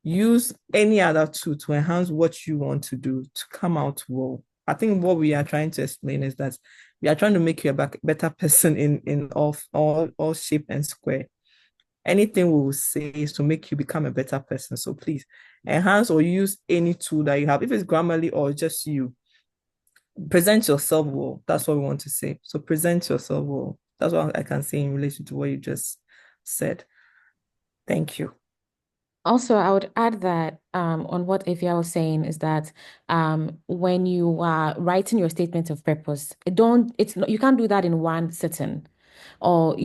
use any other tool to enhance what you want to do to come out well. I think what we are trying to explain is that we are trying to make you a better person in all shape and square. Anything we will say is to make you become a better person. So please enhance or use any tool that you have. If it's Grammarly or just you, present yourself well. That's what we want to say. So present yourself well. That's what I can say in relation to what you just said. Thank you. Also, I would add that on what Ifya was saying is that when you are writing your statement of purpose, you can't do that in one sitting. Or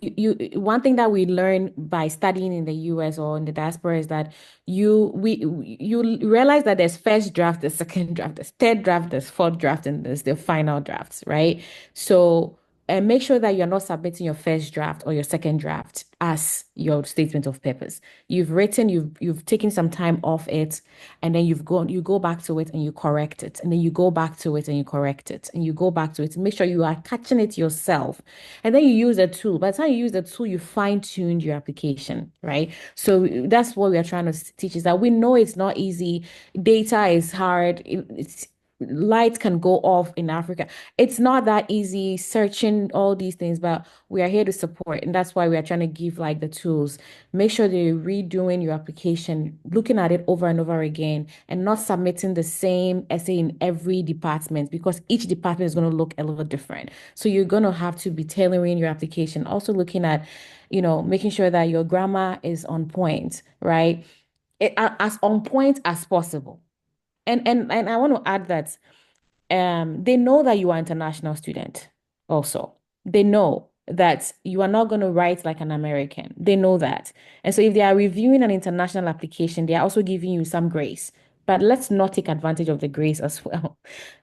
one thing that we learn by studying in the US or in the diaspora is that you realize that there's first draft, there's second draft, there's third draft, there's fourth draft, and there's the final drafts, right? So make sure that you're not submitting your first draft or your second draft as your statement of purpose. You've written, you've taken some time off it, and then you go back to it and you correct it, and then you go back to it and you correct it, and you go back to it. Make sure you are catching it yourself, and then you use a tool. By the time you use the tool, you fine-tuned your application, right? So that's what we are trying to teach, is that we know it's not easy. Data is hard. Light can go off in Africa. It's not that easy searching all these things, but we are here to support. And that's why we are trying to give like the tools. Make sure that you're redoing your application, looking at it over and over again, and not submitting the same essay in every department, because each department is going to look a little different. So you're going to have to be tailoring your application. Also looking at, making sure that your grammar is on point, right? As on point as possible. And I want to add that they know that you are an international student also. They know that you are not going to write like an American. They know that. And so if they are reviewing an international application, they are also giving you some grace. But let's not take advantage of the grace as well.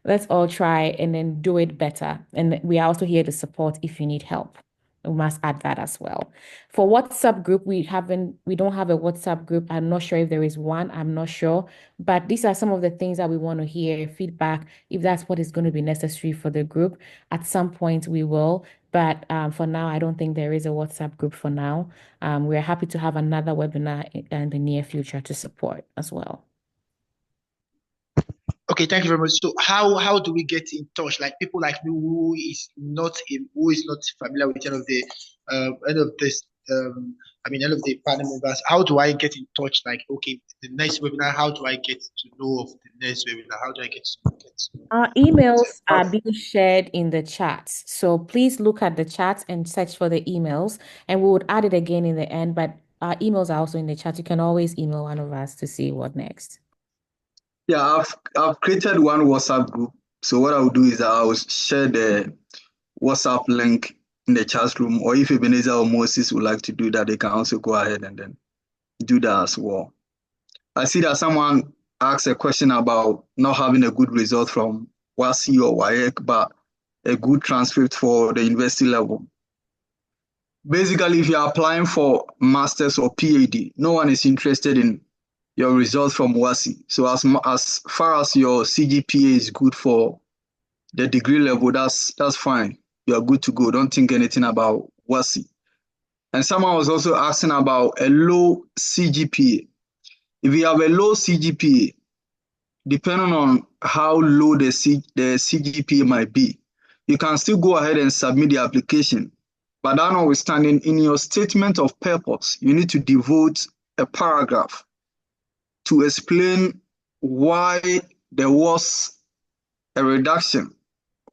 Let's all try and then do it better. And we are also here to support if you need help. We must add that as well. For WhatsApp group, we don't have a WhatsApp group. I'm not sure if there is one. I'm not sure. But these are some of the things that we want to hear, feedback, if that's what is going to be necessary for the group. At some point, we will. But for now, I don't think there is a WhatsApp group for now. We're happy to have another webinar in the near future to support as well. Okay, thank you very much. So how do we get in touch? Like people like me who is not familiar with any of the any of the panel members, how do I get in touch? Like, okay, the next webinar, how do I get to know of the next webinar? How do I get to Our emails are being shared in the chat. So please look at the chat and search for the emails, and we would add it again in the end, but our emails are also in the chat. You can always email one of us to see what next. Yeah, I've created one WhatsApp group. So what I'll do is I'll share the WhatsApp link in the chat room, or if Ebenezer or Moses would like to do that, they can also go ahead and then do that as well. I see that someone asked a question about not having a good result from WASI or WAEC, but a good transcript for the university level. Basically, if you're applying for master's or PhD, no one is interested in your results from WASI. So as far as your CGPA is good for the degree level, that's fine. You are good to go. Don't think anything about WASI. And someone was also asking about a low CGPA. If you have a low CGPA, depending on how low the CGPA might be, you can still go ahead and submit the application. But that notwithstanding, in your statement of purpose, you need to devote a paragraph to explain why there was a reduction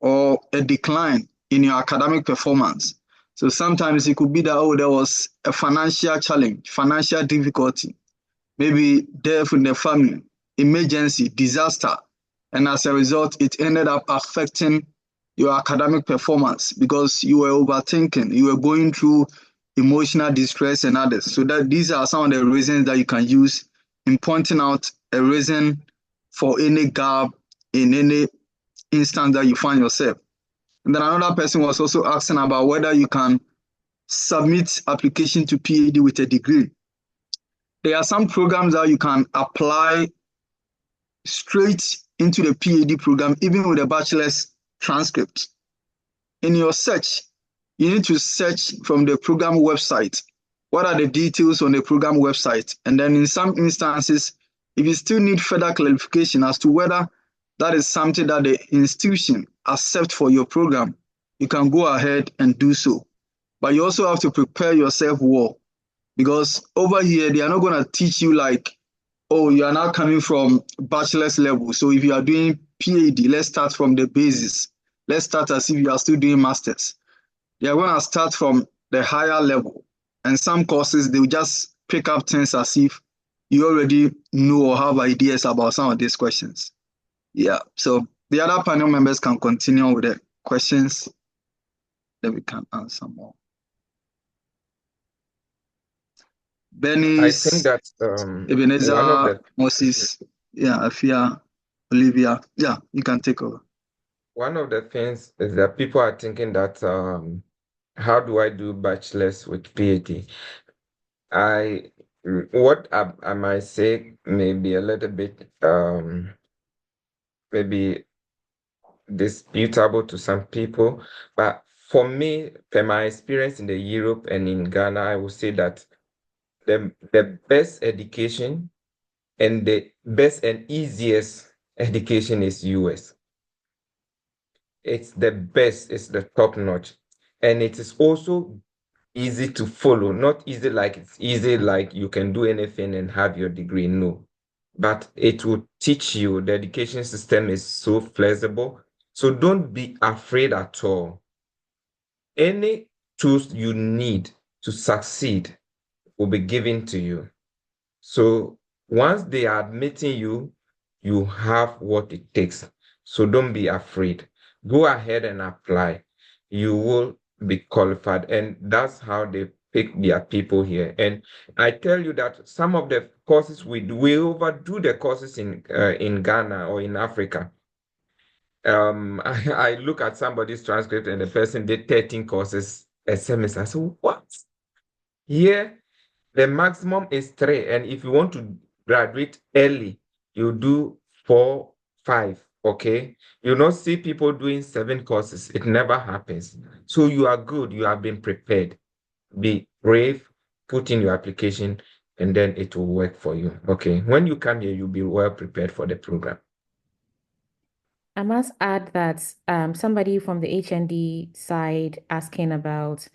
or a decline in your academic performance. So sometimes it could be that, there was a financial challenge, financial difficulty, maybe death in the family, emergency, disaster. And as a result, it ended up affecting your academic performance because you were overthinking, you were going through emotional distress and others. So that these are some of the reasons that you can use in pointing out a reason for any gap in any instance that you find yourself. And then another person was also asking about whether you can submit application to PhD with a degree. There are some programs that you can apply straight into the PhD program, even with a bachelor's transcript. In your search, you need to search from the program website. What are the details on the program website? And then in some instances, if you still need further clarification as to whether that is something that the institution accept for your program, you can go ahead and do so. But you also have to prepare yourself well, because over here they are not going to teach you like, oh, you are now coming from bachelor's level. So if you are doing PhD, let's start from the basis. Let's start as if you are still doing masters. They are going to start from the higher level. And some courses, they will just pick up things as if you already know or have ideas about some of these questions. Yeah, so the other panel members can continue with the questions that we can answer more. I think Bernice, that Ebenezer, one of the Moses, yeah, Afia, Olivia. Yeah, you can take over. one of the things is that people are thinking that how do I do bachelor's with PhD? What I might say may be a little bit maybe disputable to some people, but for me, from my experience in the Europe and in Ghana, I would say that the best education and the best and easiest education is US. It's the best, it's the top notch. And it is also easy to follow, not easy like it's easy like you can do anything and have your degree. No. But it will teach you. The education system is so flexible. So don't be afraid at all. Any tools you need to succeed will be given to you. So once they are admitting you, you have what it takes. So don't be afraid. Go ahead and apply. You will be qualified. And that's how they pick their people here. And I tell you that some of the courses we do, we overdo the courses in Ghana or in Africa. I look at somebody's transcript and the person did 13 courses a semester. So what? Here, the maximum is 3. And if you want to graduate early, you do 4, 5, okay? You not see people doing 7 courses. It never happens. So you are good. You have been prepared. Be brave, put in your application, and then it will work for you, okay? When you come here, you'll be well prepared for the program. I must add that somebody from the HND side asking about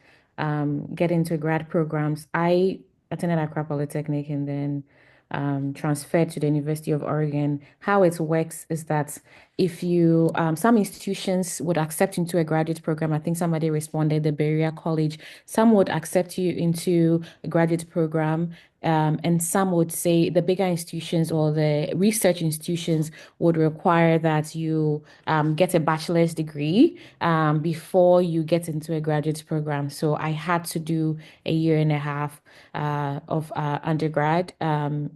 getting into grad programs. I attended Accra Polytechnic and then transferred to the University of Oregon. How it works is that if you, some institutions would accept into a graduate program. I think somebody responded, the Berea College. Some would accept you into a graduate program. And some would say the bigger institutions or the research institutions would require that you get a bachelor's degree before you get into a graduate program. So I had to do a year and a half of undergrad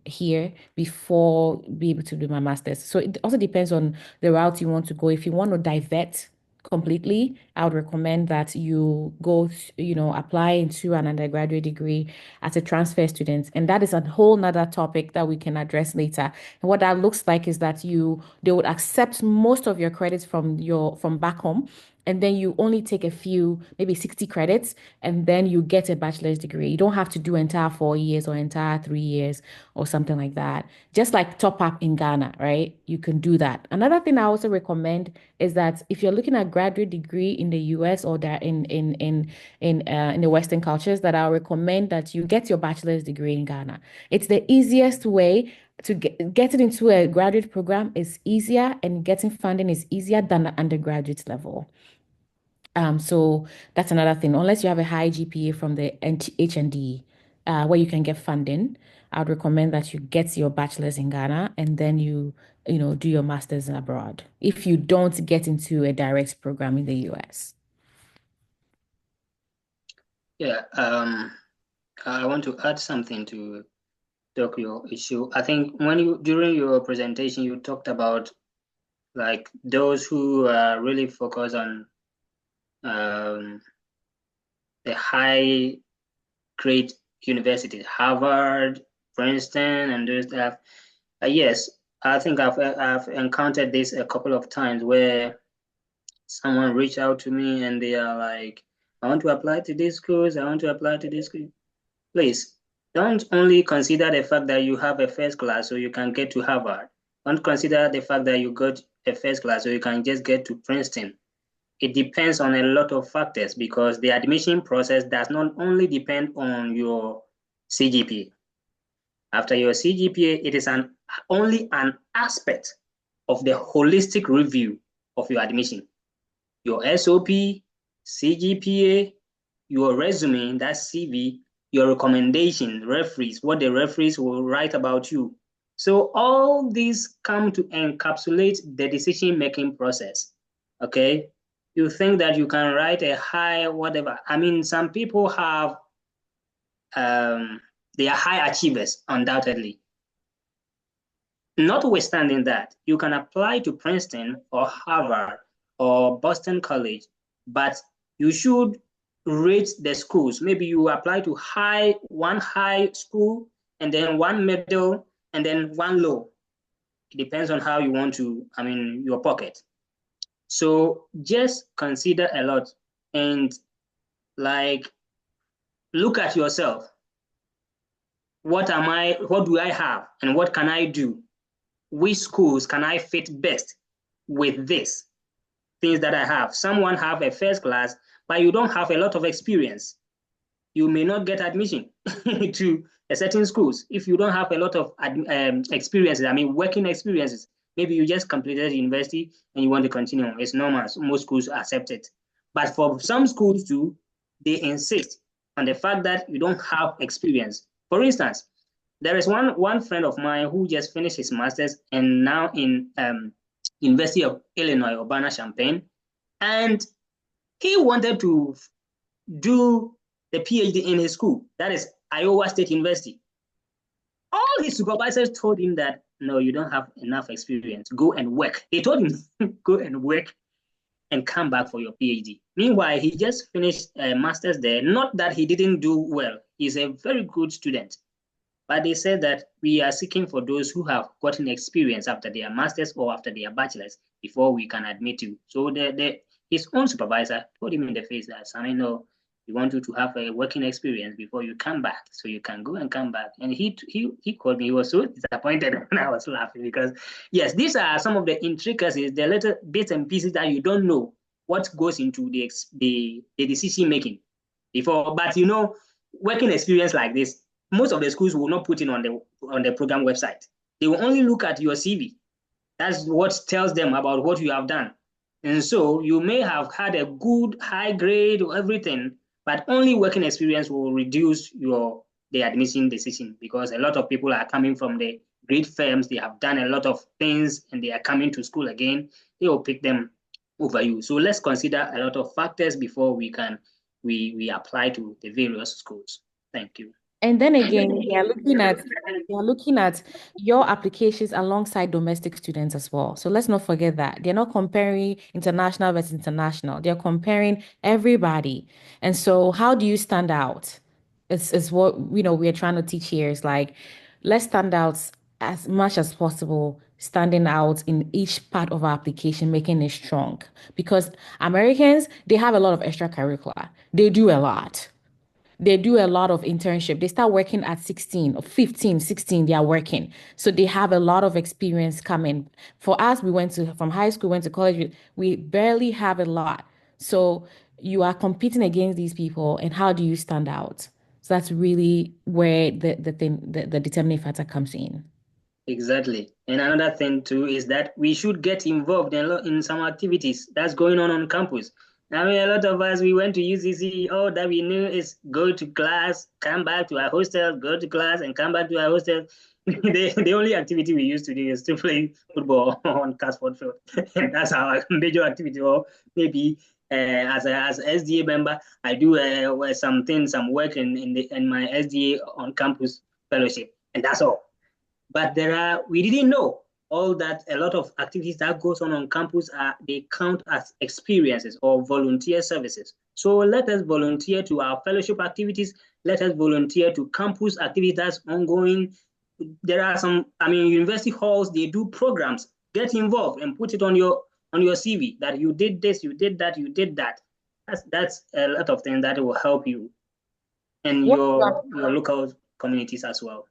here before be able to do my master's. So it also depends on the route you want to go. If you want to divert completely, I would recommend that you go, apply into an undergraduate degree as a transfer student. And that is a whole nother topic that we can address later. And what that looks like is that they would accept most of your credits from back home. And then you only take a few, maybe 60 credits, and then you get a bachelor's degree. You don't have to do entire 4 years or entire 3 years or something like that. Just like top up in Ghana, right? You can do that. Another thing I also recommend is that if you're looking at graduate degree in the US or that in the Western cultures, that I'll recommend that you get your bachelor's degree in Ghana. It's the easiest way to get it into a graduate program is easier, and getting funding is easier than the undergraduate level. So that's another thing. Unless you have a high GPA from the HND, where you can get funding, I would recommend that you get your bachelor's in Ghana and then you do your master's abroad if you don't get into a direct program in the US. Yeah, I want to add something to Tokyo issue. I think during your presentation, you talked about like those who really focus on the high grade universities, Harvard, Princeton, and those that. Yes, I think I've encountered this a couple of times where someone reached out to me and they are like, I want to apply to these schools, I want to apply to this school. Please, don't only consider the fact that you have a first class so you can get to Harvard. Don't consider the fact that you got a first class or you can just get to Princeton. It depends on a lot of factors because the admission process does not only depend on your CGPA. After your CGPA, it is only an aspect of the holistic review of your admission. Your SOP, CGPA, your resume, that CV, your recommendation, referees, what the referees will write about you. So all these come to encapsulate the decision-making process, okay? You think that you can write a high whatever. I mean, some people have, they are high achievers, undoubtedly. Notwithstanding that, you can apply to Princeton or Harvard or Boston College, but you should rate the schools. Maybe you apply to one high school and then one middle and then one low. It depends on how you want to, your pocket. So just consider a lot and look at yourself. What do I have and what can I do? Which schools can I fit best with this things that I have? Someone have a first class, but you don't have a lot of experience. You may not get admission to a certain schools if you don't have a lot of experiences. Working experiences. Maybe you just completed university and you want to continue. It's normal. Most schools accept it. But for some schools too, they insist on the fact that you don't have experience. For instance, there is one friend of mine who just finished his master's and now in University of Illinois, Urbana-Champaign, and he wanted to do the PhD in his school, that is Iowa State University. All his supervisors told him that, no, you don't have enough experience. Go and work. They told him, go and work and come back for your PhD. Meanwhile, he just finished a master's there. Not that he didn't do well. He's a very good student. But they said that we are seeking for those who have gotten experience after their masters or after their bachelors before we can admit you. So his own supervisor told him in the face that, no, we want you to have a working experience before you come back, so you can go and come back. And he called me. He was so disappointed when I was laughing because, yes, these are some of the intricacies, the little bits and pieces that you don't know what goes into the decision making before. But working experience like this, most of the schools will not put it on the program website. They will only look at your CV. That's what tells them about what you have done. And so you may have had a good high grade or everything, but only working experience will reduce the admission decision because a lot of people are coming from the great firms. They have done a lot of things and they are coming to school again. They will pick them over you. So let's consider a lot of factors before we apply to the various schools. Thank you. And then again, they are looking at your applications alongside domestic students as well. So let's not forget that. They're not comparing international versus international. They're comparing everybody. And so how do you stand out? It's what we're trying to teach here is let's stand out as much as possible, standing out in each part of our application, making it strong. Because Americans, they have a lot of extracurricular. They do a lot. They do a lot of internship. They start working at 16 or 15, 16, they are working. So they have a lot of experience coming. For us, we went from high school, went to college, we barely have a lot. So you are competing against these people, and how do you stand out? So that's really where the determining factor comes in. Exactly. And another thing too is that we should get involved in some activities that's going on campus. A lot of us, we went to UCC, all that we knew is go to class, come back to our hostel, go to class and come back to our hostel. The only activity we used to do is to play football on Casford Field. And that's our major activity. Or maybe as SDA member, I do some work in my SDA on campus fellowship, and that's all. But we didn't know all that a lot of activities that goes on campus they count as experiences or volunteer services. So let us volunteer to our fellowship activities. Let us volunteer to campus activities that's ongoing. There are some, university halls, they do programs. Get involved and put it on your CV that you did this, you did that, you did that. That's a lot of things that will help you and your local communities as well.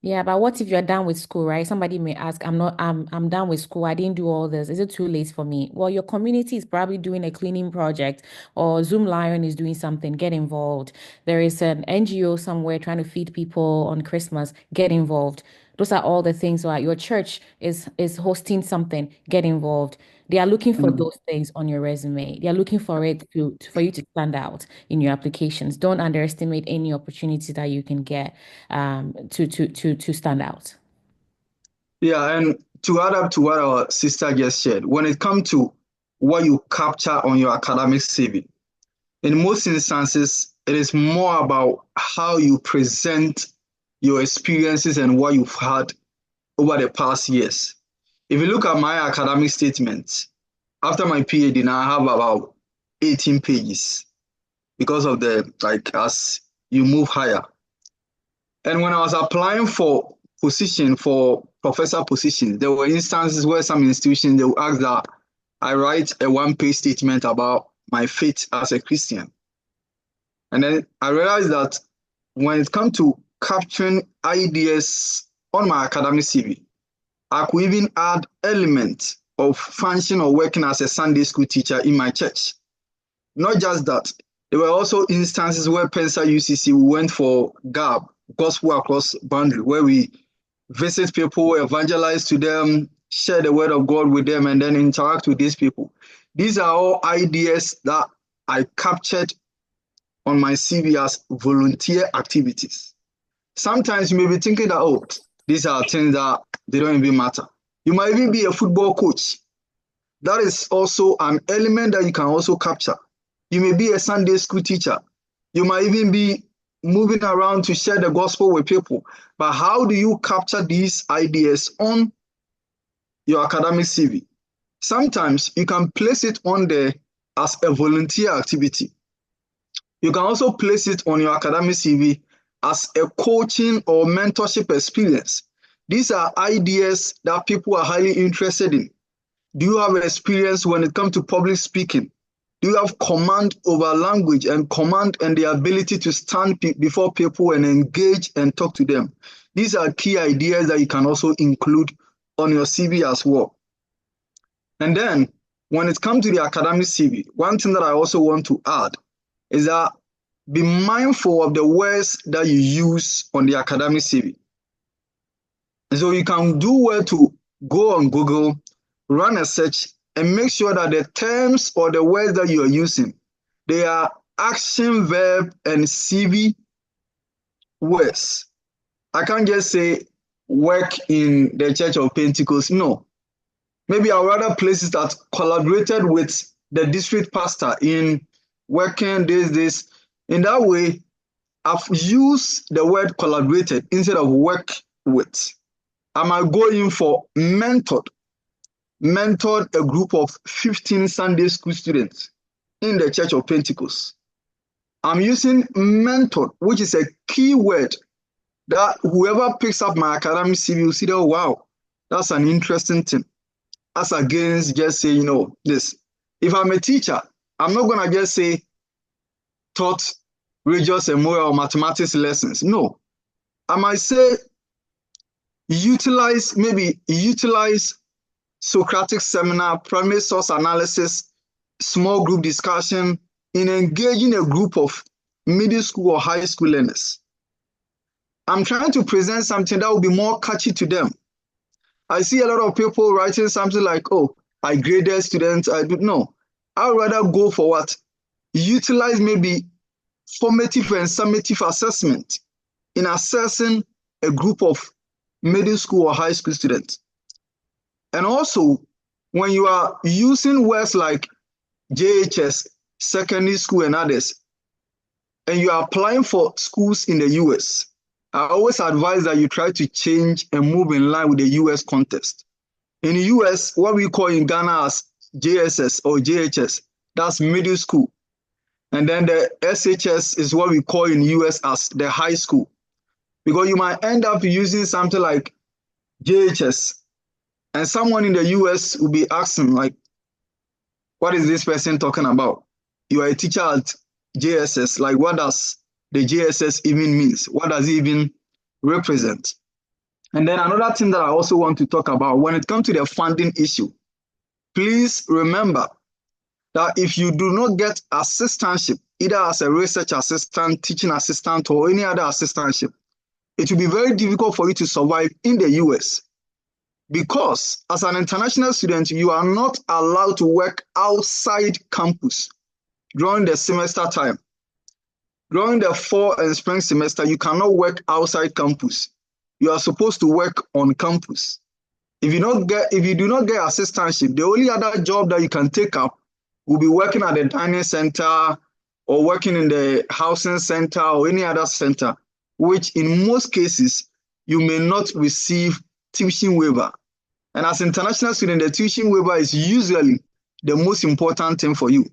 Yeah, but what if you're done with school, right? Somebody may ask, I'm done with school. I didn't do all this. Is it too late for me? Well, your community is probably doing a cleaning project, or Zoom Lion is doing something. Get involved. There is an NGO somewhere trying to feed people on Christmas. Get involved. Those are all the things. Like your church is hosting something. Get involved. They are looking for those things on your resume. They are looking for it for you to stand out in your applications. Don't underestimate any opportunity that you can get to stand out. Yeah, and to add up to what our sister just shared, when it comes to what you capture on your academic CV, in most instances, it is more about how you present your experiences and what you've had over the past years. If you look at my academic statements, after my PhD, now I have about 18 pages because of as you move higher. And when I was applying for professor positions, there were instances where some institutions, they will ask that I write a one-page statement about my faith as a Christian. And then I realized that when it comes to capturing ideas on my academic CV, I could even add elements of function or working as a Sunday school teacher in my church. Not just that, there were also instances where Pensa UCC went for GAB, Gospel Across Boundary, where we visit people, evangelize to them, share the word of God with them, and then interact with these people. These are all ideas that I captured on my CV as volunteer activities. Sometimes you may be thinking that, oh, these are things that they don't even matter. You might even be a football coach. That is also an element that you can also capture. You may be a Sunday school teacher. You might even be moving around to share the gospel with people. But how do you capture these ideas on your academic CV? Sometimes you can place it on there as a volunteer activity. You can also place it on your academic CV as a coaching or mentorship experience. These are ideas that people are highly interested in. Do you have experience when it comes to public speaking? Do you have command over language and command and the ability to stand before people and engage and talk to them? These are key ideas that you can also include on your CV as well. And then when it comes to the academic CV, one thing that I also want to add is that be mindful of the words that you use on the academic CV. And so you can do well to go on Google, run a search, and make sure that the terms or the words that you are using, they are action, verb, and CV words. I can't just say work in the Church of Pentecost. No. Maybe I'd rather places that collaborated with the district pastor in working this. In that way, I've used the word collaborated instead of work with. I might go in for mentored a group of 15 Sunday school students in the Church of Pentecost. I'm using mentored, which is a key word that whoever picks up my academic CV will see that, oh, wow, that's an interesting thing. As against just say, this. If I'm a teacher, I'm not going to just say taught religious and moral or mathematics lessons. No. I might say utilize Socratic seminar, primary source analysis, small group discussion in engaging a group of middle school or high school learners. I'm trying to present something that will be more catchy to them. I see a lot of people writing something like, oh, I graded students. I don't know. I'd rather go for what? Utilize maybe formative and summative assessment in assessing a group of middle school or high school students. And also, when you are using words like JHS, secondary school, and others, and you are applying for schools in the US, I always advise that you try to change and move in line with the US context. In the US, what we call in Ghana as JSS or JHS, that's middle school. And then the SHS is what we call in the US as the high school. Because you might end up using something like JHS, and someone in the US will be asking, like, what is this person talking about? You are a teacher at JSS. Like, what does the JSS even means? What does it even represent? And then another thing that I also want to talk about when it comes to the funding issue, please remember that if you do not get assistantship, either as a research assistant, teaching assistant, or any other assistantship, it will be very difficult for you to survive in the US. Because as an international student, you are not allowed to work outside campus during the semester time. During the fall and spring semester, you cannot work outside campus. You are supposed to work on campus. If you do not get assistantship, the only other job that you can take up will be working at the dining center or working in the housing center or any other center, which in most cases, you may not receive tuition waiver. And as international student, the tuition waiver is usually the most important thing for you.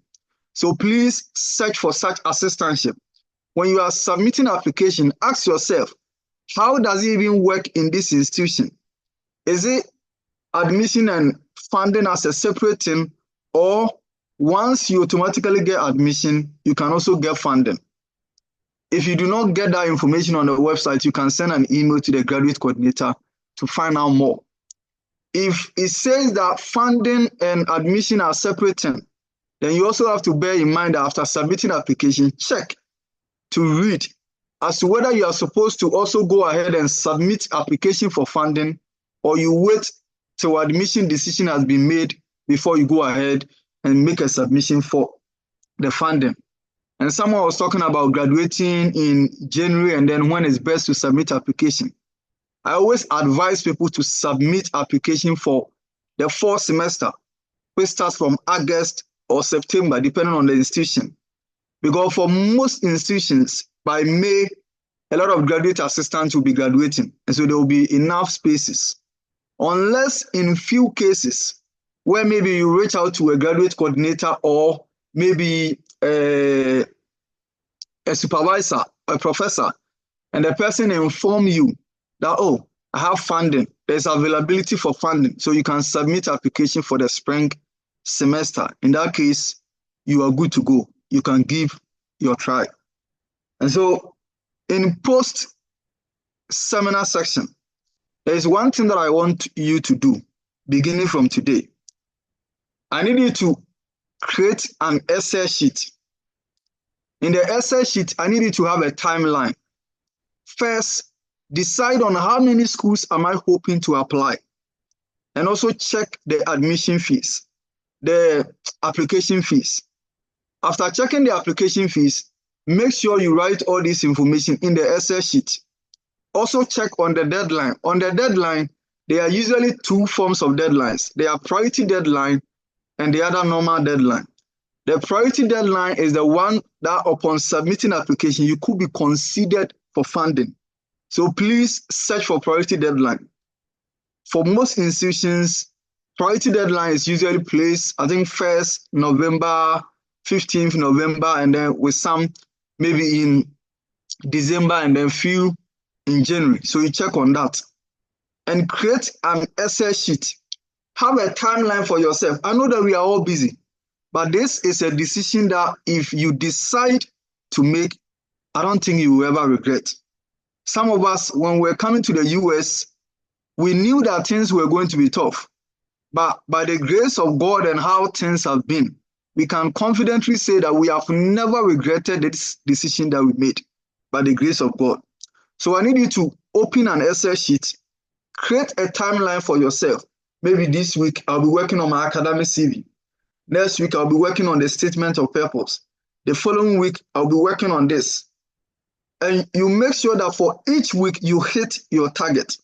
So please search for such assistantship. When you are submitting application, ask yourself, how does it even work in this institution? Is it admission and funding as a separate thing, or once you automatically get admission, you can also get funding? If you do not get that information on the website, you can send an email to the graduate coordinator to find out more. If it says that funding and admission are separate things, then you also have to bear in mind that after submitting application, check to read as to whether you are supposed to also go ahead and submit application for funding, or you wait till admission decision has been made before you go ahead and make a submission for the funding. And someone was talking about graduating in January and then when it's best to submit application. I always advise people to submit application for the fall semester, which starts from August or September, depending on the institution. Because for most institutions, by May, a lot of graduate assistants will be graduating, and so there will be enough spaces. Unless in few cases where maybe you reach out to a graduate coordinator or maybe a supervisor, a professor, and the person inform you that, oh, I have funding, there's availability for funding, so you can submit application for the spring semester. In that case, you are good to go. You can give your try. And so in post-seminar section, there is one thing that I want you to do beginning from today. I need you to create an Excel sheet. In the Excel sheet, I need you to have a timeline. First, decide on how many schools am I hoping to apply, and also check the admission fees, the application fees. After checking the application fees, make sure you write all this information in the Excel sheet. Also check on the deadline. On the deadline, there are usually two forms of deadlines. There are priority deadline and the other normal deadline. The priority deadline is the one that upon submitting application, you could be considered for funding. So please search for priority deadline. For most institutions, priority deadline is usually placed, I think, 1st November, 15th November, and then with some maybe in December and then few in January. So you check on that and create an Excel sheet. Have a timeline for yourself. I know that we are all busy, but this is a decision that if you decide to make, I don't think you will ever regret. Some of us, when we're coming to the US, we knew that things were going to be tough, but by the grace of God and how things have been, we can confidently say that we have never regretted this decision that we made by the grace of God. So I need you to open an Excel sheet, create a timeline for yourself. Maybe this week I'll be working on my academic CV. Next week I'll be working on the statement of purpose. The following week I'll be working on this. And you make sure that for each week you hit your target.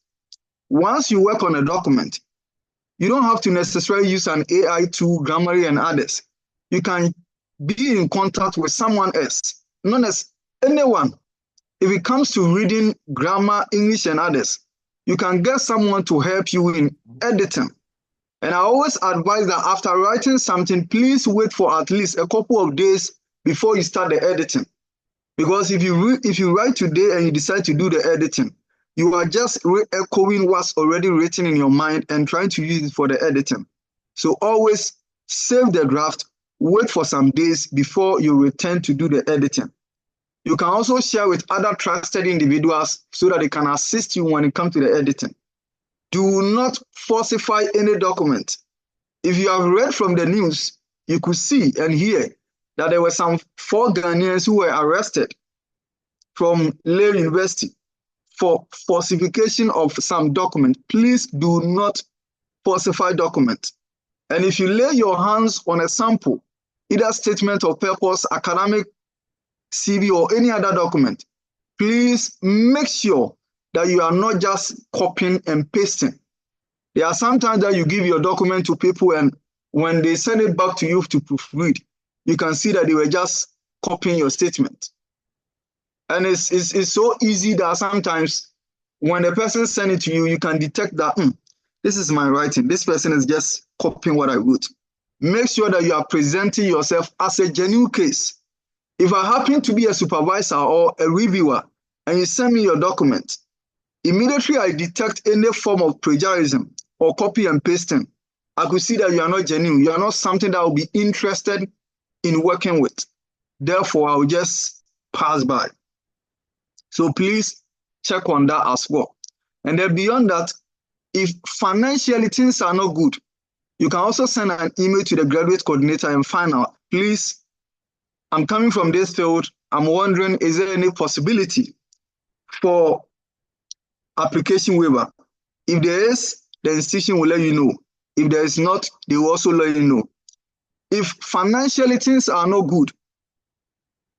Once you work on a document, you don't have to necessarily use an AI tool, Grammarly and others. You can be in contact with someone else, not as anyone. If it comes to reading, grammar, English, and others, you can get someone to help you in editing. And I always advise that after writing something, please wait for at least a couple of days before you start the editing. Because if you write today and you decide to do the editing, you are just re-echoing what's already written in your mind and trying to use it for the editing. So always save the draft, wait for some days before you return to do the editing. You can also share with other trusted individuals so that they can assist you when it comes to the editing. Do not falsify any document. If you have read from the news, you could see and hear that there were some 4 Ghanaians who were arrested from Lay University for falsification of some document. Please do not falsify document. And if you lay your hands on a sample, either statement of purpose, academic CV, or any other document, please make sure that you are not just copying and pasting. There are sometimes that you give your document to people, and when they send it back to you to proofread, you can see that they were just copying your statement. And it's so easy that sometimes when a person sends it to you, you can detect that this is my writing. This person is just copying what I wrote. Make sure that you are presenting yourself as a genuine case. If I happen to be a supervisor or a reviewer and you send me your document, immediately I detect any form of plagiarism or copy and pasting. I could see that you are not genuine. You are not something that I will be interested in working with. Therefore, I will just pass by. So please check on that as well. And then beyond that, if financially things are not good, you can also send an email to the graduate coordinator and find out, please, I'm coming from this field. I'm wondering, is there any possibility for application waiver? If there is, the institution will let you know. If there is not, they will also let you know. If financially things are not good,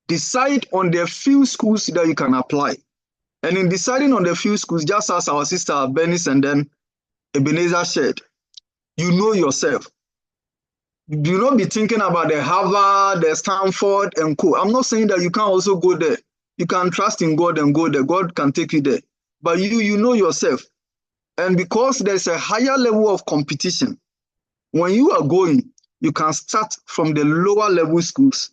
decide on the few schools that you can apply. And in deciding on the few schools, just as our sister Bernice and then Ebenezer shared, you know yourself. Do not be thinking about the Harvard, the Stanford, and co. I'm not saying that you can't also go there. You can trust in God and go there. God can take you there. But you know yourself. And because there's a higher level of competition, when you are going, you can start from the lower level schools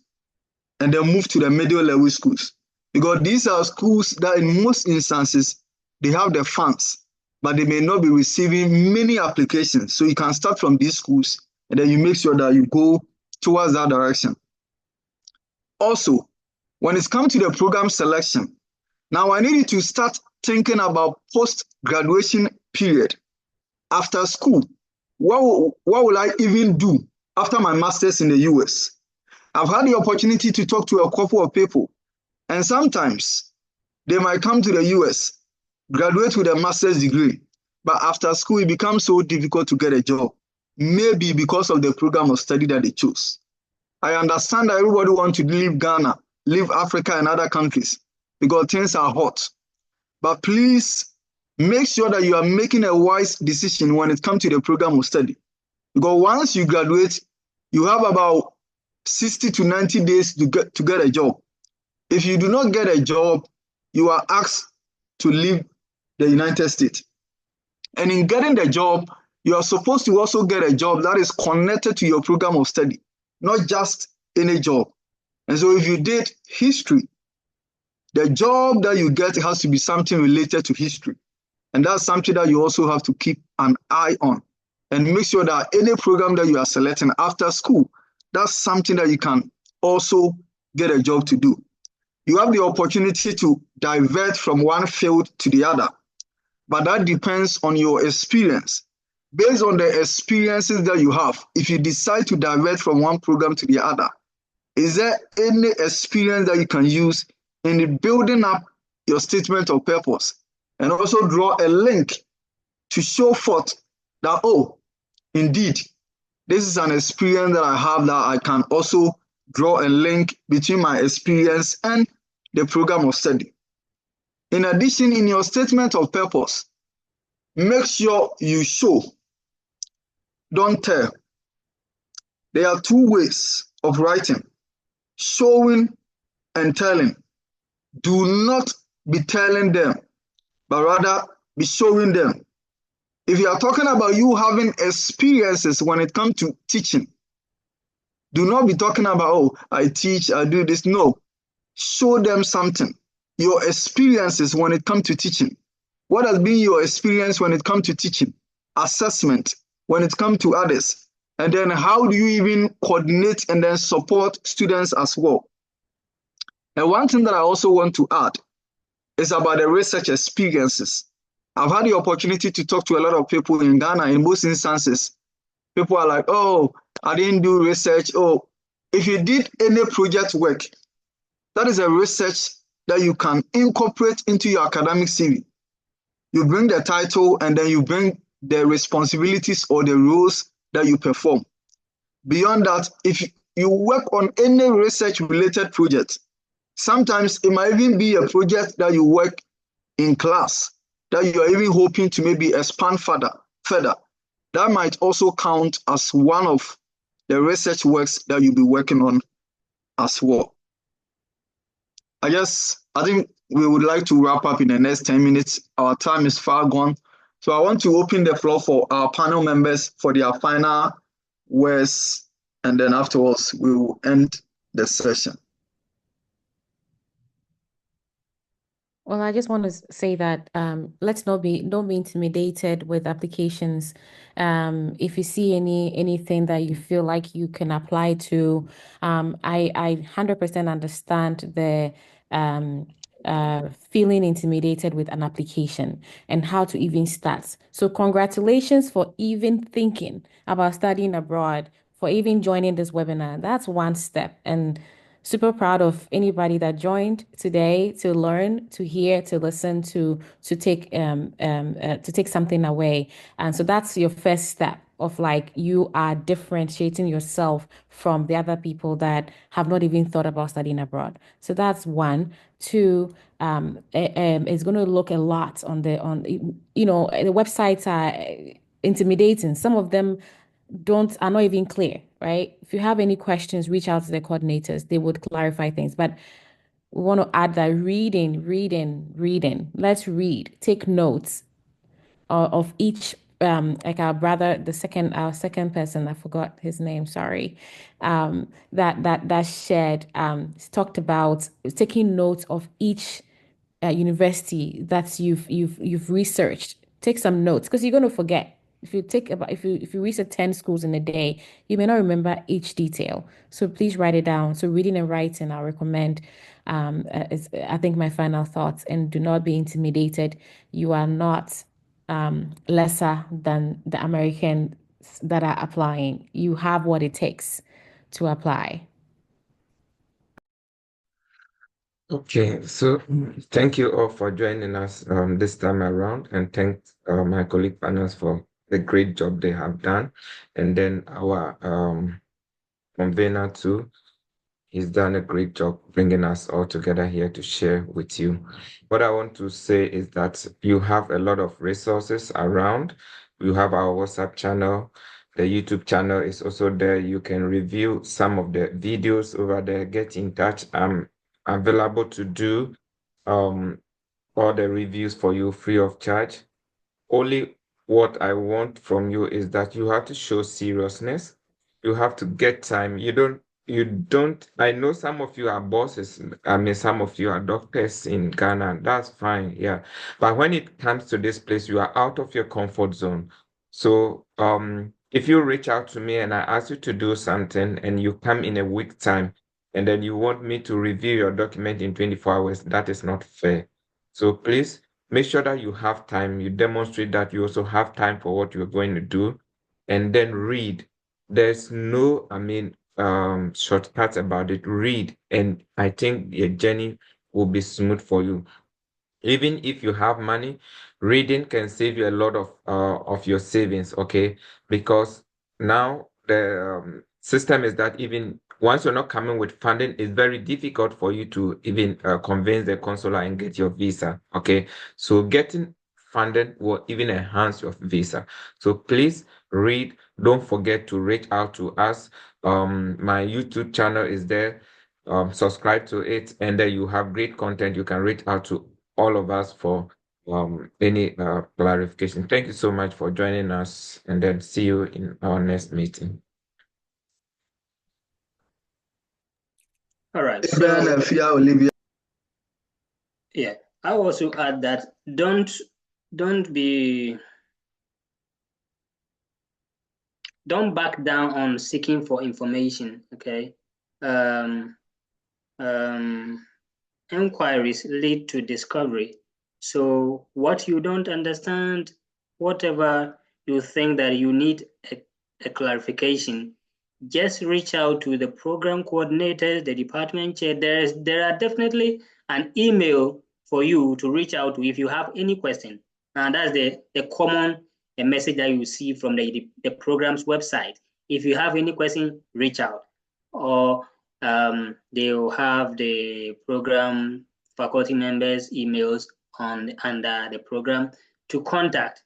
and then move to the middle level schools. Because these are schools that in most instances, they have the funds, but they may not be receiving many applications. So you can start from these schools and then you make sure that you go towards that direction. Also, when it comes to the program selection, now I need you to start thinking about post-graduation period. After school, what will I even do after my master's in the US? I've had the opportunity to talk to a couple of people, and sometimes they might come to the US, graduate with a master's degree, but after school it becomes so difficult to get a job, maybe because of the program of study that they chose. I understand that everybody wants to leave Ghana, leave Africa and other countries because things are hot. But please make sure that you are making a wise decision when it comes to the program of study. Because once you graduate, you have about 60 to 90 days to get a job. If you do not get a job, you are asked to leave the United States. And in getting the job, you are supposed to also get a job that is connected to your program of study, not just any job. And so if you did history, the job that you get has to be something related to history. And that's something that you also have to keep an eye on and make sure that any program that you are selecting after school, that's something that you can also get a job to do. You have the opportunity to divert from one field to the other, but that depends on your experience. Based on the experiences that you have, if you decide to divert from one program to the other, is there any experience that you can use in building up your statement of purpose and also draw a link to show forth that, oh, indeed, this is an experience that I have that I can also draw a link between my experience and the program of study. In addition, in your statement of purpose, make sure you show, don't tell. There are 2 ways of writing, showing and telling. Do not be telling them, but rather be showing them. If you are talking about you having experiences when it comes to teaching, do not be talking about, oh, I teach, I do this. No, show them something. Your experiences when it comes to teaching. What has been your experience when it comes to teaching? Assessment when it comes to others. And then how do you even coordinate and then support students as well? And one thing that I also want to add is about the research experiences. I've had the opportunity to talk to a lot of people in Ghana. In most instances, people are like, oh, I didn't do research. Oh, if you did any project work, that is a research that you can incorporate into your academic CV. You bring the title and then you bring the responsibilities or the roles that you perform. Beyond that, if you work on any research related project, sometimes it might even be a project that you work in class that you are even hoping to maybe expand further. That might also count as one of the research works that you'll be working on as well. I think we would like to wrap up in the next 10 minutes. Our time is far gone. So I want to open the floor for our panel members for their final words, and then afterwards we will end the session. Well, I just want to say that let's don't be intimidated with applications. If you see anything that you feel like you can apply to, I 100% understand the feeling intimidated with an application and how to even start. So congratulations for even thinking about studying abroad, for even joining this webinar. That's one step. And super proud of anybody that joined today to learn, to hear, to listen, to take something away. And so that's your first step of like you are differentiating yourself from the other people that have not even thought about studying abroad. So that's one. Two, it's going to look a lot on the websites are intimidating. Some of them are not even clear, right? If you have any questions, reach out to the coordinators. They would clarify things. But we want to add that reading. Let's read. Take notes of each like our second person, I forgot his name, sorry. That shared talked about taking notes of each university that you've researched. Take some notes because you're going to forget. If you research 10 schools in a day, you may not remember each detail. So please write it down. So reading and writing, I recommend. Is I think my final thoughts. And do not be intimidated. You are not lesser than the Americans that are applying. You have what it takes to apply. Okay, so thank you all for joining us this time around, and thank my colleague panels for the great job they have done, and then our convener too. He's done a great job bringing us all together here to share with you. What I want to say is that you have a lot of resources around. You have our WhatsApp channel. The YouTube channel is also there. You can review some of the videos over there. Get in touch. I'm available to do all the reviews for you free of charge. Only what I want from you is that you have to show seriousness. You have to get time. I know some of you are bosses. I mean, some of you are doctors in Ghana. That's fine. Yeah. But when it comes to this place, you are out of your comfort zone. So, if you reach out to me and I ask you to do something and you come in a week time and then you want me to review your document in 24 hours, that is not fair. So please, make sure that you have time. You demonstrate that you also have time for what you're going to do, and then read. There's no, shortcuts about it. Read, and I think the journey will be smooth for you. Even if you have money, reading can save you a lot of your savings, okay? Because now the system is that even once you're not coming with funding, it's very difficult for you to even convince the consular and get your visa, okay? So getting funding will even enhance your visa. So please read. Don't forget to reach out to us. My YouTube channel is there. Subscribe to it, and then you have great content. You can reach out to all of us for any clarification. Thank you so much for joining us, and then see you in our next meeting. All right. So, yeah, I also add that don't back down on seeking for information. Okay. Inquiries lead to discovery. So what you don't understand, whatever you think that you need a clarification, just reach out to the program coordinator, the department chair. There are definitely an email for you to reach out to if you have any question. And that's the common message that you see from the program's website. If you have any question, reach out. Or they will have the program faculty members' emails under the program to contact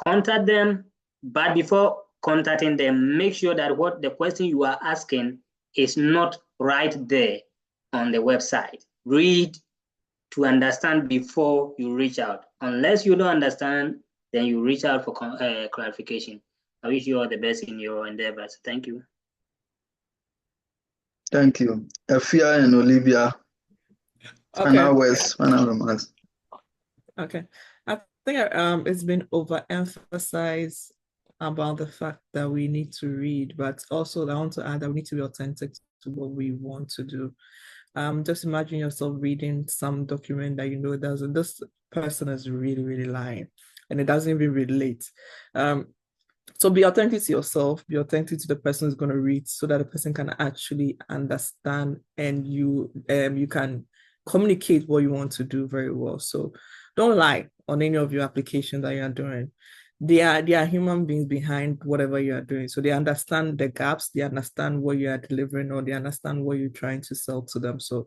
them, but before contacting them, make sure that what the question you are asking is not right there on the website. Read to understand before you reach out. Unless you don't understand, then you reach out for clarification. I wish you all the best in your endeavors. Thank you. Thank you. Afia and Olivia. Final words, final remarks. Okay. I think it's been overemphasized about the fact that we need to read, but also I want to add that we need to be authentic to what we want to do. Just imagine yourself reading some document that you know this person is really, really lying, and it doesn't even relate. So be authentic to yourself, be authentic to the person who's going to read, so that the person can actually understand, and you can communicate what you want to do very well. So don't lie on any of your applications that you are doing. They are human beings behind whatever you are doing. So they understand the gaps, they understand what you are delivering, or they understand what you're trying to sell to them. So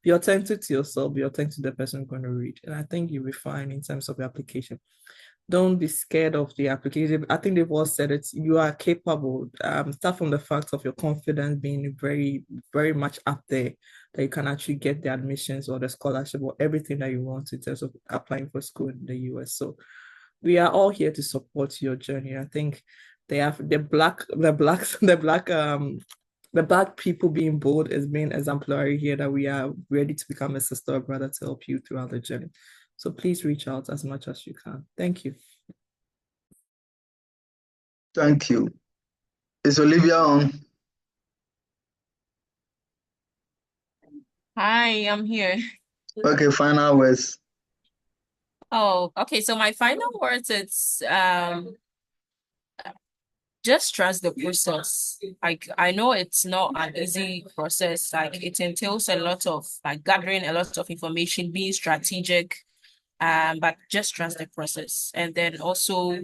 be authentic to yourself, be authentic to the person who's going to read. And I think you'll be fine in terms of the application. Don't be scared of the application. I think they've all said it. You are capable. Start from the fact of your confidence being very, very much up there, that you can actually get the admissions or the scholarship or everything that you want in terms of applying for school in the US. So we are all here to support your journey. I think they have the black people being bold is being exemplary here, that we are ready to become a sister or brother to help you throughout the journey. So please reach out as much as you can. Thank you. Thank you. Is Olivia on? Hi, I'm here. Okay, final words. Oh, okay. So my final words, it's just trust the process. Like, I know it's not an easy process. Like, it entails a lot of gathering a lot of information, being strategic, but just trust the process. And then also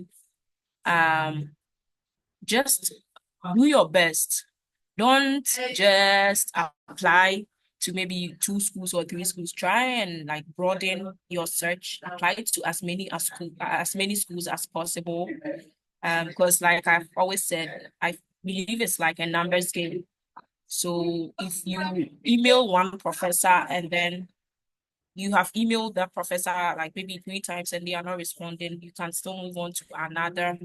just do your best. Don't just apply to maybe 2 schools or 3 schools. Try and broaden your search. Apply to as many schools as possible. Because like I've always said, I believe it's like a numbers game. So if you email one professor and then you have emailed that professor maybe 3 times and they are not responding, you can still move on to another.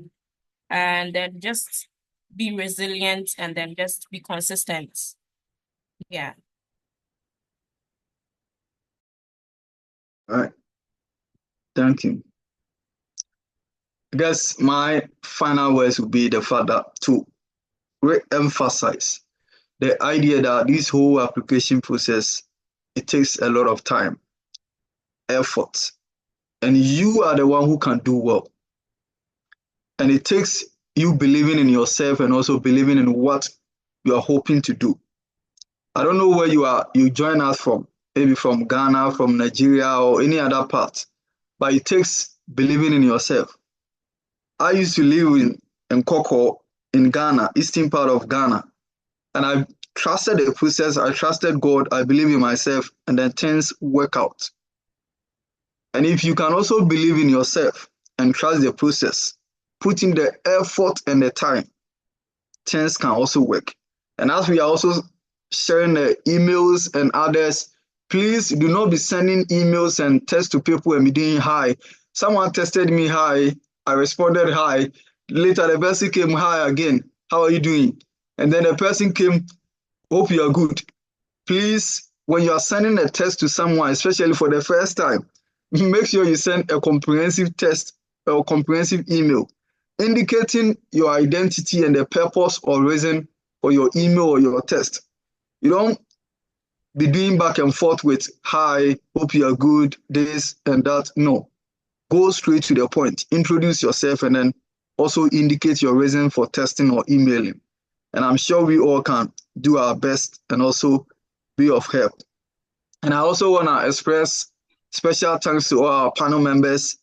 And then just be resilient and then just be consistent. Yeah. All right. Thank you. I guess my final words would be the fact that to re-emphasize the idea that this whole application process, it takes a lot of time, effort, and you are the one who can do well. And it takes you believing in yourself and also believing in what you are hoping to do. I don't know where you join us from, maybe from Ghana, from Nigeria, or any other part, but it takes believing in yourself. I used to live in Koko in Ghana, eastern part of Ghana, and I trusted the process. I trusted God. I believe in myself, and then things work out. And if you can also believe in yourself and trust the process, put in the effort and the time, things can also work. And as we are also sharing the emails and others, please do not be sending emails and text to people and be doing hi. Someone texted me hi, I responded hi. Later the person came hi again. How are you doing? And then the person came, hope you are good. Please, when you are sending a text to someone, especially for the first time, make sure you send a comprehensive text or comprehensive email indicating your identity and the purpose or reason for your email or your text. You don't be doing back and forth with, hi, hope you are good, this and that. No. Go straight to the point. Introduce yourself and then also indicate your reason for testing or emailing. And I'm sure we all can do our best and also be of help. And I also want to express special thanks to all our panel members,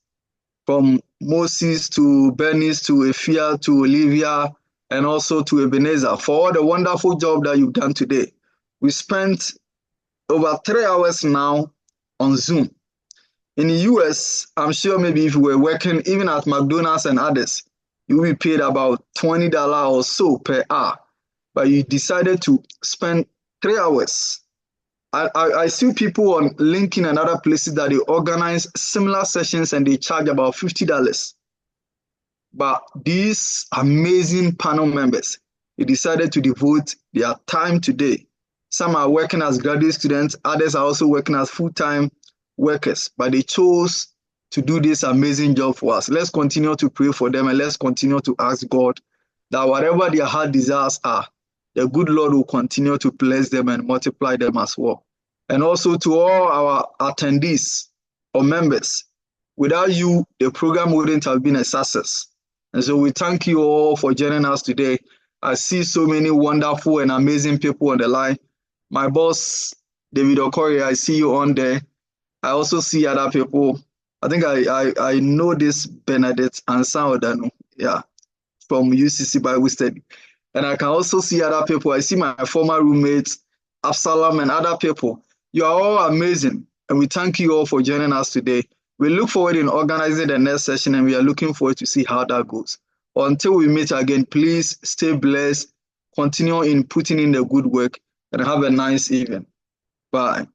from Moses to Bernice to Efia to Olivia and also to Ebenezer, for all the wonderful job that you've done today. We spent over 3 hours now on Zoom. In the US, I'm sure maybe if you were working even at McDonald's and others, you will be paid about $20 or so per hour. But you decided to spend 3 hours. I see people on LinkedIn and other places that they organize similar sessions and they charge about $50. But these amazing panel members, they decided to devote their time today. Some are working as graduate students, others are also working as full-time workers, but they chose to do this amazing job for us. Let's continue to pray for them and let's continue to ask God that whatever their heart desires are, the good Lord will continue to bless them and multiply them as well. And also to all our attendees or members, without you, the program wouldn't have been a success. And so we thank you all for joining us today. I see so many wonderful and amazing people on the line. My boss, David Okorie, I see you on there. I also see other people. I think I know this Bernadette Ansan, yeah, from UCC Bible Study. And I can also see other people. I see my former roommates, Absalom and other people. You are all amazing. And we thank you all for joining us today. We look forward in organizing the next session and we are looking forward to see how that goes. Until we meet again, please stay blessed, continue in putting in the good work and have a nice evening. Bye.